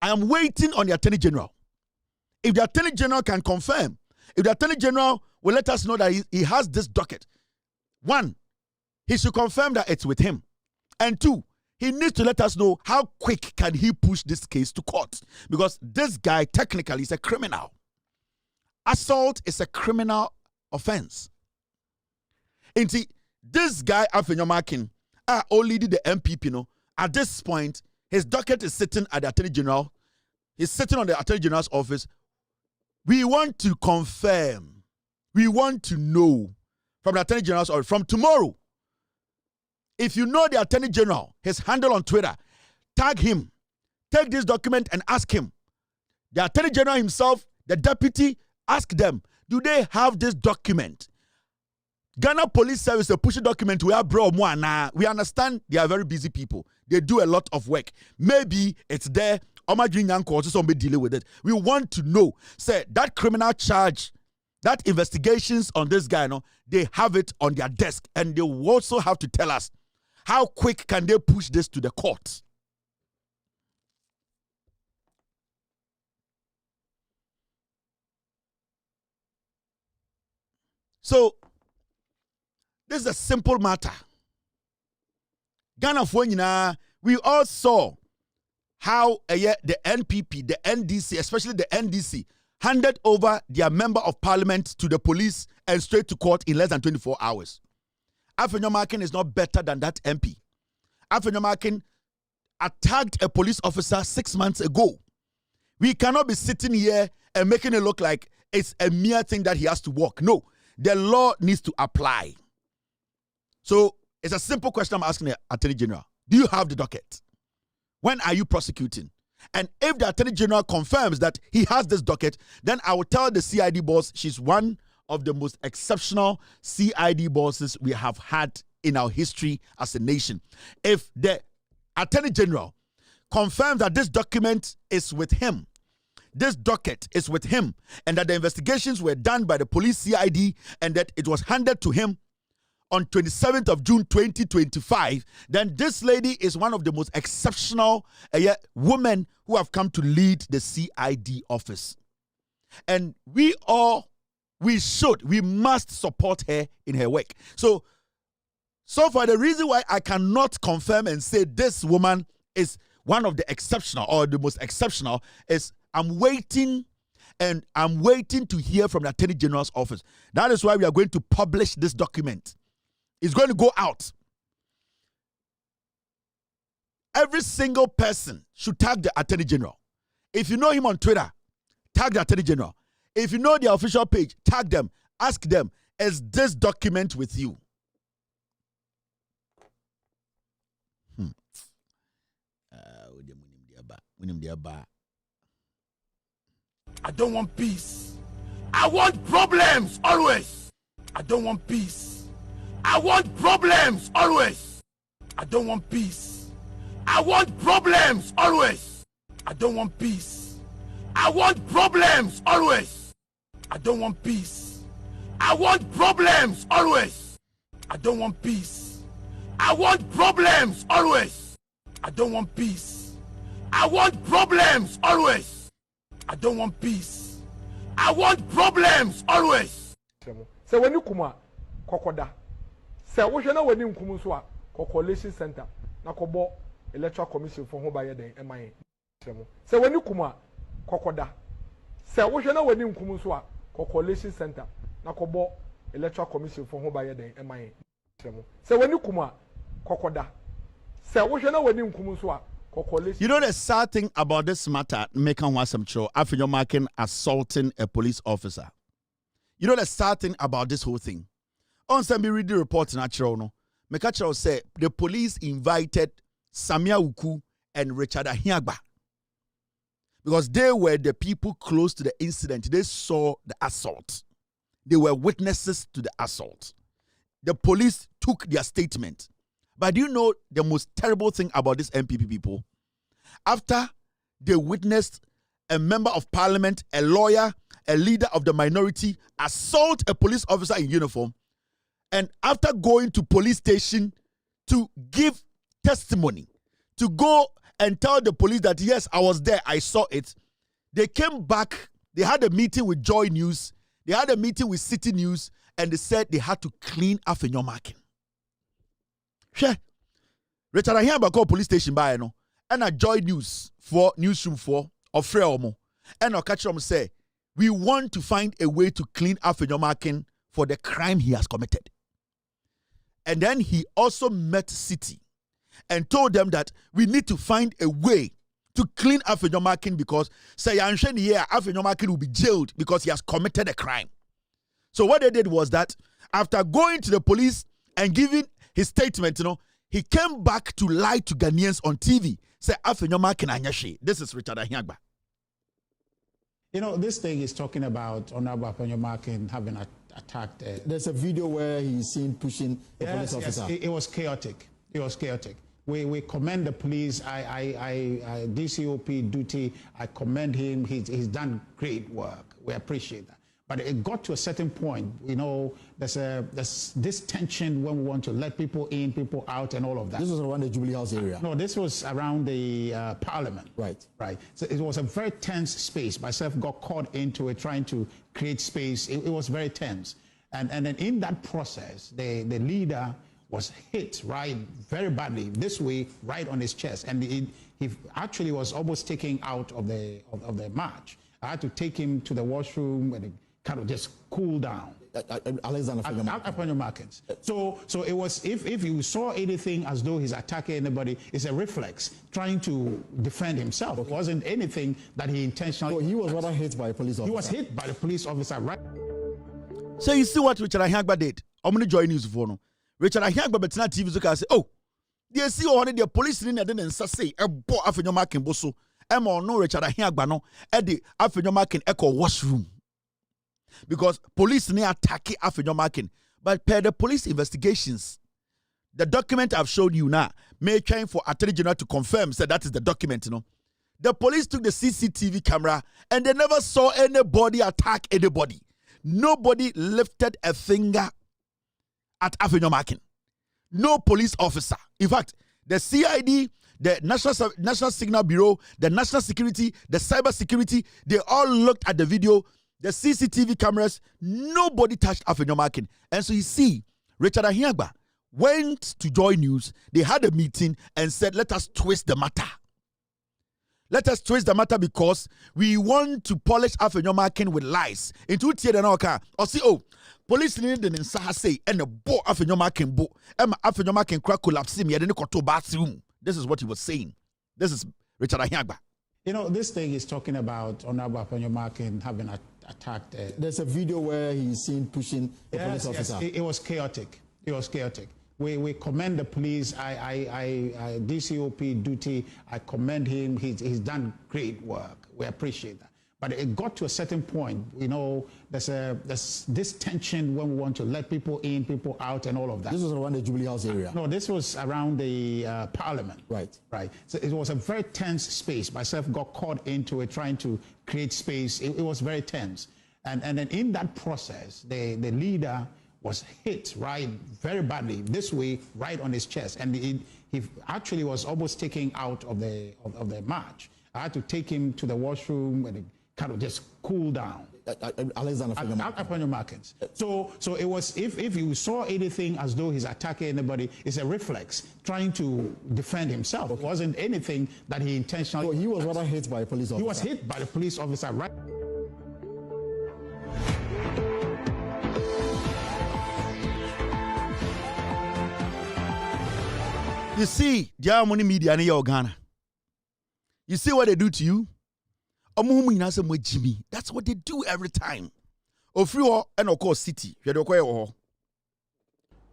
I am waiting on the Attorney General. If the Attorney General can confirm, if the Attorney General will let us know that he has this docket, one, he should confirm that it's with him. And two, he needs to let us know how quick can he push this case to court. Because this guy technically is a criminal. Assault is a criminal offense. And see, this guy, Afenyo Markin, only did the MPP, at this point, his docket is sitting at the Attorney General. He's sitting on the Attorney General's office. We want to confirm. We want to know from the Attorney General's office, from tomorrow. If you know the Attorney General, his handle on Twitter, tag him. Take this document and ask him. The Attorney General himself, the deputy, ask them, do they have this document? Ghana Police Service, a push document, we understand they are very busy people. They do a lot of work. Maybe it's there. Somebody dealing with it. We want to know. Say that criminal charge, that investigations on this guy, they have it on their desk, and they will also have to tell us how quick can they push this to the court. So this is a simple matter. Ghana, we all saw how the NPP, the NDC, especially the NDC, handed over their member of parliament to the police and straight to court in less than 24 hours. Afenyo Markin is not better than that MP. Afenyo Markin attacked a police officer 6 months ago. We cannot be sitting here and making it look like it's a mere thing that he has to walk. No, the law needs to apply. So it's a simple question I'm asking the Attorney General. Do you have the docket? When are you prosecuting? And if the Attorney General confirms that he has this docket, then I will tell the CID boss she's one of the most exceptional CID bosses we have had in our history as a nation. If the Attorney General confirms that this document is with him, this docket is with him, and that the investigations were done by the police CID and that it was handed to him on 27th of June 2025, then this lady is one of the most exceptional women who have come to lead the CID office. And we must support her in her work. So far, the reason why I cannot confirm and say this woman is one of the exceptional or the most exceptional is I'm waiting to hear from the Attorney General's office. That is why we are going to publish this document. It's going to go out. Every single person should tag the Attorney General. If you know him on Twitter, tag the Attorney General. If you know their official page, tag them. Ask them, is this document with you? I don't want peace. I want problems always. I don't want peace. I want problems always. I don't want peace. I want problems always. I don't want peace. I want problems always. I don't want peace. I want problems always. I don't want peace. I want problems always. I don't want peace. I want problems always. I don't want peace. I want problems always. So when you come kokoda, so we na when you come so coalition center na kobo electoral commission for home by the MIA. So when you come kokoda, so we na when you come so coalition center na kobo electoral commission for home by the MIA. So when you come kokoda, so we na when you come so you know the sad thing about this matter, making one some show, Afenyo Markin assaulting a police officer. You know the sad thing about this whole thing. On some read the report natural no. Mekacharo say the police invited Samia Uku and Richard Ahiagba because they were the people close to the incident. They saw the assault. They were witnesses to the assault. The police took their statement. But do you know the most terrible thing about these MPP people? After they witnessed a member of parliament, a lawyer, a leader of the minority assault a police officer in uniform, and after going to police station to give testimony, to go and tell the police that, yes, I was there, I saw it, they came back, they had a meeting with Joy News, they had a meeting with City News, and they said they had to clean Afenyo Markin. Sure. Richard Ahiagba called police station by no, and a Joy News for newsroom for of Freomo, and a catch them say we want to find a way to clean Afenyo Markin for the crime he has committed. And then he also met City and told them that we need to find a way to clean Afenyo Markin because say Afenyo Markin will be jailed because he has committed a crime. So what they did was that after going to the police and giving his statement, he came back to lie to Ghanaians on TV. Say Afenyo Markin anyashi. This is Richard Ahiagba. This thing is talking about Honorable Afenyo Markin having attacked. There's a video where he's seen pushing a police officer. Yes, it was chaotic. It was chaotic. We commend the police. DCOP duty. I commend him. He's done great work. We appreciate that. But it got to a certain point, there's this tension when we want to let people in, people out, and all of that. This was around the Jubilee House area? No, this was around the Parliament. Right. Right. So it was a very tense space. Myself got caught into it, trying to create space. It was very tense. And then in that process, the leader was hit very badly, this way, right on his chest. And he actually was almost taken out of the march. I had to take him to the washroom and kind of just cool down. Alexander Afenyo Markin. So it was, if you saw anything as though he's attacking anybody, it's a reflex, trying to defend himself. Okay. It wasn't anything that he intentionally... So he was rather hit by a police officer. He was hit by the police officer, right? So you see what Richard Ahiagba did? I'm going to join news for no. Richard Ahiagba but not TV so say, oh, they see one the police in and say a boy Afenyo Markin boso. Emma no Richard Ahiagba no e the Afenyo Markin echo washroom. Because police ne attack Afenyo Markin. But per the police investigations, the document I've showed you now, may trying for Attorney General to confirm, said that is the document, The police took the CCTV camera and they never saw anybody attack anybody. Nobody lifted a finger at Afenyo Markin. No police officer. In fact, the CID, the National Signal Bureau, the National Security, the Cyber Security, they all looked at the video, the CCTV cameras, nobody touched Afenyo Markin. And so you see, Richard Ahiagba went to Joy News, they had a meeting and said, let us twist the matter. Let us twist the matter because we want to polish Afenyo Markin with lies. Into tier the car or see, oh, police need the Saha say and the bo Afenyo Markin bo. Afenyo Markin crack collapse him, he didn't go to bathroom. This is what he was saying. This is Richard Ahiagba. This thing is talking about Honorable Afenyo Markin having attacked. There's a video where he's seen pushing a police officer. It was chaotic. It was chaotic. We commend the police. DCOP duty. I commend him. He's done great work. We appreciate that. But it got to a certain point, there's this tension when we want to let people in, people out, and all of that. This was around the Jubilee House area? No, this was around the Parliament. Right. Right. So it was a very tense space. Myself got caught into it, trying to create space. It was very tense. And then in that process, the leader was hit very badly, this way, right on his chest. And he actually was almost taken out of the march. I had to take him to the washroom and kind of just cool down. Alexander Afenyo Markin. So it was, if you saw anything as though he's attacking anybody, it's a reflex, trying to defend himself. It wasn't anything that he intentionally... So he was rather hit by a police officer. He was hit by the police officer, right? You see, the money media in your Ghana. You see what they do to you? Jimmy. That's what they do every time. Ofrio and of course city. I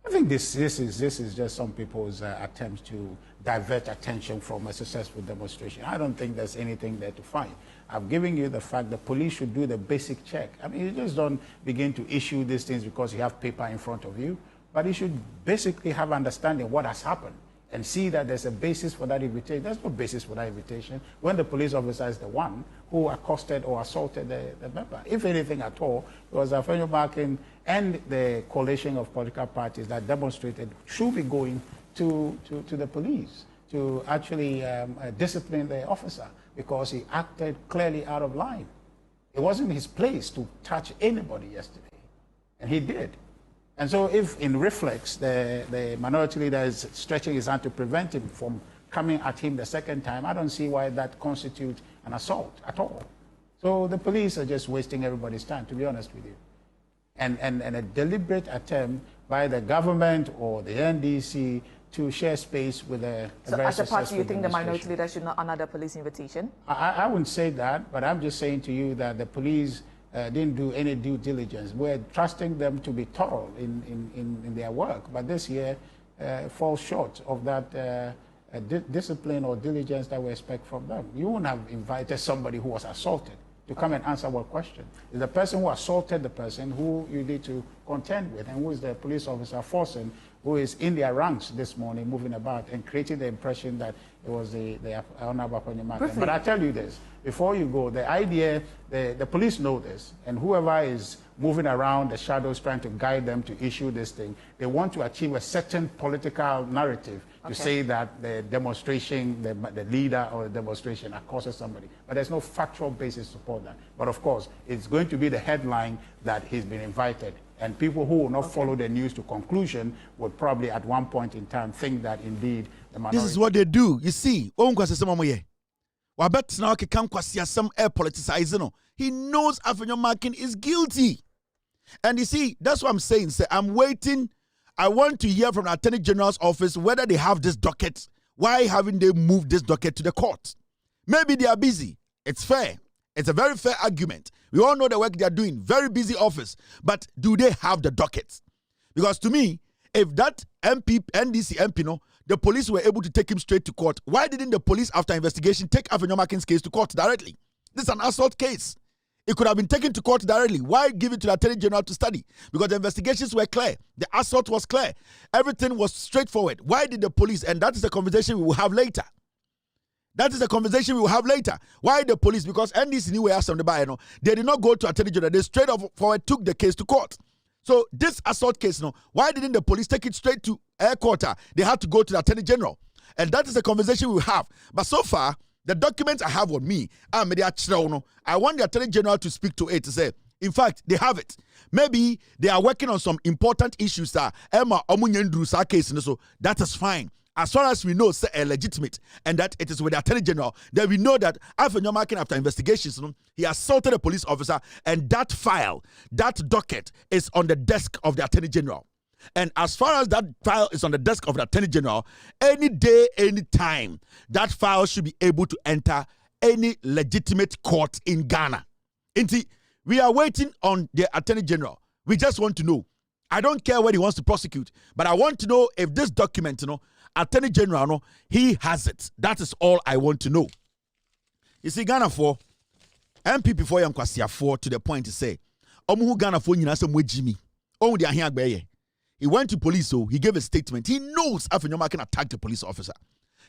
think this is just some people's attempts to divert attention from a successful demonstration. I don't think there's anything there to find. I've given you the fact the police should do the basic check. I mean, you just don't begin to issue these things because you have paper in front of you, but you should basically have understanding what has happened and see that there's a basis for that invitation. There's no basis for that invitation when the police officer is the one who accosted or assaulted the member. If anything at all, it was Afenyo Markin and the coalition of political parties that demonstrated should be going to the police to actually discipline the officer because he acted clearly out of line. It wasn't his place to touch anybody yesterday, and he did. And so if in reflex, the minority leader is stretching his hand to prevent him from coming at him the second time, I don't see why that constitutes an assault at all. So the police are just wasting everybody's time, to be honest with you. And a deliberate attempt by the government or the NDC to share space with a so very as a party, you think the minority demonstration. leader should not honor the police invitation? I wouldn't say that, but I'm just saying to you that the police didn't do any due diligence. We're trusting them to be thorough in their work, but this year falls short of that discipline or diligence that we expect from them. You wouldn't have invited somebody who was assaulted to come and answer what question. It's the person who assaulted the person who you need to contend with, and who is the police officer forcing, who is in their ranks this morning, moving about and creating the impression that it was the Honorable Afenyo Markin. But I tell you this, before you go, the idea, the police know this, and whoever is moving around the shadows trying to guide them to issue this thing, they want to achieve a certain political narrative to say that the demonstration, the leader of the demonstration accuses somebody. But there's no factual basis to support that. But of course, it's going to be the headline that he's been invited. And people who will not follow the news to conclusion would probably at one point in time think that indeed the minority... This is what they do. You see, he knows Afenyo Markin is guilty. And you see, that's what I'm saying. Say, I'm waiting. I want to hear from the Attorney General's office whether they have this docket. Why haven't they moved this docket to the court? Maybe they are busy. It's fair. It's a very fair argument. We all know the work they are doing. Very busy office. But do they have the docket? Because to me, if that NDC MP, no, the police were able to take him straight to court, why didn't the police, after investigation, take Afenyo Markin's case to court directly? This is an assault case. It could have been taken to court directly. Why give it to the Attorney General to study? Because the investigations were clear. The assault was clear. Everything was straightforward. Why did the police? And that is a conversation we will have later. That is a conversation we will have later. Why the police? Because NDC knew where some the they did not go to Attorney General. They straight forward took the case to court. So this assault case, why didn't the police take it straight to air court? They had to go to the Attorney General. And that is a conversation we will have. But so far, the documents I have on me, I want the Attorney General to speak to it to say, in fact, they have it. Maybe they are working on some important issues. So that is fine. As far as we know, say legitimate, and that it is with the Attorney General, then we know that Afenyo Markin, after investigations, he assaulted a police officer, and that file, that docket is on the desk of the Attorney General. And as far as that file is on the desk of the Attorney General, any day, any time, that file should be able to enter any legitimate court in Ghana. We are waiting on the Attorney General. We just want to know. I don't care what he wants to prosecute, but I want to know if this document, Attorney General, he has it. That is all I want to know. You see, Ghana for MPP for Yamkwasia for to the point to say, Omu Ghana for Jimmy. Oh, they are here. He went to police, so he gave a statement. He knows Afenyo Markin attacked the police officer.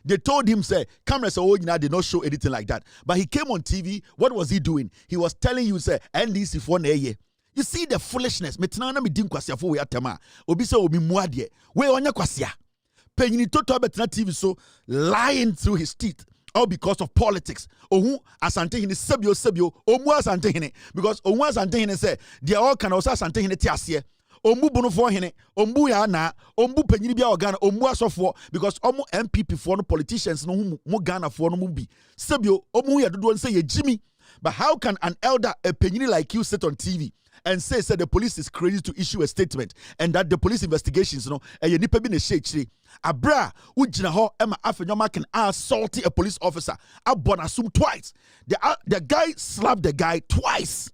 They told him, say, cameras did not show anything like that. But he came on TV. What was he doing? He was telling you, say, NDC for ye. You see the foolishness. Metinana mi dim kwasia for we atema. Obi se obi muadie. We onya kwasia. Penyini toto betena TV so lying through his teeth. all because of politics. Ohu asante hene sebio omu asante hene because omu asante hene say they all can also asante hene ti ase. Ombu bonofo hene, ombu ya na, ombu penyini bia Ghana, ombu asofo because omu MPP for no politicians no mu Ghana for no mu bi. Sebio omu ya dodo say ye Jimmy. But how can an elder, a penyini like you, sit on TV and say the police is crazy to issue a statement and that the police investigations, ye nipa bi ne shechiri. Abra ujina ho ema Afenyo Markin assaulted a police officer. Abon assume twice. The guy slapped the guy twice.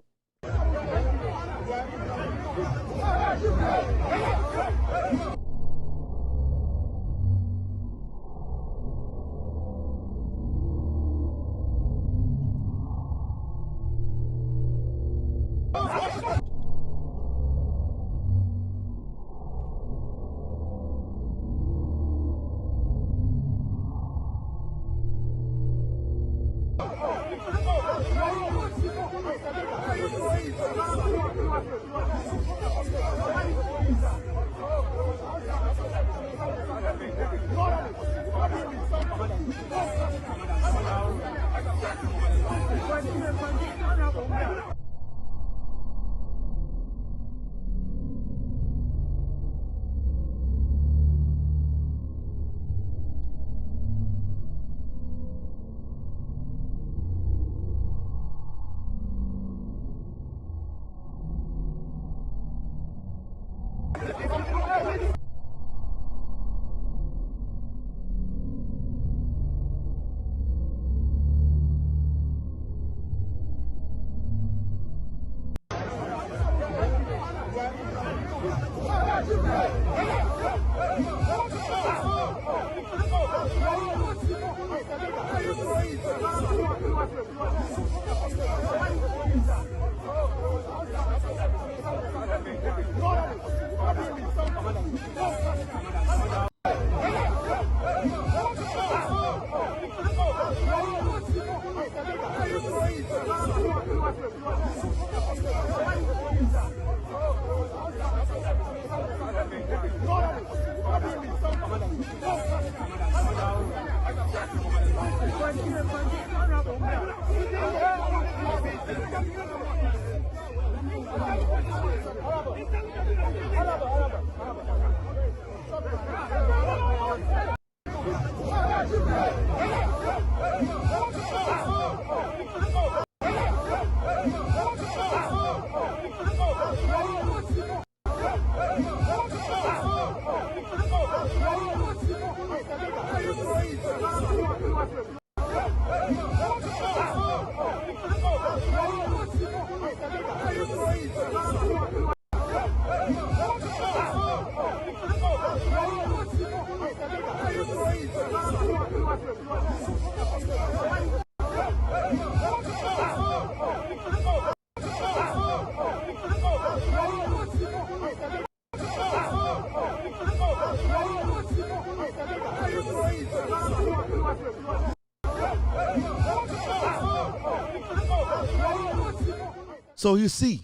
So you see,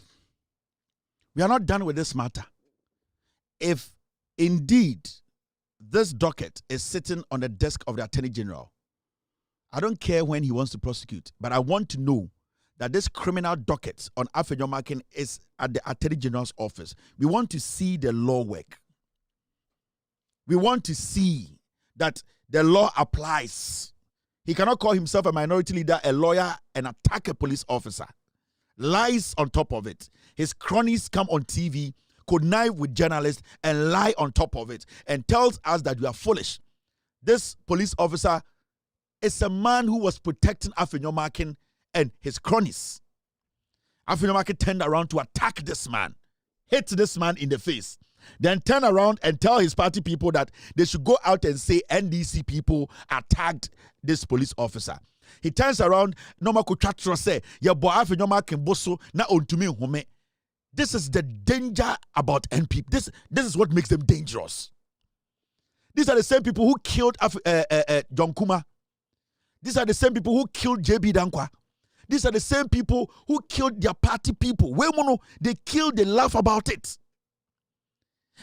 we are not done with this matter. If indeed this docket is sitting on the desk of the Attorney General, I don't care when he wants to prosecute, but I want to know that this criminal docket on Afenyo Markin is at the Attorney General's office. We want to see the law work. We want to see that the law applies. He cannot call himself a minority leader, a lawyer, and attack a police officer. Lies on top of it. His cronies come on TV, connive with journalists, and lie on top of it, and tells us that we are foolish. This police officer is a man who was protecting Afenyo Markin and his cronies. Afenyo Markin turned around to attack this man, hit this man in the face, then turn around and tell his party people that they should go out and say NDC people attacked this police officer. He turns around, Noma Kuchatro say, "Ya boy Afenyo Markin boso na ontumi home." This is the danger about NPP. This is what makes them dangerous. These are the same people who killed John Kuma. These are the same people who killed JB Dankwa. These are the same people who killed their party people. They kill, they laugh about it.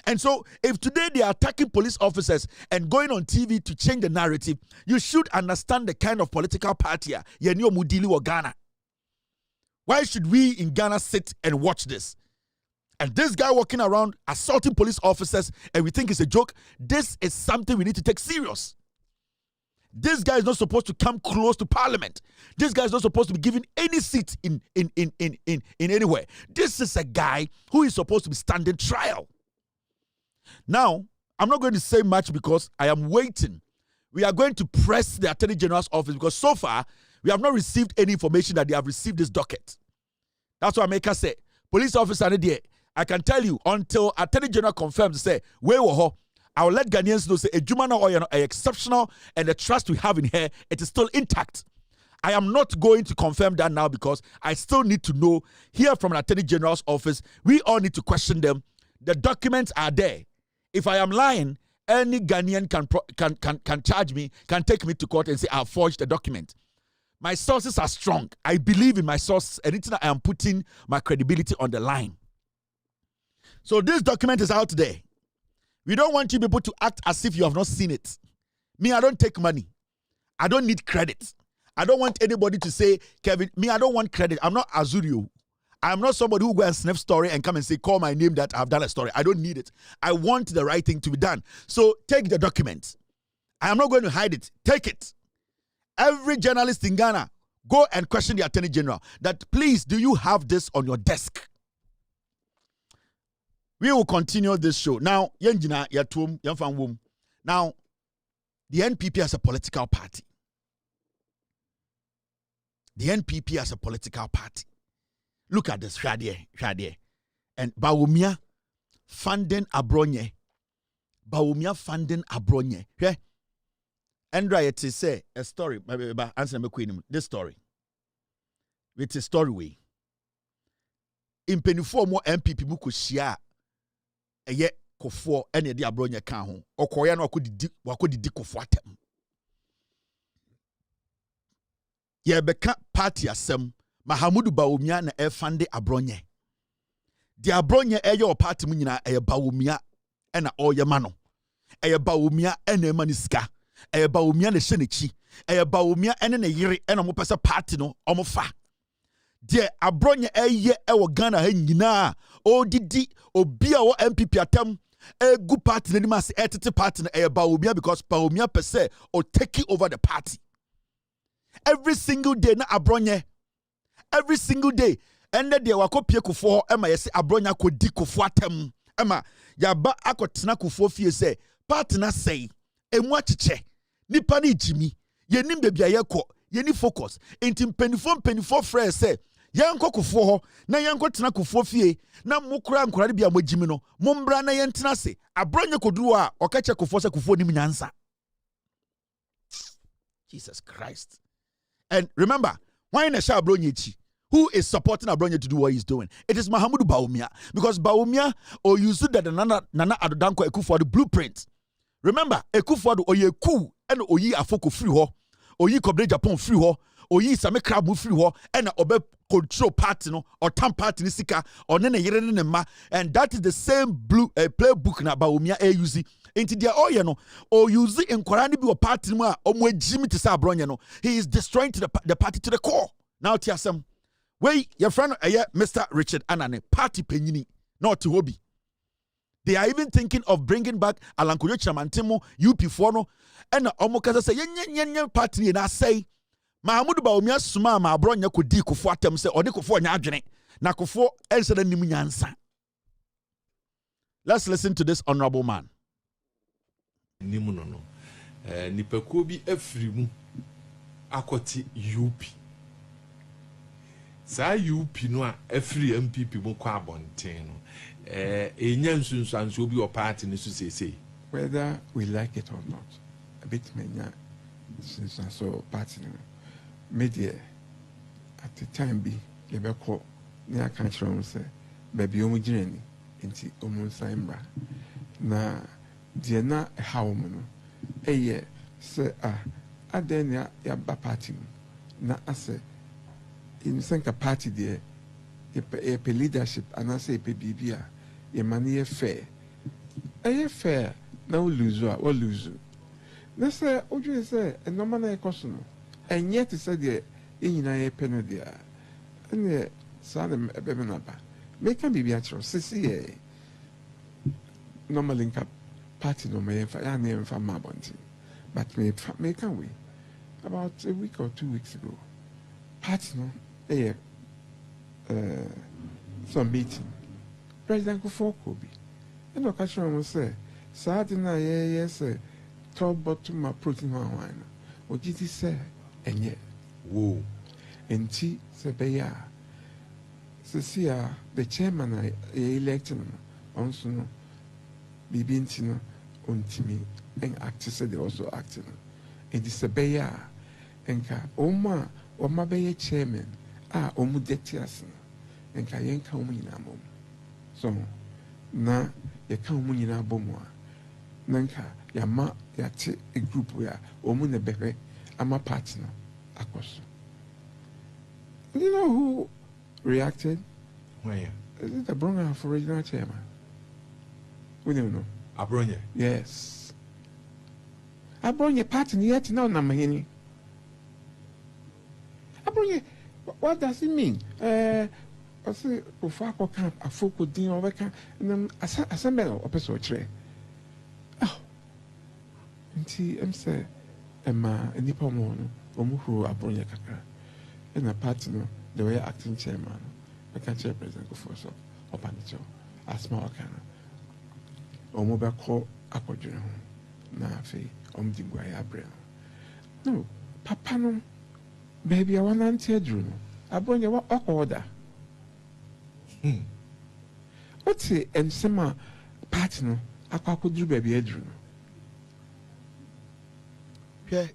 And so, if today they are attacking police officers and going on TV to change the narrative, you should understand the kind of political party Yenio Mudili or Ghana. Why should we in Ghana sit and watch this? And this guy walking around assaulting police officers, and we think it's a joke. This is something we need to take serious. This guy is not supposed to come close to parliament. This guy is not supposed to be given any seat in anywhere. This is a guy who is supposed to be standing trial. Now, I'm not going to say much because I am waiting. We are going to press the Attorney General's office because so far, we have not received any information that they have received this docket. That's what America say. Police officer, I can tell you, until Attorney General confirms, say, where were I will let Ghanaians know, say, a Jumana or exceptional, and the trust we have in her, it is still intact. I am not going to confirm that now because I still need to know, hear from an Attorney General's office. We all need to question them. The documents are there. If I am lying, any Ghanaian can charge me, can take me to court and say, I forged the document. My sources are strong. I believe in my sources. Anything I am putting my credibility on the line. So this document is out there. We don't want you people to act as if you have not seen it. Me, I don't take money. I don't need credit. I don't want anybody to say, Kevin, me, I don't want credit. I'm not Azurio. I'm not somebody who go and sniff story and come and say, call my name that I've done a story. I don't need it. I want the right thing to be done. So take the document. I am not going to hide it. Take it. Every journalist in Ghana, go and question the Attorney General that, please, do you have this on your desk? We will continue this show. Now, now, the NPP as a political party. The NPP as a political party. Look at this, Shadie. And Bawumia funding Abronye. Bawumia funding Abronye. Okay? Andra, it is say a story. Answer me, Queen. This story. It's a story way. In Penifo more MPP muku share. Eye kofo ene de Abronye kan ho. Okoya na wakodi kofo atem. Ye beka party asem. Mahamudu Bawumia na efande Abronye. Di Abronye eye o party mu nyina eye Bawumia ena oye mano. Eye Bawumia ena maniska. Eye Bawumia na shenechi. Eye Bawumia ene ne yiri ena mo pese party no omofa. Die Abronye eye ewo Ghana ha nyina odidi obi a wo MPP atam egu party na nimase etete party na eye Bawumia because Bawumia pese o take over the party. Every single day na Abronye. Every single day. Ende de wakopie kufo ema yesi Abronya kodi kufo atem. Ema yaba akotena kufo fie se party na sei emu achiche nipa ni jimi yenim bebia yeko yeni focus inti mpenifo frɛ se yenko kufo ho na yenko tena kufo fie na mukura nkorade bia mogimi no mombra na yentena se Abronya koduru a okache kufo se kufo nim nyansa. Jesus Christ. And remember, why na sha Abronya echi? Who is supporting Abronya to do what he's doing? It is Mahamudu Bawumia. Because Bawumia or you see that Nana Adodanko Ekufuado the blueprint. Remember, Ekufuado oye ku and oyi afoko free ho, oyi kobre Japan free ho, oyi same crab free ho, and obe control party no or tam party ni sika or nene yere ne ma, and that is the same blue playbook na Bawumia use. Into their oil no or use in Korani bi party no a omwe jimi to sa Abronya no. He is destroying the party to the core. Now tiasem. Wait, your friend, Mr. Richard Anane, party penyini, not to hobby. They are even thinking of bringing back Alankuyo Chamantemo, UP4 no, and Omokaza say, yen party, and I say, Mahamudu Bawumia Suma, ma Abronya could di kufo atem se, or di kufo nyajene, na kufo else than Nimunyansa. Let's listen to this honorable man. Nimunono, Nipekobi Efrimu, Akoti UP. Sa UP no a every MPP mo kwa abonten no enya nsunsuanso obi o party ni so say whether we like it or not a bit menya nsunsuanso party no media at the time be lebeko ne aka chiro say baby omu gireni enti omu nsan na de na how mu no eye say aden ya ba party na ase in the party there, a leadership, and I say, Bibia, a money fair, ɛyɛ fair na wo lose a wo lose na sɛ wodwene sɛ ɛnɔma na ɛkɔ so no ɛnyɛ te sɛ deɛ yɛnyinaa yɛpɛ no deɛ a ɛneɛ saa na ɛbɛmɛ no aba meka biribi akyerɛw sesi yɛ normally nka party no yɛmfa yɛ ana yɛmfa ma abɔnten but meka wei about a week or 2 weeks ago party no ɛyɛ some meeting President Kufuor bi ɛna ɔka kyerɛ wɔn sɛ saa ade no a yɛyɛ sɛ top bottom protein ho ahwan no ɔgye ti sɛ ɛnyɛ wo nti sɛ bɛyɛ a sisi a the chairman a yɛ elect no ɔnso no biribi nti no ɔntumi act sɛ deɛ ɔso act no nti sɛ bɛyɛ a nka wɔn a wɔn abɛyɛ chairman a wɔn de te ase no nka yɛnka wɔn nyinaa bɔ mu so na yɛka wɔn nyinaa bɔ mu a na nka yɛama yɛate a group a wɔn na bɛhwɛ ama party no akɔ so. You know who reacted? When? Is it Abronya for regional chairman? We don't know. Abronya? Yes. Abronya party yet now Namahini. Abronya, what does it mean? I say, Ufako camp, a focal din over camp, and then a sembel or person tray. Oh, and see, I'm say, Emma, and Nippon, Omuhu, Abronya Kaka. In a party, no, the way acting chairman, I can't chair President Kufuor so or Panicho, a small kind of mobile call Aquadron, Nafi, Omdingway Abril. No, Papa, no, baby, I want to tell you, I bring you what order. What's it, and some party, no, I could do baby Adrian. Okay,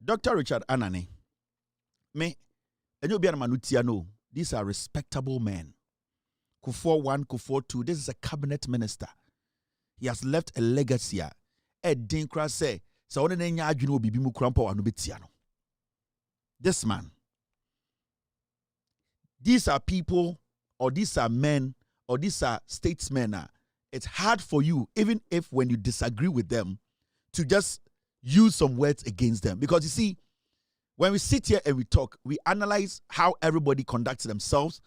Dr. Richard Anani, me. And you'll be a manutia, no. These are respectable men. Kufuor 1, Kufuor 2. This is a cabinet minister. He has left a legacy. Dinkra say, so on any argument will be bimu crampo and ubitiano. This man. These are people, or these are men, or these are statesmen. It's hard for you, even if when you disagree with them, to just use some words against them. Because you see, when we sit here and we talk, we analyze how everybody conducts themselves,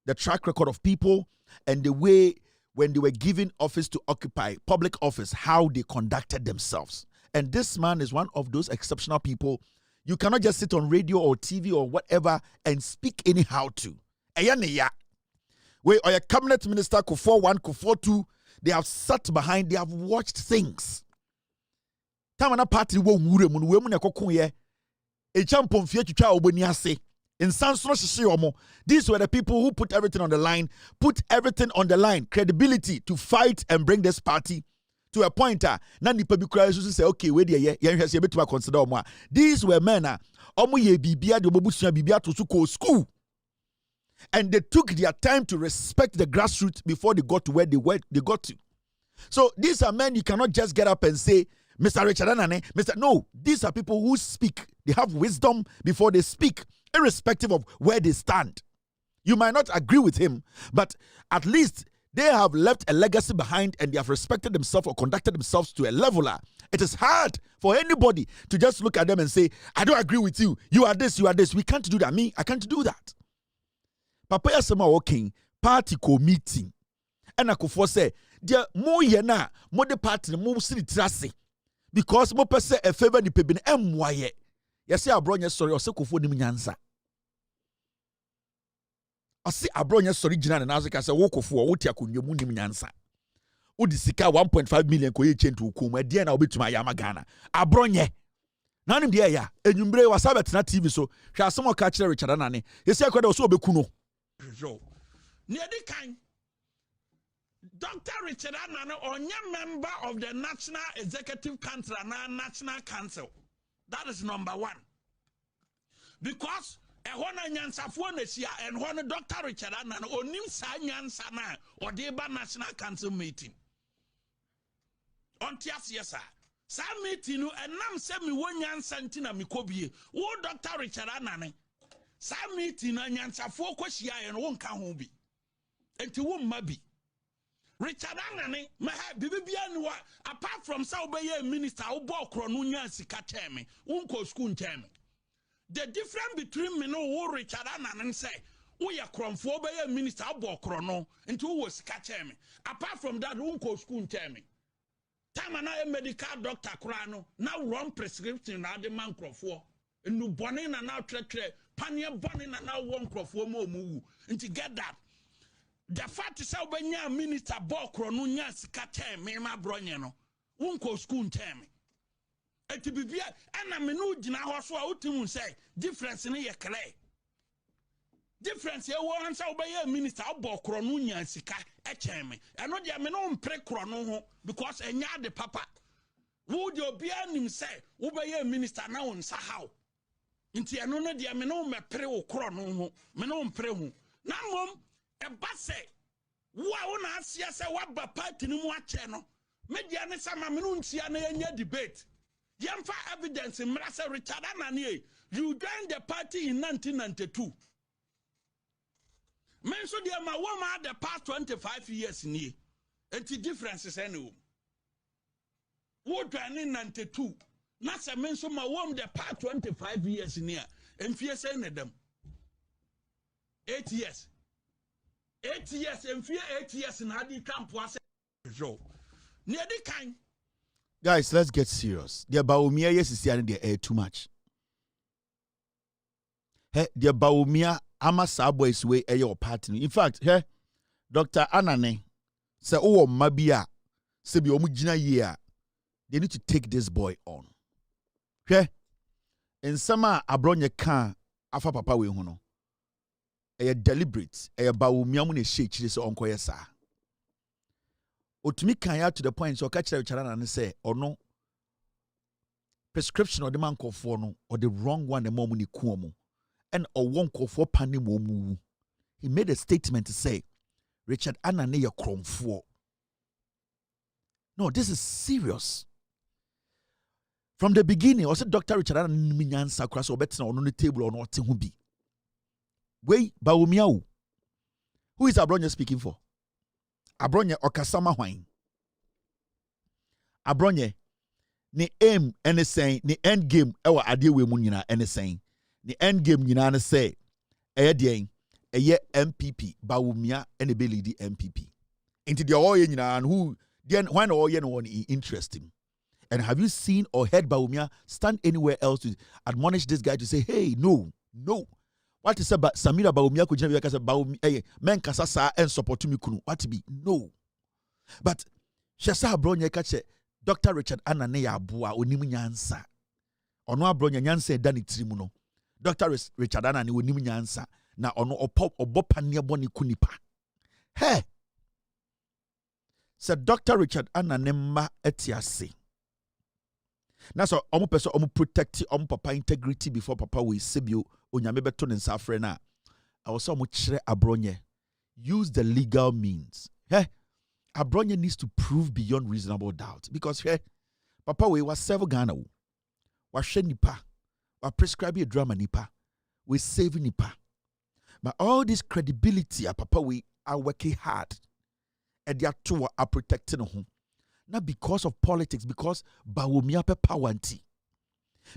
the track record of people, and the way when they were given office to occupy public office, how they conducted themselves. And this man is one of those exceptional people. You cannot just sit on radio or TV or whatever and speak anyhow to. Where our cabinet minister, Kufuor 1, Kufuor 2, they have sat behind, they have watched things. Party these were the people who put everything on the line, credibility to fight and bring this party to a point. Say, okay, wait consider. These were men to school. And they took their time to respect the grassroots before they got to where they got to. So these are men you cannot just get up and say, Mr. Richard Anane, No, these are people who speak. They have wisdom before they speak, irrespective of where they stand. You might not agree with him, but at least they have left a legacy behind and they have respected themselves or conducted themselves to a leveler. It is hard for anybody to just look at them and say, I don't agree with you. You are this, you are this. We can't do that. Me, I can't do that. Papa Yasema walking, party co-meeting. And I could say, dear, more yena, more the party, more city trust. Because mo pese a favor ni pebin emwaye. Yesi Abronya sorry ose Kufuor nim nyansa. Ose Abronya sorry gina na Africa say wo Kufuor wo ti akonwa mu nim nyansa. Wo di sika 1.5 million ko ye change ukum e de na obetuma ya magana. Abronya. Na nim de ya enwumbre wasabet na TV so hwa asem o ka kire Richard Anane. Yesi akwada wo so obeku no. Near the kind Dr. Richard Anane onye member of the National Executive Council and National Council. That is number one. Because ehona nyansafo na sia ehona Dr. Richard Anane onim sa nyansa na odeba National Council meeting. Ontias yesa. Sa meeting no enam se mi wo nyansa ntina mi kobie. Wo Dr. Richard Anane. Sa meeting na nyansafo kwahia ye no wonka ho bi. Enti wo mma bi. Richard Anane, my Bibian, apart from Saubaye minister, who bought Cronunia Sikatemi, Unko Schoon Temi. The difference between me no Richard Anane say, we are Cromphobia minister, bought Crono, and two was Sikatemi. Apart from that, Unko Schoon Temi. Time and I medical doctor Crano, now run prescription at the man Crawford. And no bonin and now tre pania bonin and now one Crawford more move. And to get that. The fact is how when your minister Bokro no nyas kate me ma bronyeno wonko school temi eti bibia ana me no gina ho so a utimu say difference ne ye kre difference e wo hansa wo be minister Bokro no nyas ka e cheme eno dia me no mpre kro no ho because enya de papa wo de obia nim say wo be minister na won sa how nti eno no dia me no mepre wo kro no ho me no mpre ho na mom Ebase, wona asia se waba party ni mu ache no. Media ne sama menuntia na yenye debate. Yemfa evidence mrasa Richard Anane. You joined the party in 1992. Menso dia ma woma the past 25 years ni. Enti differences anyway. Wo joined in 92. Na se menso ma wom the past 25 years ni. Emfie se ne dem. 8 years. 8 years and fear 8 years in Hadi Camp was near the kind. Guys, let's get serious. The Baumia yes is in the air too much. Hey, the Baumia ama Saboy's way a your partner. In fact, hey, Dr. Anane say, oh, Mabia, Sebi Omujina year. They need to take this boy on. Hey, in summer, Abronya can afa papa we huno. A deliberate, a Baumia shake this uncle yesa. Otumi kan ya to the point so catch the channel and say, or no prescription or the man call for no, or the wrong one the momuni kuomo, and or one call for panimomu. He made a statement to say, Richard Anane ya kromfo. No, this is serious. From the beginning, I said Dr. Richard Anane minyansa cross or better on the table or not to be. Wait, Baumiao. Who is Abronya speaking for? Abronya Okasama Wine. Abronya, ni aim and saying, ni end game, our idea we munina and saying, the end game yina say, a ye MPP, Baumia and a Billy the MPP. Into the oil and who then when all you know interesting. And have you seen or heard Baumia stand anywhere else to admonish this guy to say, hey, no. What is about Samira Baumia could never say Baumia men kasasa and support me kunu. What to be? No. But Shasa Bronya catch Dr. Richard Anane Abua onimu nyansa. Ono Bronya nyansa dani trimuno. Dr. Richard Anane onimu nyansa. Na ono obopania boni kunipa. Hey. Said Dr. Richard Anane ma etiase. Na so omo person omo protect omo papa integrity before papa we sebio onyame beto ne nsa afre na awoso omo kire Abronye use the legal means. Hey, Abronye needs to prove beyond reasonable doubt because hey, papa we was serve Ghana wo. Wa hwe nipa, wa prescribe a drama nipa, we save nipa. But all this credibility papa we are working hard and they are protecting him. Not because of politics, because Bawumia pe power nti.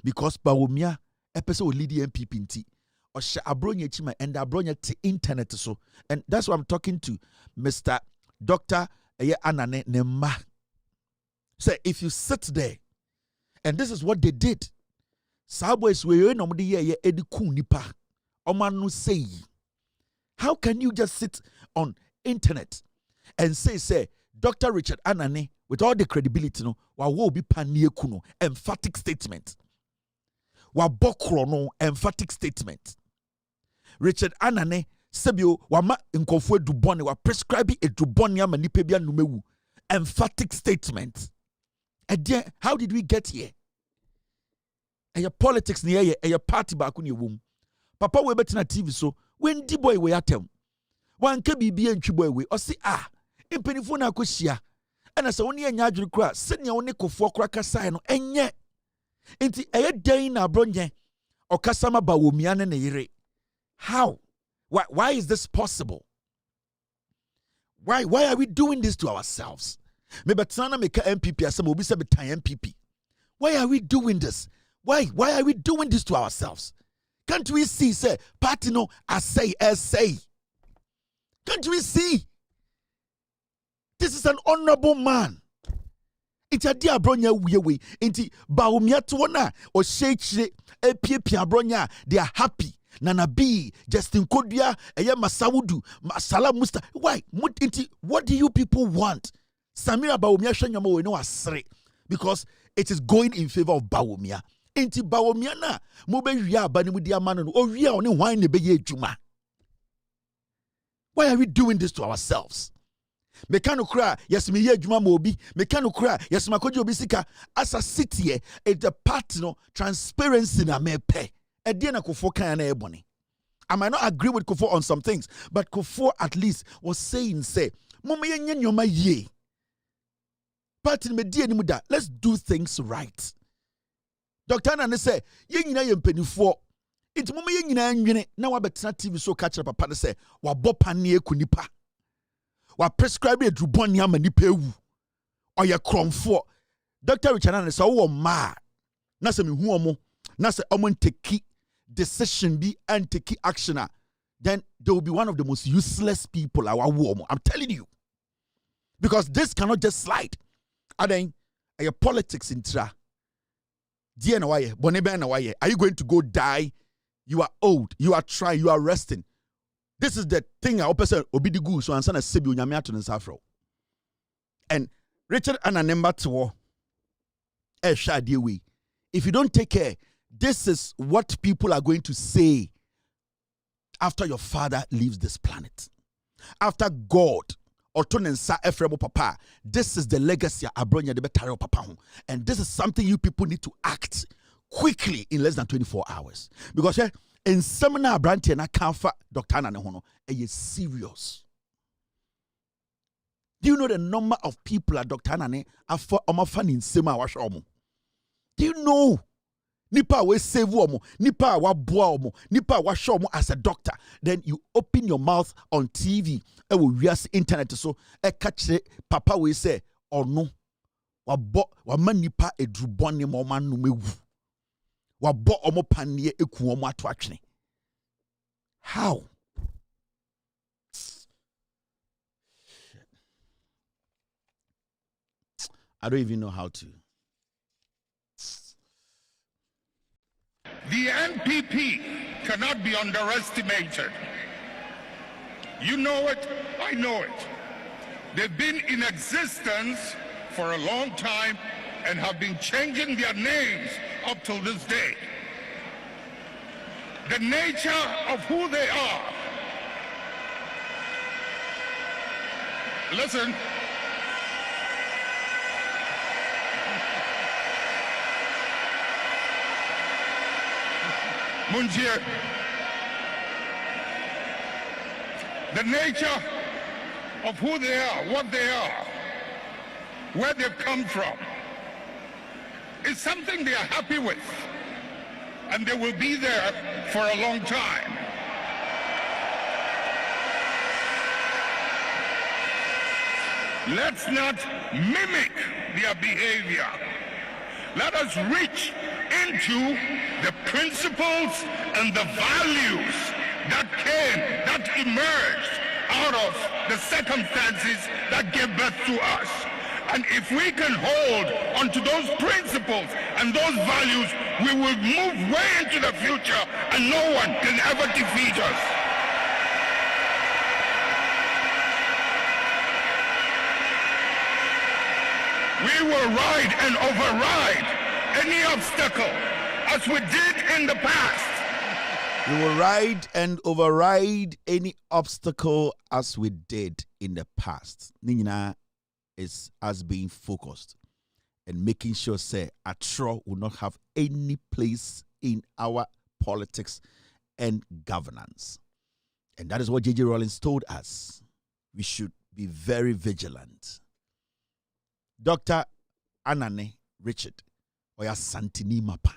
Because Bawumia episode lead the MPP nti. Or she Abronya chima and Abronya te internet so. And that's what I'm talking to Mr. Dr. Anane Nema. Say if you sit there, and this is what they did. Saboys we no mudi ye ediku nipa. Omanu say. How can you just sit on internet and say Dr. Richard Anane with all the credibility no wa wo bi panie kuno emphatic statement wa bokro no emphatic statement Richard Anane sebio wa ma nkofo edubone wa prescribe edubone ama nipa bia numewu emphatic statement and how did we get here your politics ni your party ba ku ne wom papa we betina TV so when di boy we atem wan ka bibia ntwi boy we o si impenifo na akohia ana se woni anya adwuru kra senia woni kofo kra kasa no enye enti eye dan na Abronye okasama Bawumia ne yire. How? Why is this possible? Why are we doing this to ourselves? Maybe Tana make MPP as some will be MPP. Why are we doing this? Why are we doing this to ourselves? Can't we see, say, party no, I say. Can't we see? This is an honorable man. It's a dear bronya we inti baumia tuona or shake pia bronya. They are happy. Nana B, Justin Kodia, Aya Masaudu, Masala Musta. Why? What do you people want? Samira Baumia Shanyamo no asre. Because it is going in favor of Baumia. Inti Baumia na mobe ria bani mudia manu or ria only wine ne beye juma. Why are we doing this to ourselves? Mekano cry, yes, me ye juma mobi. Mekano cry, yes, makojo bisika. As a city, it's the partner transparency na mepe. Ediana Kofo kana ebony. I might not agree with Kofo on some things, but Kofo at least was saying, say, Mama yen yoma ye. Party me di muda. Let's do things right. Dr. Nane say, ye nyina ye mpenifo. It's Mama ye nyina nwene. Na wa betena TV so catch up papa say, wa bopane ekunipa. Wa prescribe a druboni ama nipa ewu. Oye kromfo. Dr. Richard Nane say, wo ma. Na se me hu omo. Na se omo take decision be and take action, then they will be one of the most useless people our war. I'm telling you. Because this cannot just slide. And then your politics in tra. Are you going to go die? You are old. You are trying. You are resting. This is the thing I open obidi gu so answer na sebi onyame ato nsafro. And Richard Ananemba to we. If you don't take care, this is what people are going to say after your father leaves this planet. After God, Otonensa Efremo Papa, this is the legacy Abronya de Betaro Papa. And this is something you people need to act quickly in less than 24 hours. Because in seminar Branty na Kanfa Dr. Nanehono, is serious. Do you know the number of people at Dr. Nane are for Omafan in Sema Washomo? Do you know? Nipa we save womo, nipa wa boa omo, nipa wa show omo as a doctor. Then you open your mouth on TV, e will use internet so e catch papa we say or no. Wa man nipa e drubone mo man no mewu. Wa bo omo panie eku omo ato atwene. How? I don't even know how to. The NPP cannot be underestimated. You know it, I know it. They've been in existence for a long time and have been changing their names up till this day. The nature of who they are. Listen. Munjir, the nature of who they are, what they are, where they've come from, is something they are happy with, and they will be there for a long time. Let's not mimic their behavior. Let us reach into the principles and the values that emerged out of the circumstances that gave birth to us. And if we can hold onto those principles and those values, we will move way into the future and no one can ever defeat us. We will ride and override any obstacle as we did in the past. We will ride and override any obstacle as we did in the past. Nina is us being focused and making sure say Atro will not have any place in our politics and governance. And that is what J.J. Rollins told us. We should be very vigilant. Dr. Anane Richard, Oya Santini Mapa,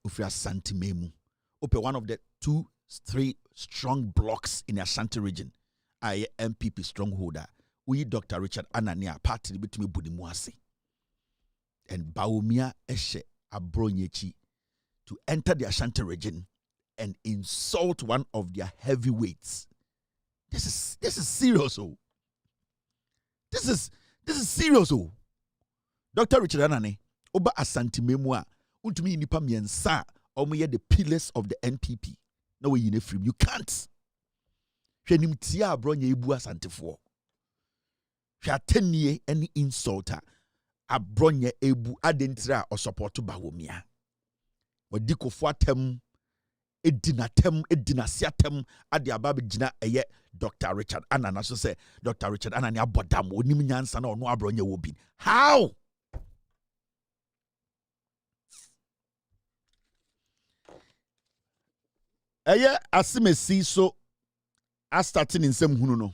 Ufia Santimemu, Ope one of the 2-3 strong blocks in the Ashanti region. a MPP strongholder. We Dr. Richard Anania party between Budimuase and Baumia Eshe Abronyechi to enter the Ashanti region and insult one of their heavyweights. This is serious. Oh. This is serious. Oh. Dr. Richard Anane Oba Asante Memua untumi nipa miensa omoye the pillars of the NPP. No way you free. You can't. Hwenim tia abronye ebu asantefo. Hwa tenie any insulter abronye ebu adentira or support Bawumia. Wadikofo atem edinasiatem ade ababe gina eye Dr. Richard Anana so say Dr. Richard Anani abodam onim nyansa na ono abronye wo bi. How? Eye asimesi so as starting in some hunu.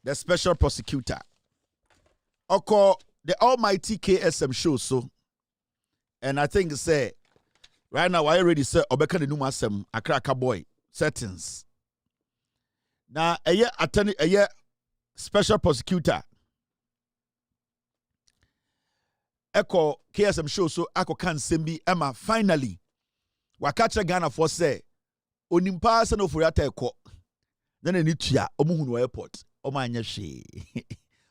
The special prosecutor. Oko the almighty KSM show so. And I think say right now I already said Obeka the Numasem Akraka boy settings. Now a year special prosecutor. Eko KSM show so ako kan sembi Emma finally wakacha Ghana for say onimpa se no furiata eko then any tua omuhunu airport omanya hwe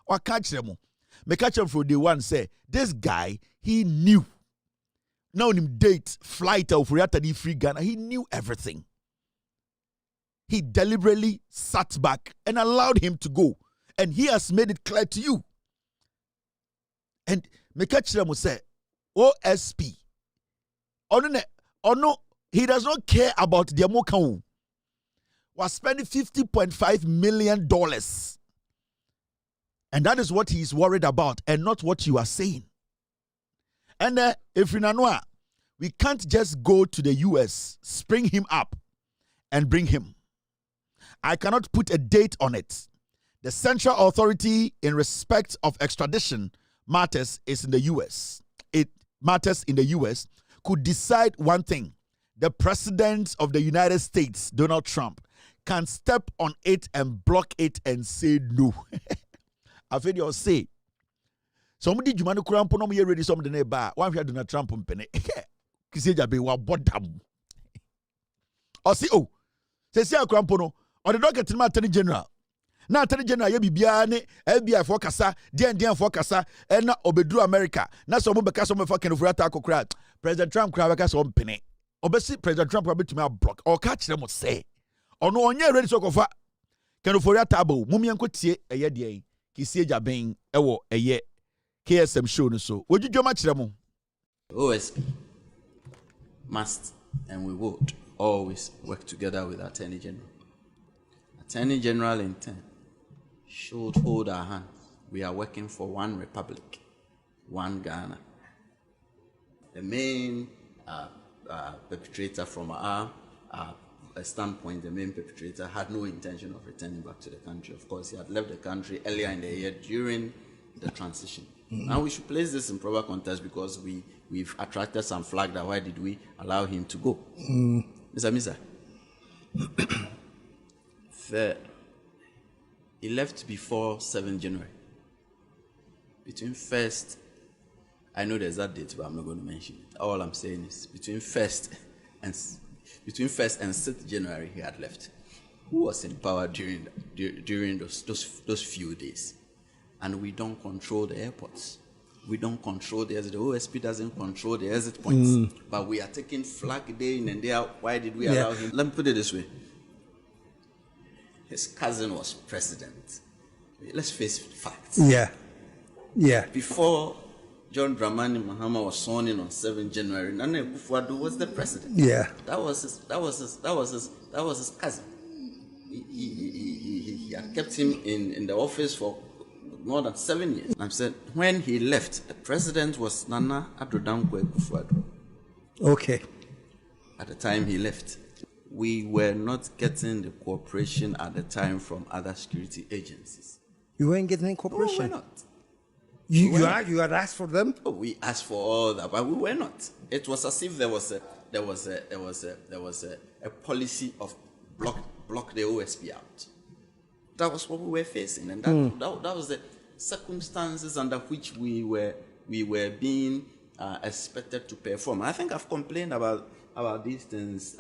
wakacha mo me catch him from day one say this guy he knew now him date flight of furiata di free Ghana, he knew everything. He deliberately sat back and allowed him to go, and he has made it clear to you. And me catch him say OSP no, he does not care about the Amokan. Was spending $50.5 million. And that is what he is worried about and not what you are saying. And if in Anwa, we can't just go to the US, spring him up, and bring him. I cannot put a date on it. The central authority in respect of extradition matters is in the US. It matters in the US. Could decide one thing. The president of the United States, Donald Trump, can step on it and block it and say no. Afenyo say, somebody Jumanu Krampo no me ready something neba. One here Donald Trump mpene. Kiseja be wa bodam. Or say oh, say Krampo no. Or the docket in my attorney general. Now attorney general ye bibia ne FBI for kasa, DN for kasa, and na obedru America. Na so mo beka so mo fa ken furata akokra. President Trump kra beka so mpene. Obesi President Trump will be to me block or catch them say. Or no one ready to go for can for your table. Mumian could see a year day. Kisija being a year KSM show so. Would you do much them? OSP must and we would always work together with Attorney General. Attorney General in turn should hold our hands. We are working for one republic, one Ghana. The main perpetrator from our standpoint, the main perpetrator had no intention of returning back to the country. Of course, he had left the country earlier in the year during the transition. Mm-hmm. Now we should place this in proper context because we've attracted some flag that why did we allow him to go? Mr. He left before 7 January. Between 1st, I know there's that date, but I'm not going to mention it. All I'm saying is between 1st and 6th January, he had left. Who was in power during those few days? And we don't control the airports. We don't control the exit. The OSP doesn't control the exit points. But we are taking flag day in and day out. Why did we allow him? Let me put it this way. His cousin was president. Let's face facts. Yeah. Before John Dramani Mahama was sworn in on 7 January, Nana Akufo-Addo was the president. Yeah. That was his cousin. He had kept him in the office for more than 7 years. I said when he left, the president was Nana Addo Akufo-Addo. Okay. At the time he left, we were not getting the cooperation at the time from other security agencies. You weren't getting any cooperation? No, we were not. You had asked for them? Oh, we asked for all that, but we were not. It was as if there was a policy of block the OSP out. That was what we were facing, and that was the circumstances under which we were being expected to perform. I think I've complained about these things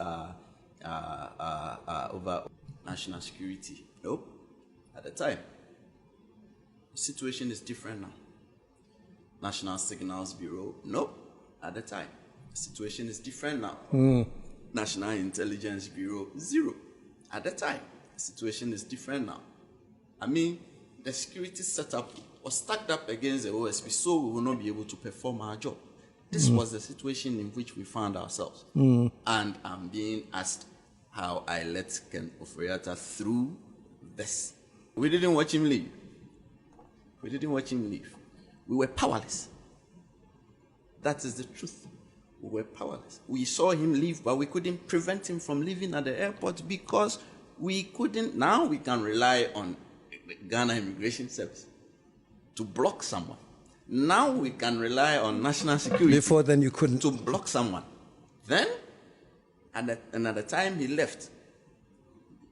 over national security. Nope. At the time, the situation is different now. National Signals Bureau. Nope. At the time, the situation is different now. National Intelligence Bureau. Zero. At the time, the situation is different now. I mean, the security setup was stacked up against the OSP, so we will not be able to perform our job. This was the situation in which we found ourselves. And I'm being asked how I let Ken Ofori-Atta through this. We didn't watch him leave. We were powerless. That is the truth. We were powerless. We saw him leave, but we couldn't prevent him from leaving at the airport because we couldn't. Now we can rely on Ghana Immigration Service to block someone. Now we can rely on national security. Before then you couldn't. To block someone. Then, and at the time he left,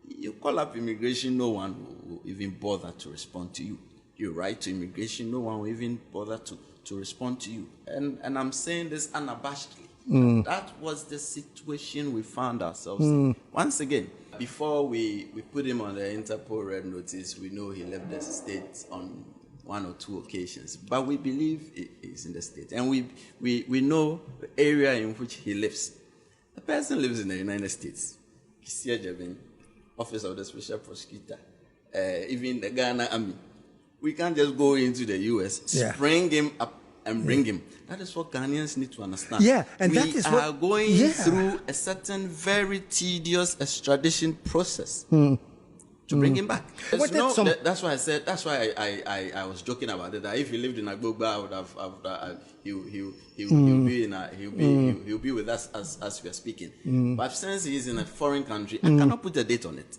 you call up immigration, no one will even bother to respond to you. You write to immigration, no one will even bother to respond to you. And I'm saying this unabashedly. That was the situation we found ourselves in. Once again, before we put him on the Interpol Red Notice, we know he left the state on 1 or 2 occasions. But we believe he's in the state. And we know the area in which he lives. The person lives in the United States. Kisia Jabin, Office of the Special Prosecutor, even the Ghana Army. We can't just go into the US, spring him up and bring him. That is what Ghanaians need to understand. Yeah, and that is what... We are going through a certain very tedious extradition process to bring him back. That's why I said, that's why I was joking about it, that if he lived in Agbogba, I would have, he'll be with us as we are speaking. But since he is in a foreign country, I cannot put a date on it.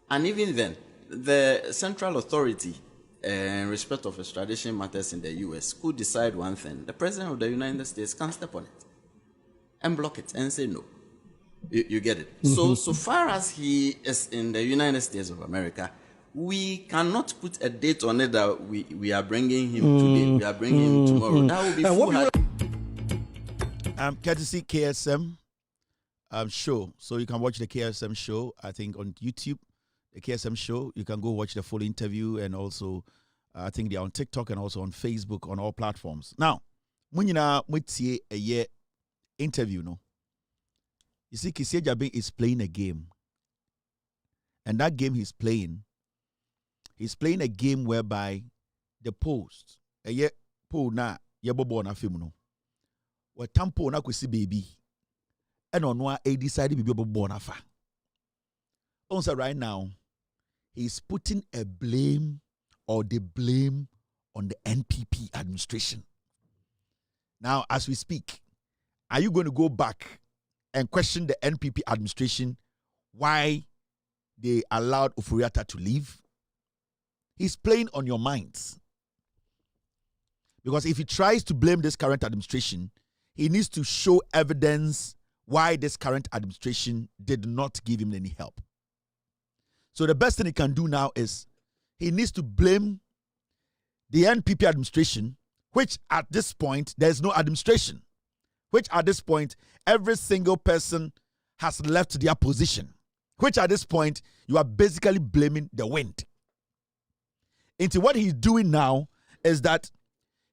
And even then, the central authority in respect of extradition matters in the US could decide one thing. The President of the United States can step on it and block it and say no. You get it? So far as he is in the United States of America, we cannot put a date on it that we are bringing him today, we are bringing him tomorrow. That will be foolhardy. Courtesy KSM show. So you can watch the KSM show, I think, on YouTube. The KSM show, you can go watch the full interview, and also I think they're on TikTok and also on Facebook, on all platforms. Now, when you know a year interview, no, you see Kisia Jabin is playing a game, and that game he's playing a game whereby the post a year po na yebobo na film no, we tampo na kwesi baby, and on one a decide be bobo na fa. Also right now, he's putting a blame or the blame on the NPP administration. Now, as we speak, are you going to go back and question the NPP administration why they allowed Ofori-Atta to leave? He's playing on your minds. Because if he tries to blame this current administration, he needs to show evidence why this current administration did not give him any help. So the best thing he can do now is he needs to blame the NPP administration, which at this point, there's no administration, which at this point, every single person has left their position, which at this point, you are basically blaming the wind. Into what he's doing now is that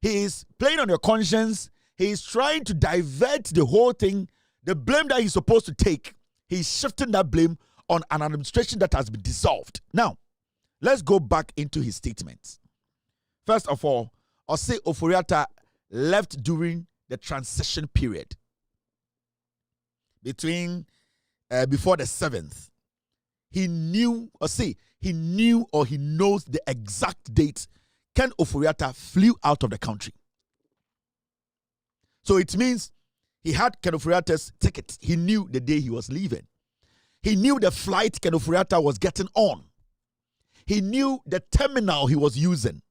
he is playing on your conscience. He is trying to divert the whole thing. The blame that he's supposed to take, he's shifting that blame on an administration that has been dissolved. Now, let's go back into his statements. First of all, Osei Ofori-Atta left during the transition period before the 7th. He knew or he knows the exact date Ken Ofori-Atta flew out of the country. So it means he had Ken Ofori-Atta's ticket. He knew the day he was leaving. He knew the flight Ken Ofori-Atta was getting on. He knew the terminal he was using.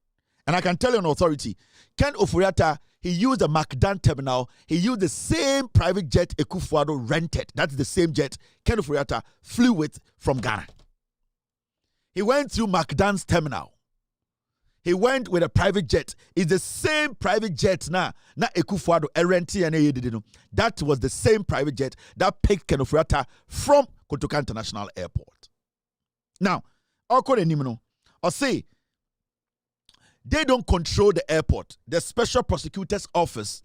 And I can tell you on authority, Ken Ofori-Atta, he used the Macdan terminal. He used the same private jet Akufo-Addo rented. That's the same jet Ken Ofori-Atta flew with from Ghana. He went through Macdan's terminal. He went with a private jet. It's the same private jet na Akufo-Addo renti and that was the same private jet that picked Ken Ofori-Atta from Kotoka International Airport. Now, I'll say they don't control the airport. The Special Prosecutor's Office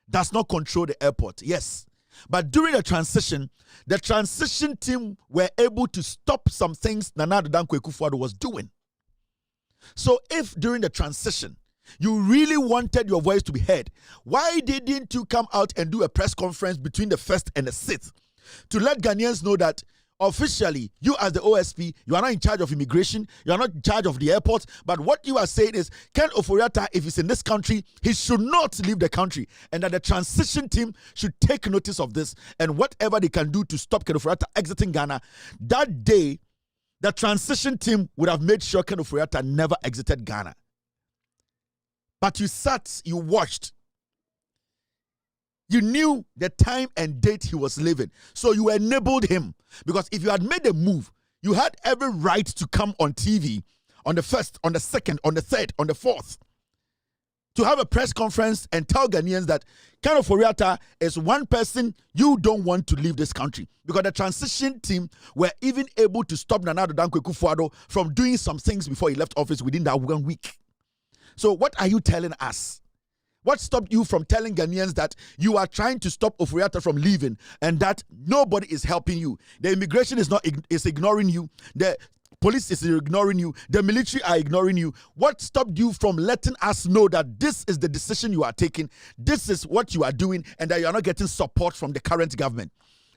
does not control the airport. Yes. But during the transition team were able to stop some things Nana Addo Dankwa Akufo-Addo was doing. So if during the transition you really wanted your voice to be heard, why didn't you come out and do a press conference between the 1st and the 6th to let Ghanaians know that officially, you as the OSP, you are not in charge of immigration, you are not in charge of the airport, but what you are saying is, Ken Ofori-Atta, if he's in this country, he should not leave the country, and that the transition team should take notice of this, and whatever they can do to stop Ken Ofori-Atta exiting Ghana, that day, the transition team would have made sure Ken Ofori-Atta never exited Ghana. But you sat, you watched. You knew the time and date he was leaving. So you enabled him. Because if you had made a move, you had every right to come on TV on the 1st, on the 2nd, on the 3rd, on the 4th. To have a press conference and tell Ghanaians that Ken Ofori-Atta is one person you don't want to leave this country. Because the transition team were even able to stop Nana Addo Dankwa Akufo-Addo from doing some things before he left office within that 1 week. So what are you telling us? What stopped you from telling Ghanaians that you are trying to stop Ofori-Atta from leaving and that nobody is helping you? The immigration is ignoring you. The police is ignoring you. The military are ignoring you. What stopped you from letting us know that this is the decision you are taking, this is what you are doing, and that you are not getting support from the current government?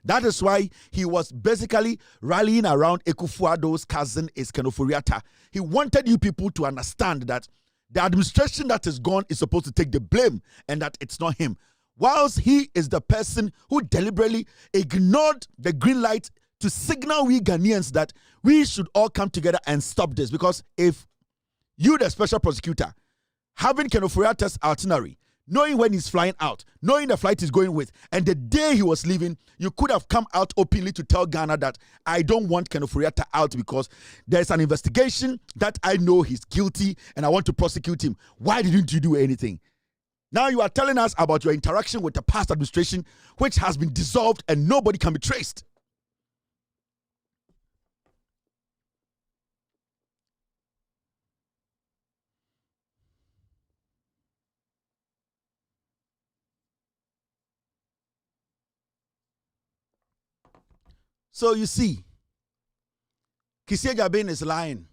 That is why he was basically rallying around Akufo-Addo's cousin is Ken Ofori-Atta. He wanted you people to understand that the administration that is gone is supposed to take the blame and that it's not him. Whilst he is the person who deliberately ignored the green light to signal we Ghanaians that we should all come together and stop this. Because if you, the special prosecutor, having Ken Ofori-Atta's itinerary, knowing when he's flying out, knowing the flight he's going with, and the day he was leaving, you could have come out openly to tell Ghana that I don't want Ken Ofori-Atta out because there's an investigation that I know he's guilty and I want to prosecute him. Why didn't you do anything? Now you are telling us about your interaction with the past administration, which has been dissolved and nobody can be traced. So you see, Kisia Jabin is lying.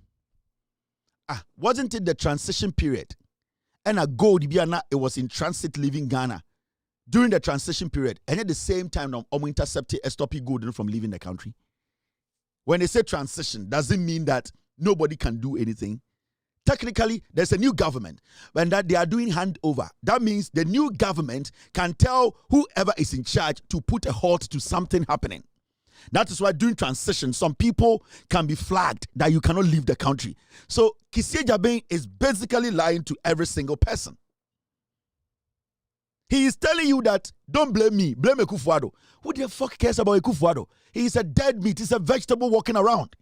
Wasn't it the transition period? And a gold Biana, it was in transit leaving Ghana during the transition period. And at the same time, intercepted STP Golden from leaving the country. When they say transition, doesn't mean that nobody can do anything. Technically, there's a new government and that they are doing handover. That means the new government can tell whoever is in charge to put a halt to something happening. That is why during transition, some people can be flagged that you cannot leave the country. So Kisia Jabin is basically lying to every single person. He is telling you that don't blame me, blame Akufo-Addo. Who the fuck cares about Akufo-Addo? He is a dead meat, he's a vegetable walking around.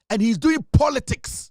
And he's doing politics.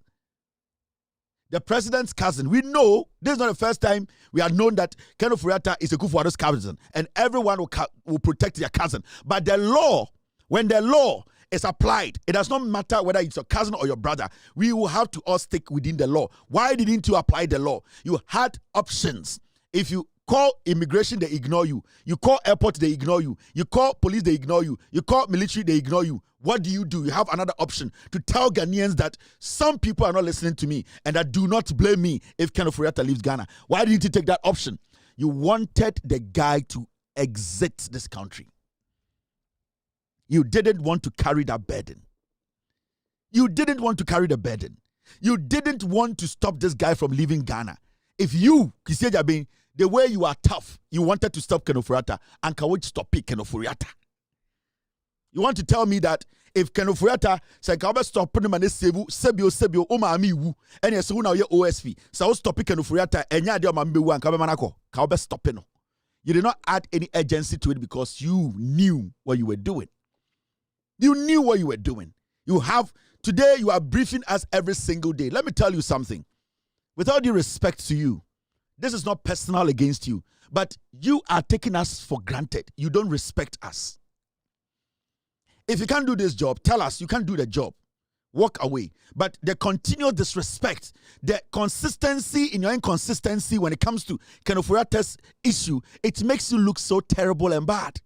The president's cousin. We know this is not the first time we have known that Ken Ofori-Atta is Akufo-Addo's cousin, and everyone will protect their cousin. But the law, when the law is applied, it does not matter whether it's your cousin or your brother. We will have to all stick within the law. Why didn't you apply the law? You had options. If you call immigration, they ignore you. You call airport, they ignore you. You call police, they ignore you. You call military, they ignore you. What do? You have another option to tell Ghanaians that some people are not listening to me and that do not blame me if Ken Ofori-Atta leaves Ghana. Why didn't you take that option? You wanted the guy to exit this country. You didn't want to carry that burden. You didn't want to carry the burden. You didn't want to stop this guy from leaving Ghana. If you, Kisia Jabin, the way you are tough, you wanted to stop Ken Ofori-Atta, and can we stop Ken Ofori-Atta? You want to tell me that if Kenofuyata say ka stop him and sebio umami wu and yes who now your OSP so stop Kenofuyata enya de omambe wu anka be manako ka stop no. You did not add any urgency to it because you knew what you were doing. You knew what you were doing. Today you are briefing us every single day. Let me tell you something. With all due respect to you, this is not personal against you, but you are taking us for granted. You don't respect us. If you can't do this job, tell us you can't do the job. Walk away. But the continual disrespect, the consistency in your inconsistency when it comes to Kenofuyata's issue, it makes you look so terrible and bad.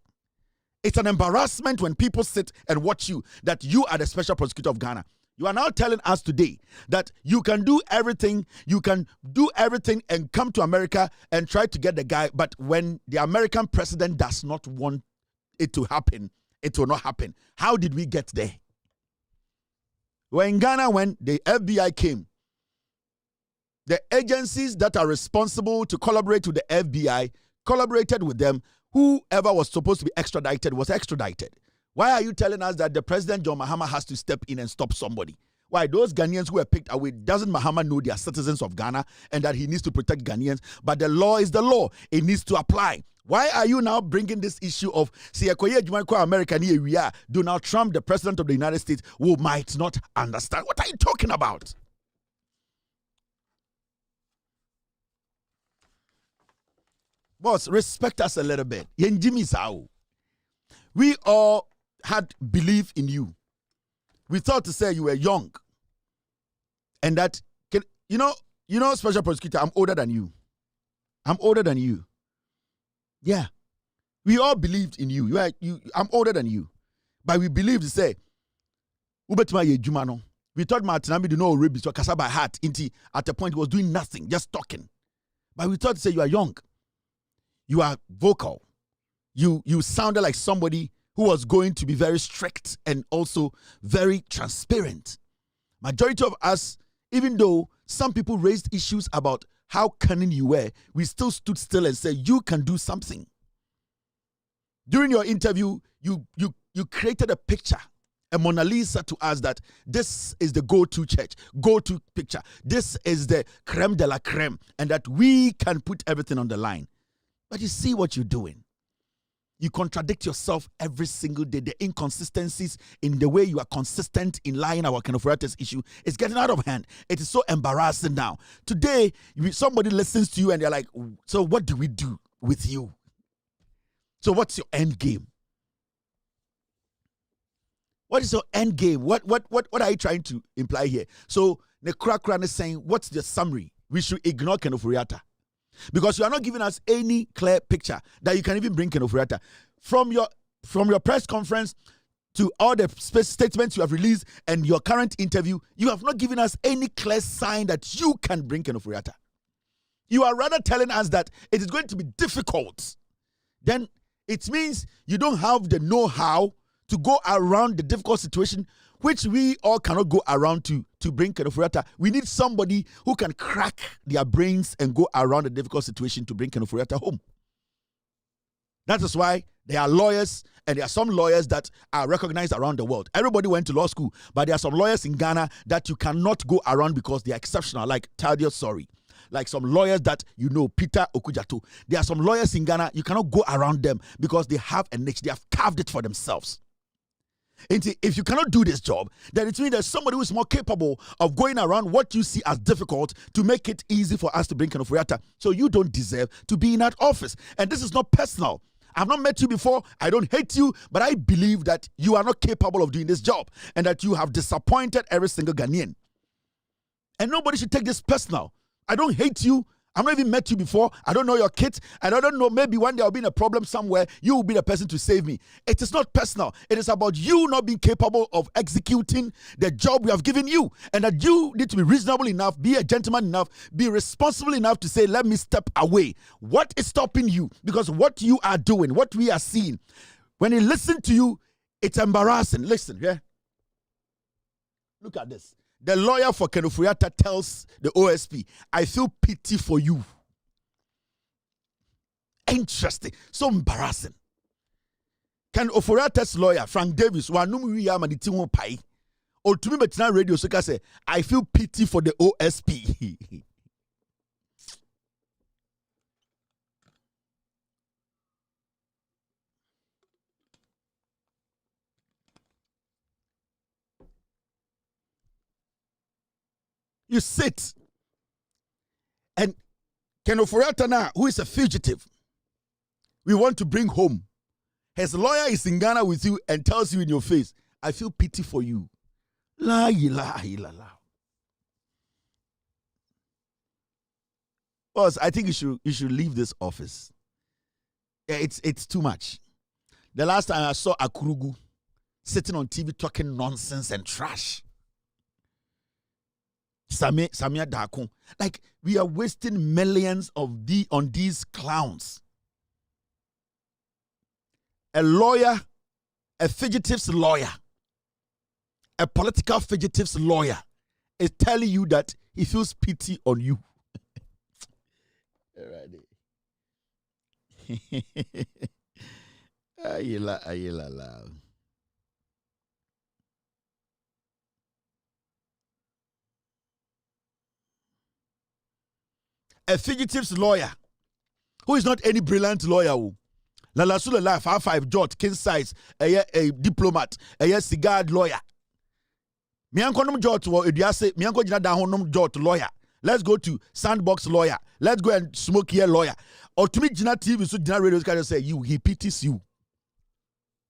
It's an embarrassment when people sit and watch you that you are the special prosecutor of Ghana. You are now telling us today that you can do everything and come to America and try to get the guy, but when the American president does not want it to happen, it will not happen. How did we get there? Well, in Ghana, when the FBI came, the agencies that are responsible to collaborate with the FBI collaborated with them. Whoever was supposed to be extradited was extradited. Why are you telling us that the President John Mahama has to step in and stop somebody? Why? Those Ghanaians who were picked away, doesn't Mahama know they are citizens of Ghana and that he needs to protect Ghanaians? But the law is the law. It needs to apply. Why are you now bringing this issue of Donald Trump, the President of the United States, who might not understand? What are you talking about? Boss, respect us a little bit. We all had belief in you. We thought to say you were young. And that, you know, Special Prosecutor, I'm older than you. I'm older than you. Yeah. We all believed in you. I'm older than you. But we believed to say, we thought Martin do no rabies, so Kasa by heart. At a point, he was doing nothing, just talking. But we thought to say, you are young. You are vocal. You sounded like somebody who was going to be very strict and also very transparent. Majority of us, even though some people raised issues about how cunning you were, we still stood still and said, you can do something. During your interview, you created a picture, a Mona Lisa to us that this is the go-to church, go-to picture. This is the creme de la creme, and that we can put everything on the line. But you see what you're doing. You contradict yourself every single day. The inconsistencies in the way you are consistent in lying about Kenofuyata's issue is getting out of hand. It is so embarrassing now. Today, somebody listens to you and they're like, so what do we do with you? So what's your end game? What is your end game? What are you trying to imply here? So Nekrakran is saying, what's the summary? We should ignore Kenofuyata. Because you are not giving us any clear picture that you can even bring Kenofuyata. From your press conference to all the statements you have released and your current interview, you have not given us any clear sign that you can bring Kenofuyata. You are rather telling us that it is going to be difficult. Then it means you don't have the know-how to go around the difficult situation, which we all cannot go around to bring Kenofuyata. We need somebody who can crack their brains and go around the difficult situation to bring Kenofuyata home. That is why there are lawyers, and there are some lawyers that are recognized around the world. Everybody went to law school, but there are some lawyers in Ghana that you cannot go around because they are exceptional, like Tadio Sori. Like some lawyers that you know, Peter Okujato. There are some lawyers in Ghana, you cannot go around them because they have a niche. They have carved it for themselves. And if you cannot do this job, then it means there's somebody who is more capable of going around what you see as difficult to make it easy for us to bring Kenofuyata. So you don't deserve to be in that office. And this is not personal. I've not met you before. I don't hate you, but I believe that you are not capable of doing this job and that you have disappointed every single Ghanaian. And nobody should take this personal. I don't hate you. I've not even met you before. I don't know your kids. And I don't know, maybe one day I'll be in a problem somewhere. You will be the person to save me. It is not personal. It is about you not being capable of executing the job we have given you. And that you need to be reasonable enough, be a gentleman enough, be responsible enough to say, let me step away. What is stopping you? Because what you are doing, what we are seeing, when they listen to you, it's embarrassing. Listen, yeah? Look at this. The lawyer for Kenofuyata tells the OSP, I feel pity for you. Interesting. So embarrassing. Can Oforiata's lawyer, Frank Davis, or to me, but now radio, so say, I feel pity for the OSP. You sit and Ken Oforiata now, who is a fugitive, we want to bring home. His lawyer is in Ghana with you and tells you in your face, I feel pity for you. La ilaha illallah. Boss, I think you should leave this office. Yeah, it's too much. The last time I saw Akurugu sitting on TV talking nonsense and trash. Samia Dakon. Like, we are wasting millions on these clowns. A lawyer, a fugitive's lawyer, a political fugitive's lawyer is telling you that he feels pity on you. Ayila. A fugitive's lawyer, who is not any brilliant lawyer. Lala Sula 5 jot, king size, a diplomat, a cigar lawyer. Miankonom jot or Ediase, Mianko Jina jot lawyer. Let's go to sandbox lawyer. Let's go and smoke here lawyer. Or to me, Jina TV, so Jina Radio can say he pities you.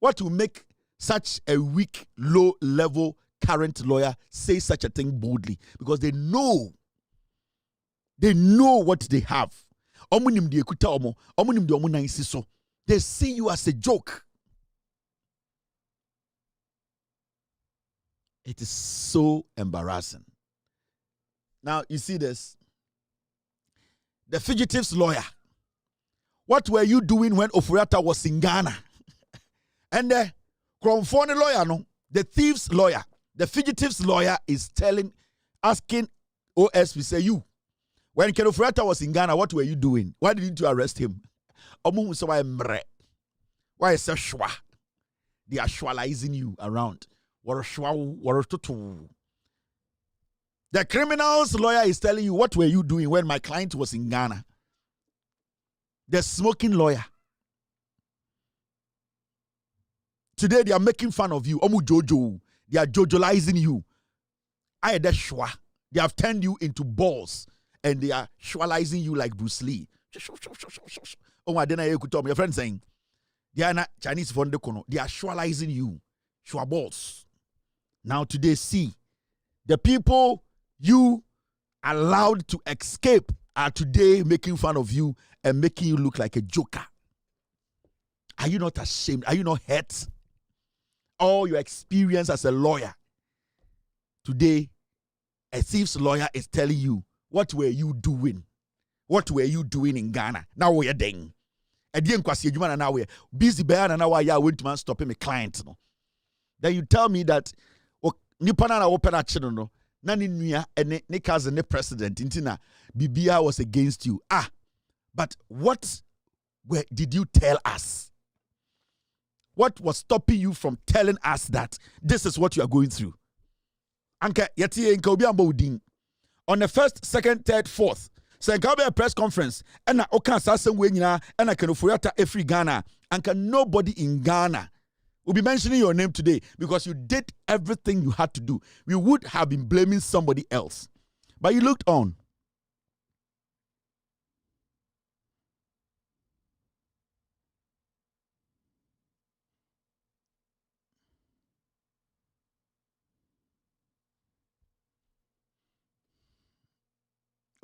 What will make such a weak, low level current lawyer say such a thing boldly? Because they know what they have. They see you as a joke. It is so embarrassing. Now, you see this. The fugitive's lawyer. What were you doing when Oforiata was in Ghana? And the Kromfone lawyer, no, the thief's lawyer, the fugitive's lawyer is asking OSP, say, you, when Ken Oforiata was in Ghana, what were you doing? Why didn't you arrest him? Why is that shwa? They are shwalizing you around. The criminal's lawyer is telling you, what were you doing when my client was in Ghana? The smoking lawyer. Today they are making fun of you. Omu Jojo. They are jojolizing you. They have turned you into balls and they are shwalizing you like Bruce Lee. Oh, I didn't hear your friend saying, they are not Chinese for the kono. They are shwalizing you. Shwa balls. Now today, see, the people you allowed to escape are today making fun of you and making you look like a joker. Are you not ashamed? Are you not hurt? All your experience as a lawyer. Today, a thief's lawyer is telling you, what were you doing? What were you doing in Ghana? Now we're ding. Again, kwasi ejuma na we busy bear na why I went to stopping my client. No. Then you tell me that nipa na open action no. Na ni nua ne cousin ne president intina Bibia was against you. But what did you tell us? What was stopping you from telling us that this is what you are going through? Anka yeti enka obi ambo udin. On the 1st, 2nd, 3rd, 4th, so enka be a press conference and na oka asasem we nyina and na Ken Oforiata every Ghana. Anka nobody in Ghana will be mentioning your name today because you did everything you had to do. We would have been blaming somebody else. But you looked on.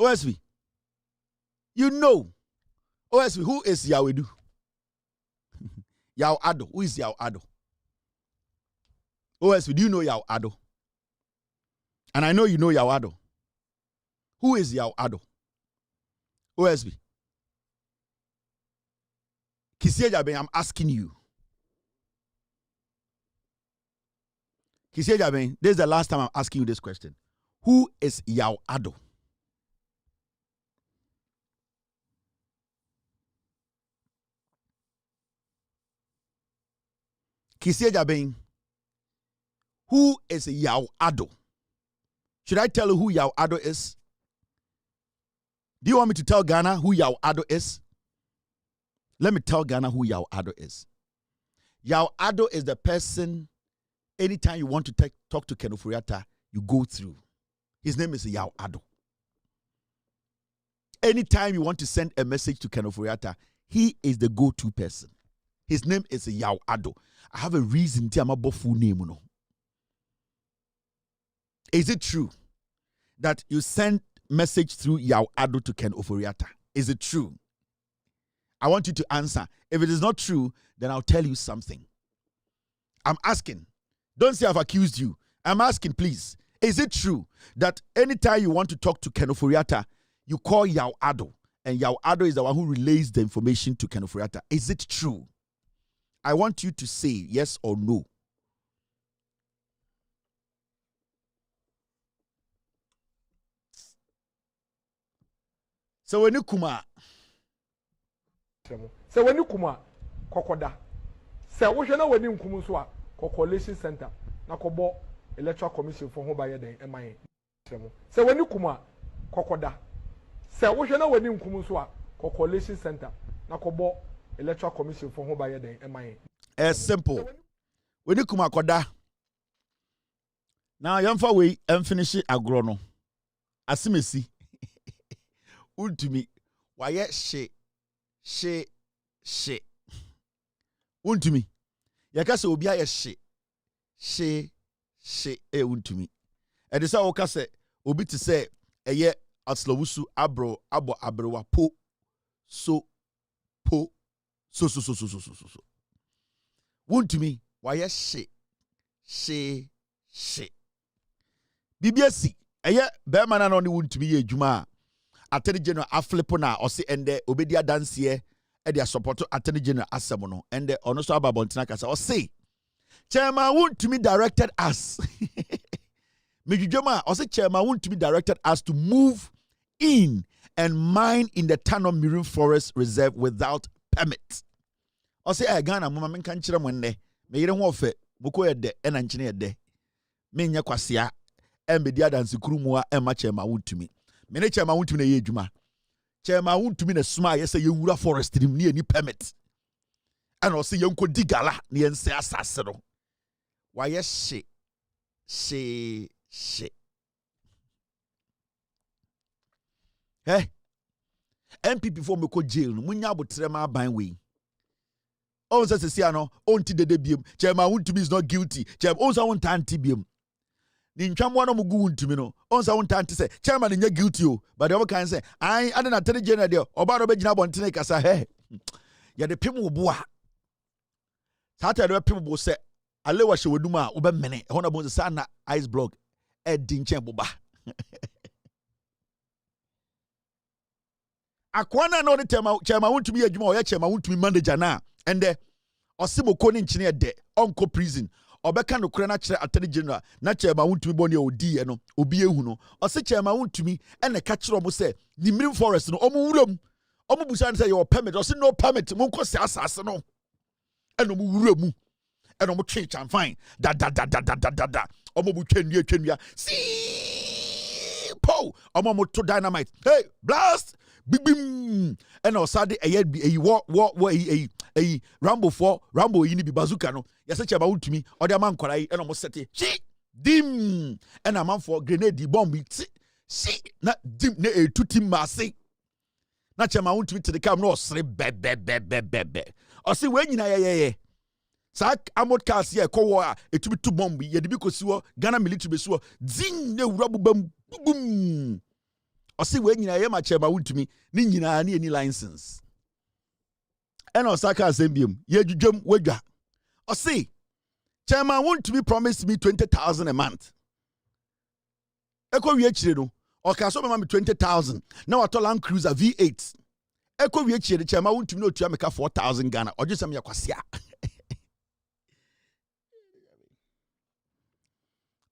OSV, you know, OSV, who is Yawedu? Yao Ado, who is Yao Ado? OSV, do you know Yao Ado? And I know you know Yao Ado. Who is Yao Ado? OSV. Kisie Jabe, I'm asking you. Kisie Jabe, this is the last time I'm asking you this question. Who is Yao Ado? Kisie Jabeng, who is Yao Ado? Should I tell you who Yao Ado is? Do you want me to tell Ghana who Yao Ado is? Let me tell Ghana who Yao Ado is. Yao Ado is the person, anytime you want to talk to Ken Ofori-Atta, you go through. His name is Yao Ado. Anytime you want to send a message to Ken Ofori-Atta, he is the go-to person. His name is Yao Ado. I have a reason to my full name. No. Is it true that you send message through Yao Ado to Ken Ofori-Atta? Is it true? I want you to answer. If it is not true, then I'll tell you something. I'm asking. Don't say I've accused you. I'm asking, please. Is it true that anytime you want to talk to Ken Ofori-Atta, you call Yao Ado, and Yao Ado is the one who relays the information to Ken Ofori-Atta? Is it true? I want you to say yes or no. So when you kuma, kokoda. Se wo hwe na wani nkum so a coalition center na kobo electoral commission for ho baye den eman. Se wani kuma kokoda. Se wo hwe na wani nkum so a coalition center na kobo electoral commission for ho baye den eman. Simple. Wani kuma koda. Now yamfa we finish agro no. Asimesi. Untumi waye she untumi yakase obi aye she untumi e de say wo kase obi ti say eye aslowusu abo abrewa po so untumi waye she bibiasi eye be mana no ne untumi ye adwuma Attorney General aflipo na osi ende obedi adanse e dia support Attorney General asem no ende ono so ababontina kasa osi chairman want to be directed us Mejujoma osi chairman want to be directed us to move in and mine in the Tano Marine Forest Reserve without permit. Osi Ghana mama menka nkyere mo nne me yire ho ofe boko ye de e na nkyene ye de me nya kwasea e mbedi adanse kurumu a e ma chairman want to me. Mene chairman wuntumi na ye adwuma. Chairman wuntumi na suma ye say ye wura forest nim ne ani permit. Ana o say ye nko digala ne ye nse asase no. Wa ye she. Hey. MPP for me ko jail no munya abotre ma ban we. On say se sia no onti dede biem. Chairman wuntumi is not guilty. Chairman on say won tanti biem. Ninchamo no mugu untumi no onsa wontanti say chairman nya guilty o but they can say I na Attorney General there oba no be gina bontene kasa he ya de pem wo boa tata de pem bo say alewa hye wadum a wo be mene ho na bo say na ice block e di nchen boba akwana no ne chairman wontumi adwuma o ya chairman wontumi manager na ende osimoko ne nchene de onko prison Obeka no kure na kire Attorney General na chairman wuntumi boni odi e no obi ehu no o se chairman wuntumi e na ka kire omo se the Marine Forest no omo wuram omo busa say your permit o se no permit mo nko se asase no e no mo wuramu e no mo twe fine da omo bu twenua see po omo mo to dynamite hey blast big bim e na osade e wo Rambo yi ni bi bazooka no yase cheba wutumi ode man kwarai e no mo sete shi dim e na man for grenade bomb si na dim na etuti mase na chema wutumi te de kam no osre be osi we nyina ye sak amot cars ye ko wo a etumi tu bomb ye de bi kosi wo Ghana military beso zin na wura bubam bum osi we nyina ye ma chema wutumi ni nyina na any license. And Osaka Assemblium, ye jum wedja. Or see, chairman want to be promised me 20,000 a month. Eko wiechire or kaso me 20,000. Now at Land Cruiser V8. Eko wiechire chairman want to know to make 4,000 Ghana or just am yakwasia.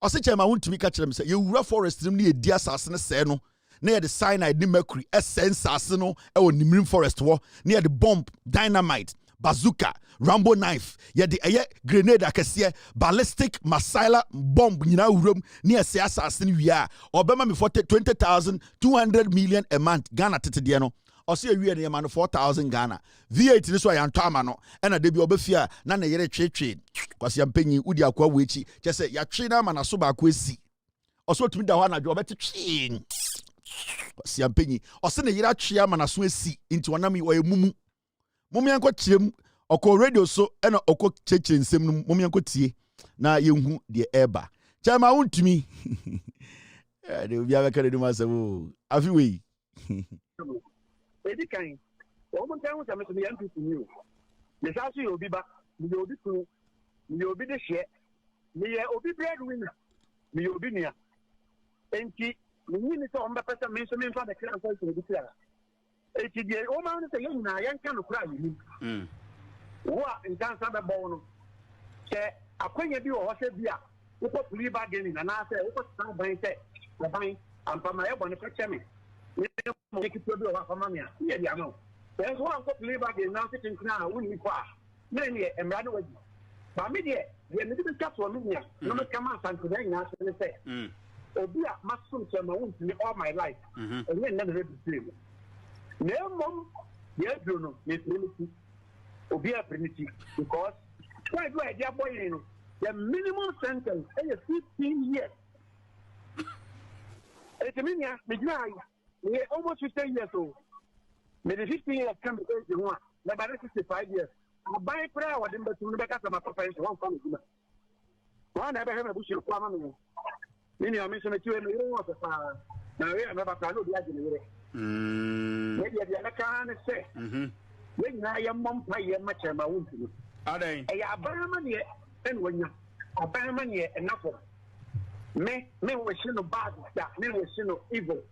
Or say chairman want to make catch them say you rough forest nim near dear assassin say no. Near the cyanide, the mercury, essence, arsenal, or Marine Forest war, near the bomb, dynamite, bazooka, Rambo knife, yɛde ɛyɛ grenade akɛseɛ, ballistic missile bomb nyinaa wuram ne ɛsɛ asase no wie a ɔbɛma me 20,000 200 million a month Ghana tetedeɛ no ɔsɛ awie ne yɛma no 4,000 Ghana V8 ne so ayɛntɔ ama no ɛna de bi ɔbɛfia na ne yere twetwe kwasi ampanyi wudi akwa wechi kyɛ sɛ yɛatwe na ama na so baako esi ɔsɛ otumi da hɔ anadwo ɔbɛte twe kwasi ampanyi ɔsɛ ne yere atwe ama na so esi nti ɔnam ɔyɛ mumu yɛnkɔ kyerem ɔkɔ radio so ɛna ɔkɔ kyekye nsɛm no yɛnkɔ tie na yɛnhu deɛ ɛba kyɛ ma wontumi de obi abɛka ne dum asɛm o afi wei edi kan wɔn nkan ho sɛ mɛsɛ yɛn tutu ni o ne saa so yɛ obi ba ne yɛ obi kunu ne yɛ obi de hyɛ ne yɛ obi breadwinner ne yɛ obi nua enti ne nyini sɛ wɔn bɛpɛ sɛ me nso me nfa de kra nfa sɛ obi kra eti deɛ wɔn ma no sɛ yɛn nyinaa yɛn ka no kora yɛ nim wo a nkansa bɛbɔ wɔn no sɛ akwanya bi wɔ hɔ sɛ bi a wokɔ puli ba gani na naasɛ wokɔ san ban sɛ ban ampama yɛ bɔ ne kɔkyɛ me mo ketewa bi wɔ hɔ afama me a yɛ de ama wo ɛnso wankɔ puli ba gani na sɛ tentena a wonni kɔ a na ɛneɛ mmara no wadi ba me deɛ deɛ mede bɛtwa soɔ me nea na meka ma asantena nyinaa sɛ ne sɛ obi a masom sɛ ma wontumi all my life ɛnyɛ nnɛ ne bɛbisire mu na mmom deɛ aduro no mefiri ne ti obi a firi ne ti because why do I dear boy you know the minimum sentence is 15 years. It's a minimum me almost 15 years old. Maybe 15 years come to the one. About 65 years. I buy prayer with them but to back up my papa one family. One never have a bush of farming. Many are missing a two and you don't want to farm. Now we are never planning the agony. Maybe the other can say. When I am mom pay much of my own. Are they? I abandon yet, and when you abandon yet enough of me was no bad stuff, me was no evil.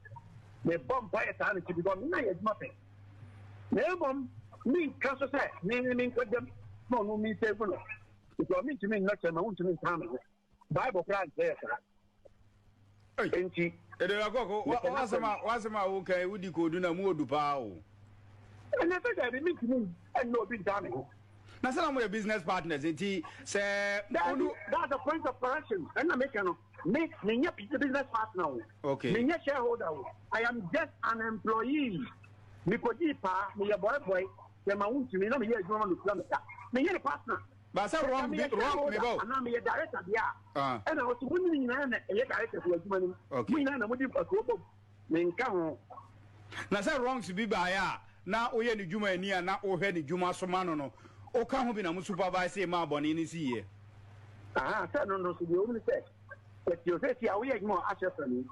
Me bomb by a time to be gone, no, it's nothing. No, me, Castle said, me, with them, no, me, say, no. It was me to me, not my own to me, time. Bible plans there, sir. And she, what's my okay, would you go do no more do power? And I said, I mean to me, and no big damage. Now, some of your business partners, say, that's the point of correction. And I'm making me, business partner. Okay. Me, shareholder. I am just an employee. Me, me, a boy, my own to me, no, me, you're going to come. Me, a partner. But so wrong, me, and I'm a director, yeah. And I was winning and a director for money. Okay. We know what you go. Me, come. Now, so wrong to be by ya. Now, we are the Juma near, now, or head the Juma Somano. O can't be a supervisor, my bonnie in this year. Ah, no, so you only say. But you say, we are more assets than me.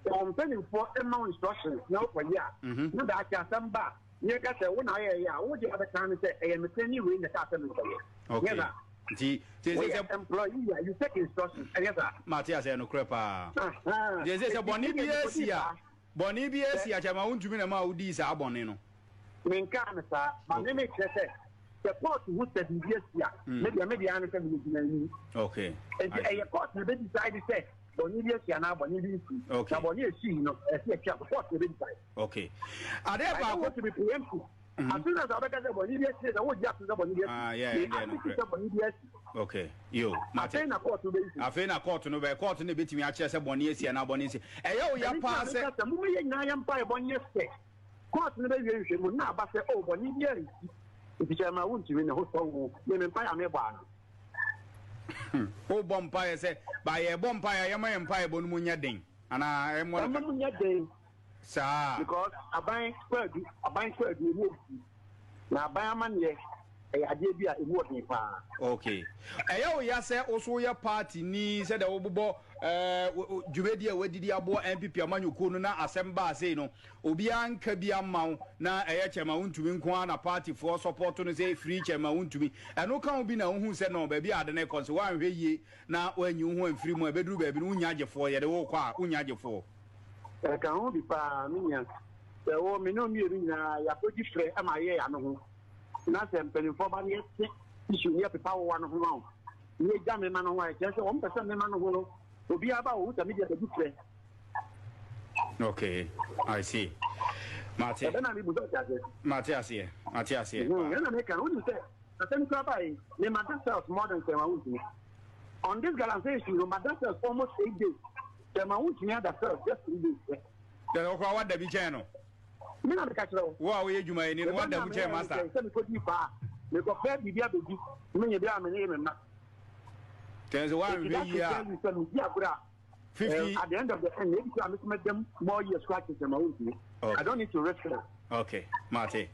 So I'm sending for amount instructions, no, for ya. No, that I can some back. You got a 1 hour, yeah. What the other time say, I am a penny in the afternoon. Okay. Employee, you take instructions. Yes, Matthias and Crepa. There's a Bonibia, Bonibia, I'm out to be a Maudis, Abonino. Mincanasa, my name is the court who said yes, maybe I understand. Okay. A court will decide to say, Bonibia, now Bonibia. Okay. Bonibia, she, no, as a court will decide. Okay. Are there about to be preemptive? As soon as I got the Bonibia, I would just the Bonibia. Yeah. Okay. You, Martin, a court to be. I think a court to know by court in the bit me actually said Bonisi and Abonisi. Oh, yeah, pass it. The movie I am by Bonnier. Court in the baby would not pass it over Bonibia. If you are wound to win the whole women by a nearby. Oh, Bompire said, by a Bompire, I am Empire Bonmunya Ding. And I am one of them. Sir, because I buy square, now buy a man, yes. I did be a working far. Okay. I say also your party ni said the Obo Juvedia, where did you abo MPP Amanu Kuna Assemba say no? Obian Kabia Mau na a Chamaun to Winkwana party for support to say free Chamaun to me. And no can be no who said no, baby, I don't know, so one way now when you went free my bedroom, baby, Unyaja for ya the Woka, Unyaja for. I can only pa Minion. The woman no me, I put you straight at my ear. Not a penny for money. You have the power one of wrong. You damn a man on white, just 1% man will be about the media. Okay, I see. Matthias here. I can only say, the matter sells more than Semaunti. On this galaxy, the matter sells almost 8 days. Semaunti near the first, just 3 days. Then what the channel? Me na catch now. Wow, you may need what the chair master. Me go pay bibia beji. Me ye bia me ne na. There's one year. 50 at the end of the end, maybe I make them more years scratches than my own. I don't need to risk it. Okay, Marty.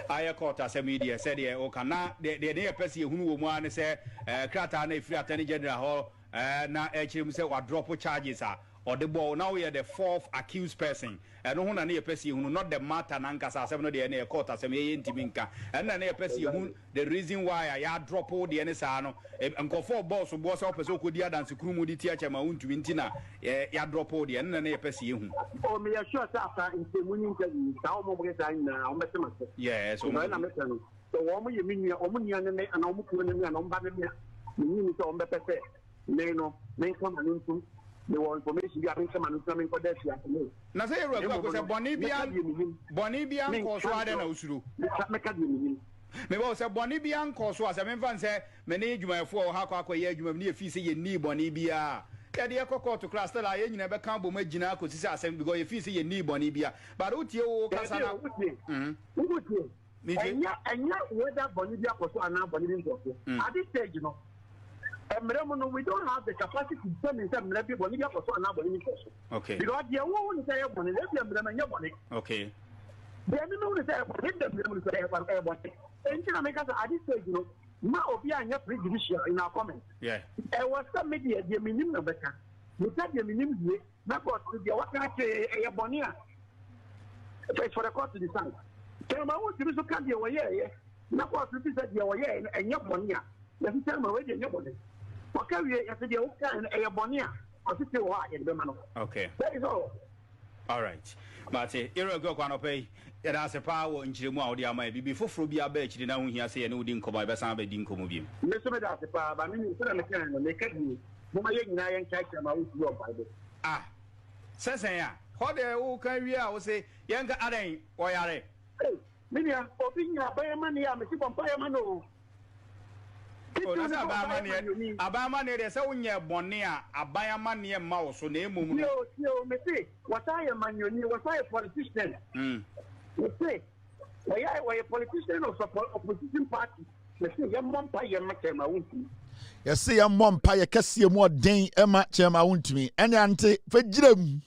I caught as a media said, yeah, okay, now the near person who want to say, Crata, if you attorney general hall, now HM say what drop charges are. Or the ball now we are the fourth accused person. And no one near person who not the matter Nankasa 7 day near court as a main timinka. And then a person who the reason why I drop all the NSano and go for boss who was up as Okudia than Sukrumudi Tiacha Maun to Wintina. Ya drop all the and then a person. Oh, me a short after in the winning yes, so woman you mean your own young and Ombania. You mean to Ombepe. Neno, make some and the information you are coming for that. Now say Bonibian cause rather than Usuru. Me was a Bonibian cause was a man say, manage for how you near fees you need Bonibia. The Echo to class that I never come to Magina could see us and go if you see you need Bonibia. But Utio Casana would you? And yet, whether Bonibia was or not Bonibia. At this stage, you know. We don't have the capacity to send in some level Bolivia for so another person. Okay. Because the one say money, let them money. Okay. They don't know the hit them to everybody. And you make us at this stage, you know, now we are not prejudicial in our comments. Yeah. I was some media, the minimum better. You said the minimum, not what the what can I say a bonia. It's for the court to decide. Tell my own to come your way, not what you said your way and your bonia. Let me tell my way and your body. Okay, that is all. All right. But you go on pay. It has a power in Chimwa, the Amay before Frubia Betch, the now here say, and who didn't come by Basan, didn't come with you. Mr. Medasa, I mean, they can me. My young catch them out to your Bible. Ah, says I, what the old career will say, younger Ade, or are they? Hey, Minia, opinion, buy money, I'm a super buyer man. Oh, that's about money. There's only a bonia, a buy a money and mouse, so name. No, me say, what I am, what I a politician. You say, why a politician or support opposition party? You see, young one pie and make my own. You see, I'm one pie, a cassia more dang, Emma, Chema, won't me, and auntie, for Jim.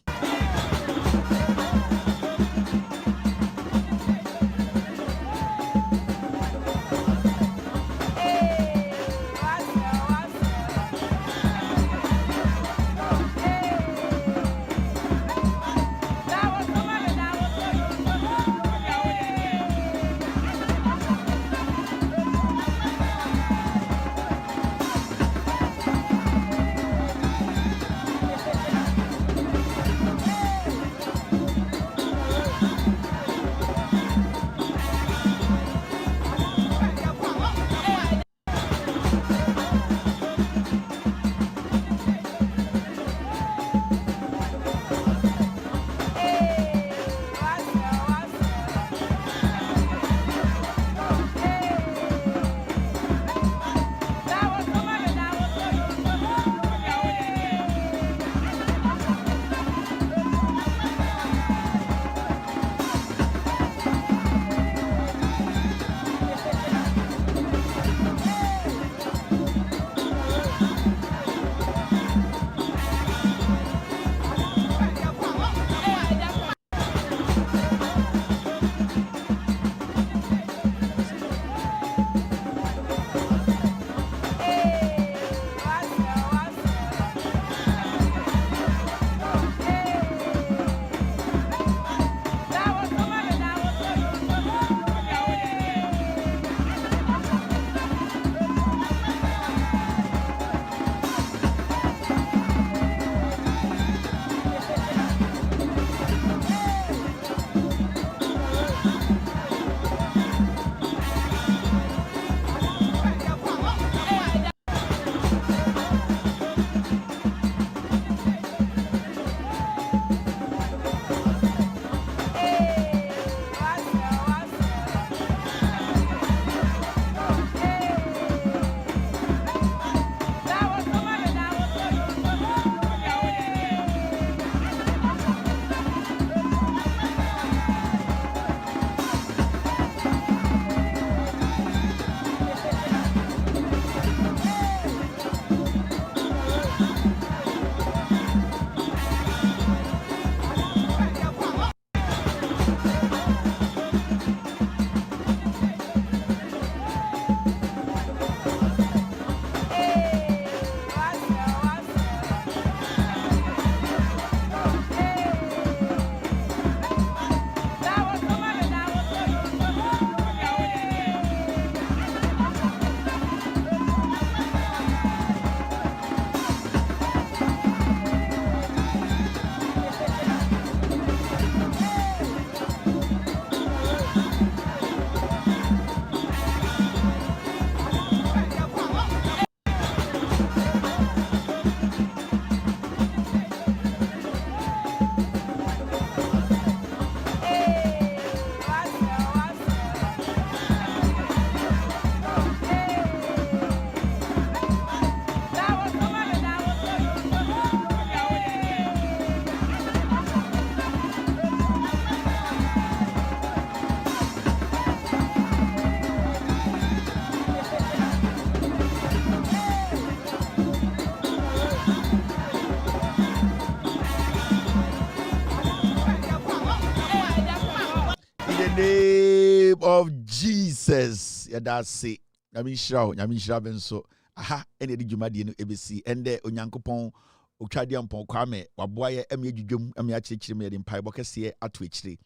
name of Jesus. Yeah, that's it. Nyamishrao benso. Aha, ene di dwumade no ebesi. Ende onyankopon otwade ampon kwame waboaye eme dwudwum eme akyekire me de mpaebo kese ato ekyire.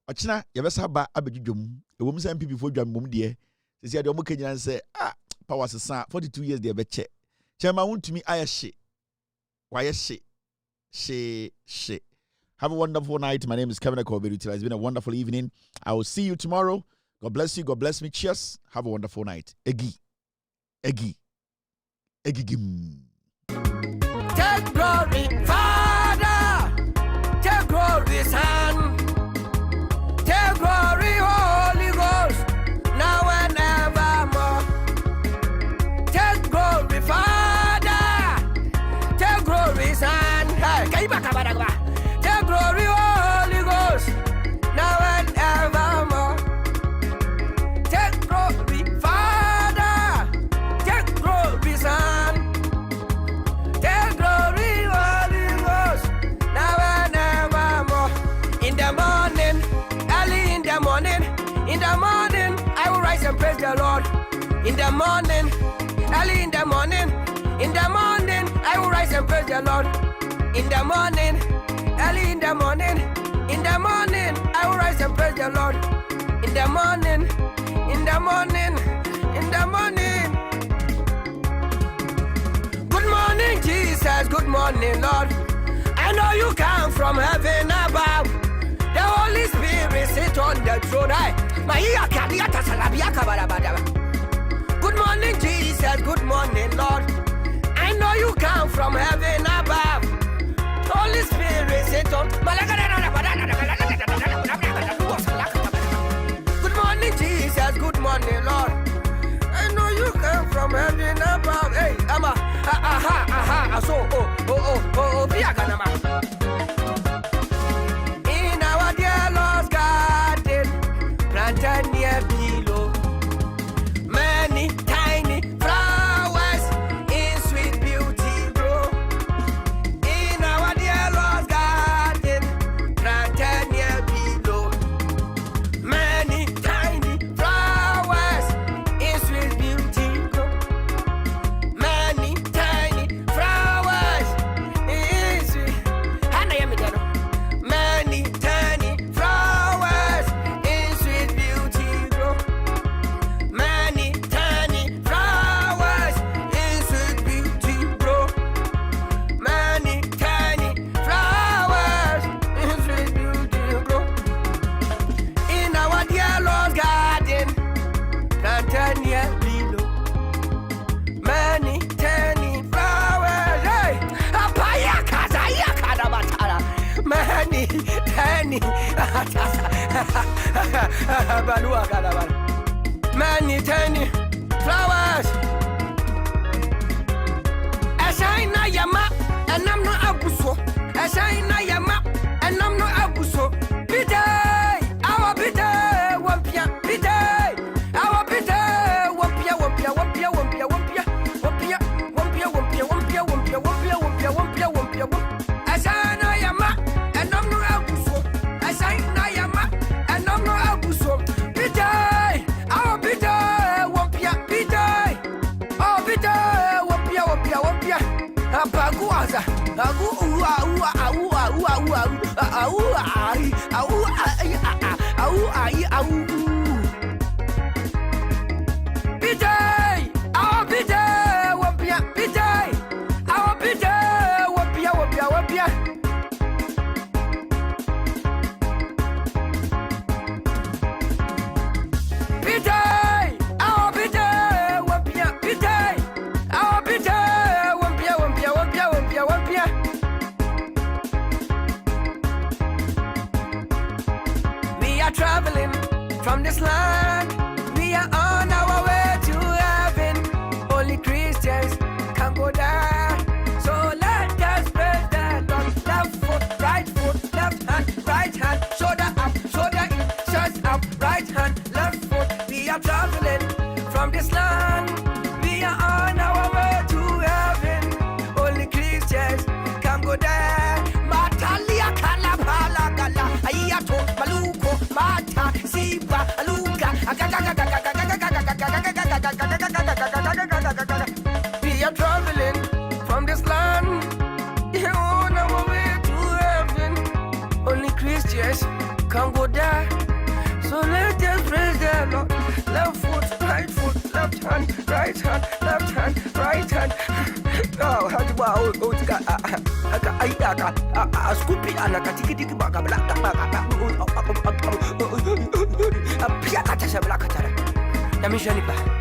Ochina yebesa ba abedwudwum. Ewom se MPP fo dwam de. Sisi ade omukanyina nse power sesa 42 years de beche. Chema wuntumi ayehye. Wayehye. She. Have a wonderful night. My name is Kevin Akobedu. It's been a wonderful evening. I will see you tomorrow. God bless you. God bless me. Cheers. Have a wonderful night. Eggy. Gim. Take glory, Father. Take glory, Son. Take glory, Holy Ghost. Now and evermore. Take glory, Father. Take glory, Son. Hey, take glory, Holy Ghost. Now and evermore. Take glory, Father. Take glory, Son. Take glory, Holy Ghost. Now and evermore. In the morning, early in the morning, I will rise and praise the Lord. In the morning, early in the morning, I will rise and praise the Lord. In the morning, early in the morning, I will rise and praise the Lord. In the morning, Good morning, Jesus. Good morning, Lord. I know you come from heaven above. The Holy Spirit sit on the throne. Good morning, Jesus. Good morning, Lord. I know you come from heaven above. Holy Spirit sit on. Good morning, Jesus. Good morning, Lord. I know you come from heaven above. Hey, ama, so, in our dear Lord's garden, planted near below, many tiny flowers in sweet beauty grow. In our dear Lord's garden, planted near below, many tiny flowers in sweet beauty grow. Many tiny flowers in sweet. Many tiny flowers in sweet beauty grow. Many tiny flowers in sweet beauty grow. Many tiny flowers in sweet beauty grow. In our dear Lord's garden, planted near below, many tiny flowers. Hey, many tiny, many tiny flowers. Ashina yama, and I'm not abuso. Ashina yama, and I'm not abuso. Biday, our biday, wampia, biday, our biday, wampia, wampia, wampia, wampia, wampia, wampia, wampia, wampia, wampia, wampia, wampia, wampia, wampia, wampia, wampia. Ashina yama, and I'm not abuso. Ashina yama, and I'm not abuso. Biday, our biday, wampia, biday, our biday, wampia, wampia, wampia. Apaguaza, agu ua ua ua ua ua ua ai au ai au ai au. Biday, our biday, wampia, biday, our biday, wampia, wampia, wampia. Biday, our biday, wampia, biday, our biday, wampia, wampia, wampia, wampia, wampia. We are traveling from this land. We are on our way to heaven. Only Christians can go there. So let us praise the Lord. Left foot, left hand, right hand, shoulder up, shoulder in, shirt up, right hand, left foot. We are traveling from this land. We are on our way to heaven. Only Christians can go there. Matalia kalapala gala, ayato maluko mata si can go there. So let's just praise the Lord. Left foot, right foot, left hand, right hand, left hand, right hand. Oh, how do I scoopy and a catiki baga black a piacata black. The mission.